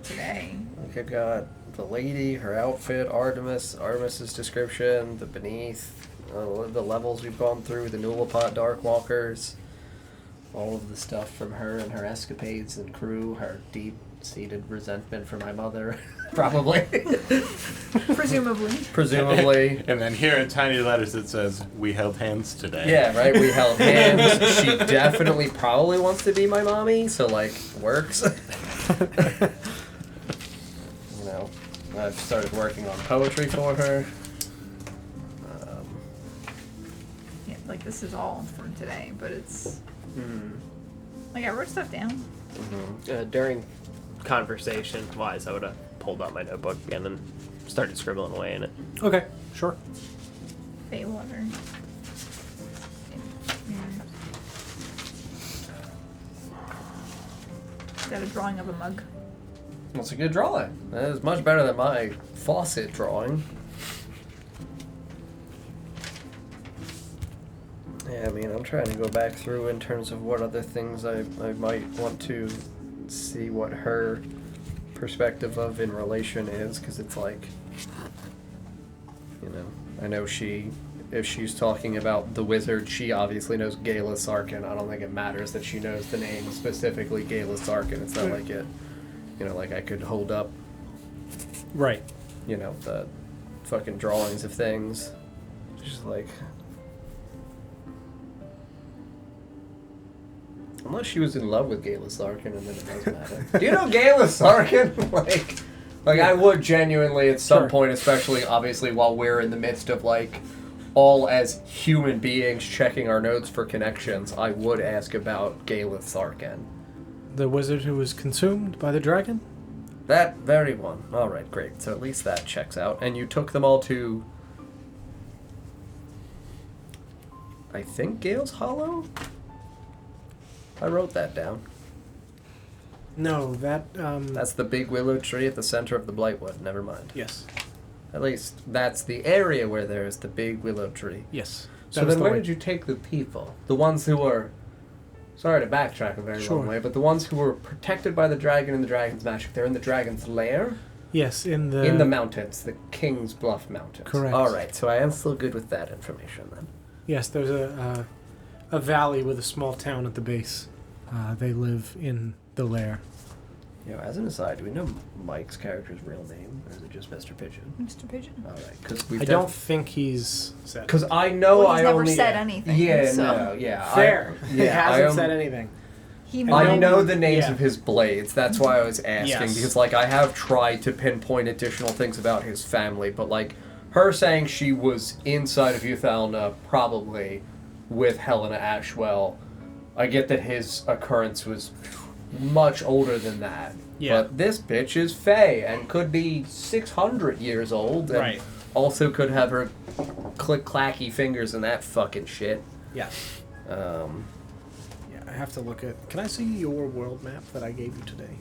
today. Like, I got the lady, her outfit, Artemis's description, the beneath, the levels we've gone through, the Nullapot Darkwalkers, all of the stuff from her and her escapades and crew, her deep-seated resentment for my mother, probably. Presumably. And then here in tiny letters it says, "We held hands today." Yeah, right, we held hands. She definitely probably wants to be my mommy, so, like, works. You know, I've started working on poetry for her. Yeah, like this is all from today, but it's like I wrote stuff down. During conversation-wise, I would have pulled out my notebook again and started scribbling away in it. Okay, sure. Baywater. Got a drawing of a mug. That's a good drawing. That is much better than my faucet drawing. Yeah, I mean, I'm trying to go back through in terms of what other things I might want to see what her perspective of in relation is, because it's like, you know, I know if she's talking about the wizard, she obviously knows Gala Sarkin. I don't think it matters that she knows the name specifically Gala Sarkin. It's not like it, you know, like I could hold up, Right. you know, the fucking drawings of things. Just like, unless she was in love with Gala Sarkin, and then it doesn't matter. Do you know Gala Sarkin? like I would genuinely at some point, especially obviously while we're in the midst of like all as human beings checking our notes for connections, I would ask about Gala Sarkin. The wizard who was consumed by the dragon? That very one. All right, great. So at least that checks out. And you took them all to, I think, Gale's Hollow? I wrote that down. No, that, That's the big willow tree at the center of the Blightwood. Never mind. Yes. At least that's the area where there is the big willow tree. Yes. So then where did you take the people? The ones who were, sorry to backtrack a very long way, but the ones who were protected by the dragon and the dragon's magic, they're in the dragon's lair? Yes, in the mountains, the King's Bluff Mountains. Correct. All right, so I am still good with that information then. Yes, there's a valley with a small town at the base. They live in the lair. You know, as an aside, do we know Mike's character's real name, or is it just Mr. Pigeon? Mr. Pigeon. All right, because we I don't think he's said. Because I know Well, he's I never only said anything. Yeah, so. no, yeah. Fair. He hasn't I said anything. He I might. know the names Yeah. of his blades. That's why I was asking, Yes. because like I have tried to pinpoint additional things about his family, but like her saying she was inside of Youthalna, probably with Helena Ashwell. I get that his occurrence was much older than that. Yeah. But this bitch is Fae and could be 600 years old. And Right. also could have her click-clacky fingers and that fucking shit. Yeah. Yeah, I have to look at... Can I see your world map that I gave you today?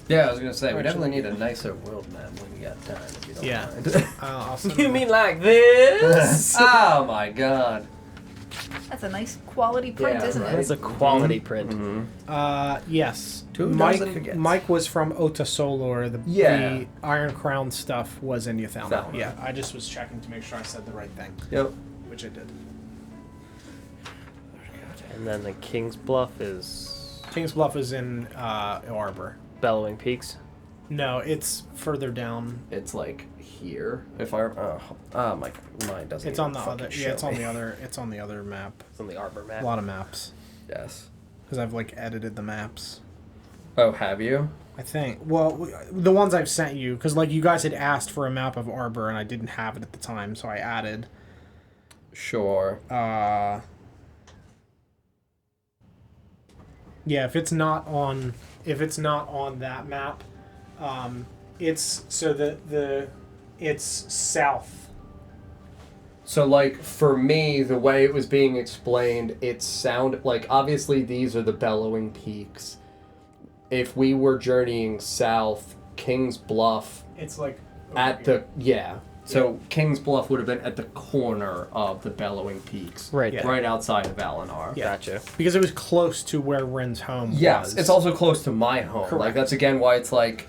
Yeah, I was going to say, we Actually, definitely need a nicer world map when we got time, if you don't Yeah. mind. I'll send You them. mean like this? Oh my god. That's a nice quality print, Yeah, isn't right. it? It's a quality print. Yes. Two dozen forgets. Mike was from Ota Solor. Yeah. The Iron Crown stuff was in Youthalna. Youthalna. Yeah, I just was checking to make sure I said the right thing, Yep. which I did. And then the King's Bluff is King's Bluff is in Arbor. Bellowing Peaks. No, it's further down. It's like here. If I my mind doesn't. It's on even the fucking other. show Yeah, it's on me. the other. It's on the other map. It's on the Arbor A map. lot of maps Yes. because I've like edited the maps. Oh, have you? I think. Well, the ones I've sent you, because like you guys had asked for a map of Arbor and I didn't have it at the time, so I added. Sure. Yeah, if it's not on that map, it's so it's south. So, like, for me, the way it was being explained, it sounded like, obviously, these are the Bellowing Peaks. if we were journeying south, King's Bluff It's like at the So King's Bluff would have been at the corner of the Bellowing Peaks, Right. Yeah. right outside of Valanar. Yeah. Gotcha. because it was close to where Rin's home Yes, was. it's also close to my home. Correct. Like that's again why it's like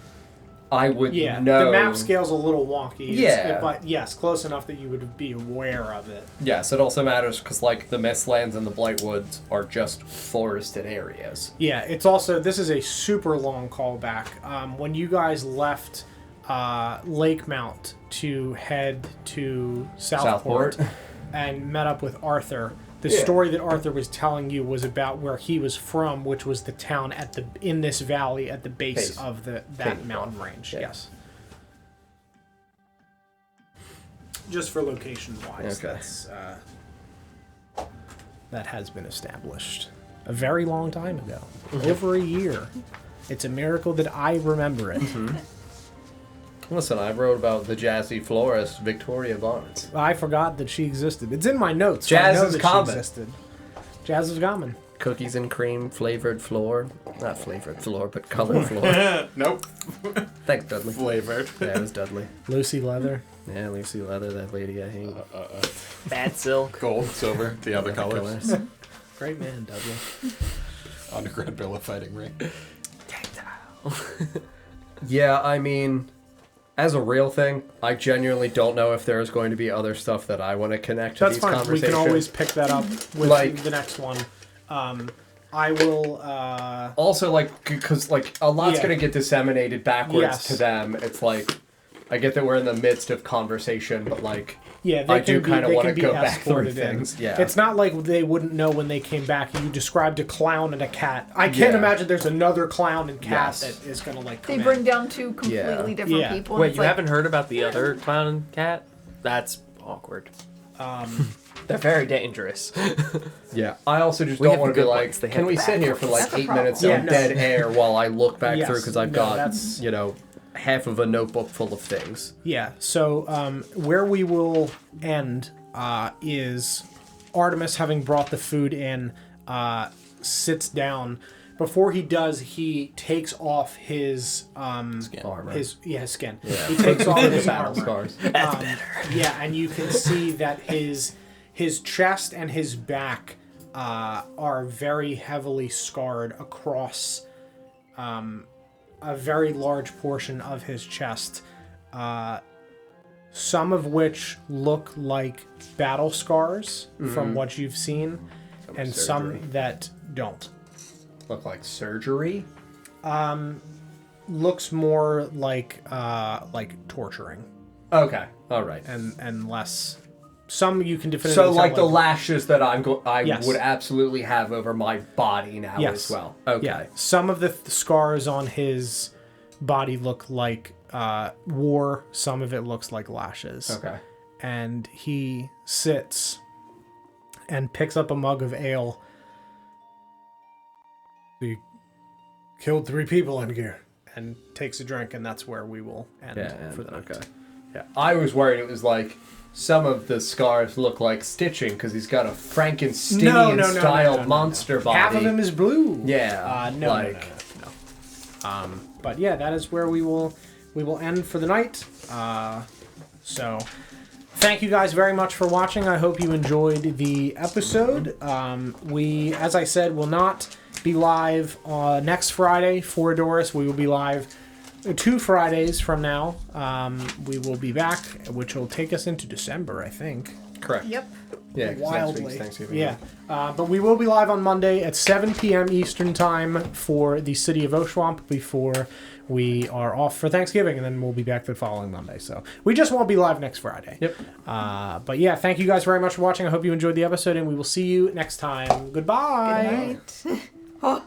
I would Yeah, know. the map scale's a little wonky. Yeah. But yes, close enough that you would be aware of it. Yes, it also matters because like the Mistlands and the Blightwoods are just forested areas. Yeah, it's also, this is a super long callback. When you guys left Lake Mount to head to Southport and met up with Arthur, the story that Arthur was telling you was about where he was from, which was the town in this valley at the base of that mountain range. Yeah. Yes. Just for location wise, Okay. that has been established a very long time ago, over a year. It's a miracle that I remember it. Listen, I wrote about the jazzy florist Victoria Barnes. I forgot that she existed. It's in my notes. Jazz I know is that common. She existed. Jazz is common. Cookies and cream, flavored floor. Not flavored floor, but colored floor. Nope. Thanks, Dudley. Flavored. Yeah, it was Dudley. Lucy Leather. Yeah, Lucy Leather, that lady I hate. Bad silk. Gold, silver, the other colors. Great man, Dudley. Undergrad bill of fighting ring. Yeah, I mean, as a real thing, I genuinely don't know if there is going to be other stuff that I want to connect to That's these fine. We conversations. can always pick that up with Like- the next one. I will. Also, like, because like a lot's Yeah. going to get disseminated backwards Yes. to them. It's like, I get that we're in the midst of conversation, but like, Yeah, they I do can be- kind of they want to can be go back through escorted in. things. Yeah, It's not like they wouldn't know when they came back. You described a clown and a cat. I can't Yeah. imagine there's another clown and cat Yes. that is going to like They come bring in. down two completely different Yeah. people. and Wait, it's you like, haven't heard about the other clown and cat? That's awkward. They're very dangerous. Yeah, I also just We don't have want the to be good like, ones, they can have we the sit bad here for ones. like That's a 8 minutes problem. of Yeah, no. dead air while I look back Yes. through because I've No, got, that's- you know, half of a notebook full of things. Yeah. So where we will end is Artemis, having brought the food in, sits down. Before he does, he takes off his Armor. his skin. He takes off his Battle armor. scars. Yeah, and you can see that his chest and his back are very heavily scarred across a very large portion of his chest. Some of which look like battle scars from what you've seen, and surgery. some that don't. Look like surgery. Looks more like torturing, Okay, all right. and less. Some you can definitively So tell, like the lashes that I Yes. would absolutely have over my body now Yes. as well. Okay. Yeah, some of the scars on his body look like war. Some of it looks like lashes. Okay. And he sits and picks up a mug of ale. He killed 3 people in here, and takes a drink, and that's where we will end for the night. Okay. Yeah. I was worried it was like some of the scars look like stitching because he's got a Frankensteinian style monster body. Half of him is blue. Yeah, No. like- No. But yeah, that is where we will end for the night. So thank you guys very much for watching. I hope you enjoyed the episode. We, as I said, will not be live next Friday for Adoris. We will be live 2 Fridays from now. We will be back, which will take us into December, I think. Correct. Yep. Yeah, 'cause next Wildly. week's Thanksgiving. Yeah. But we will be live on Monday at 7 p.m. Eastern Time for the city of Oshwamp before we are off for Thanksgiving, and then we'll be back the following Monday. So we just won't be live next Friday. Yep. But yeah, thank you guys very much for watching. I hope you enjoyed the episode, and we will see you next time. Goodbye. Good night. Oh.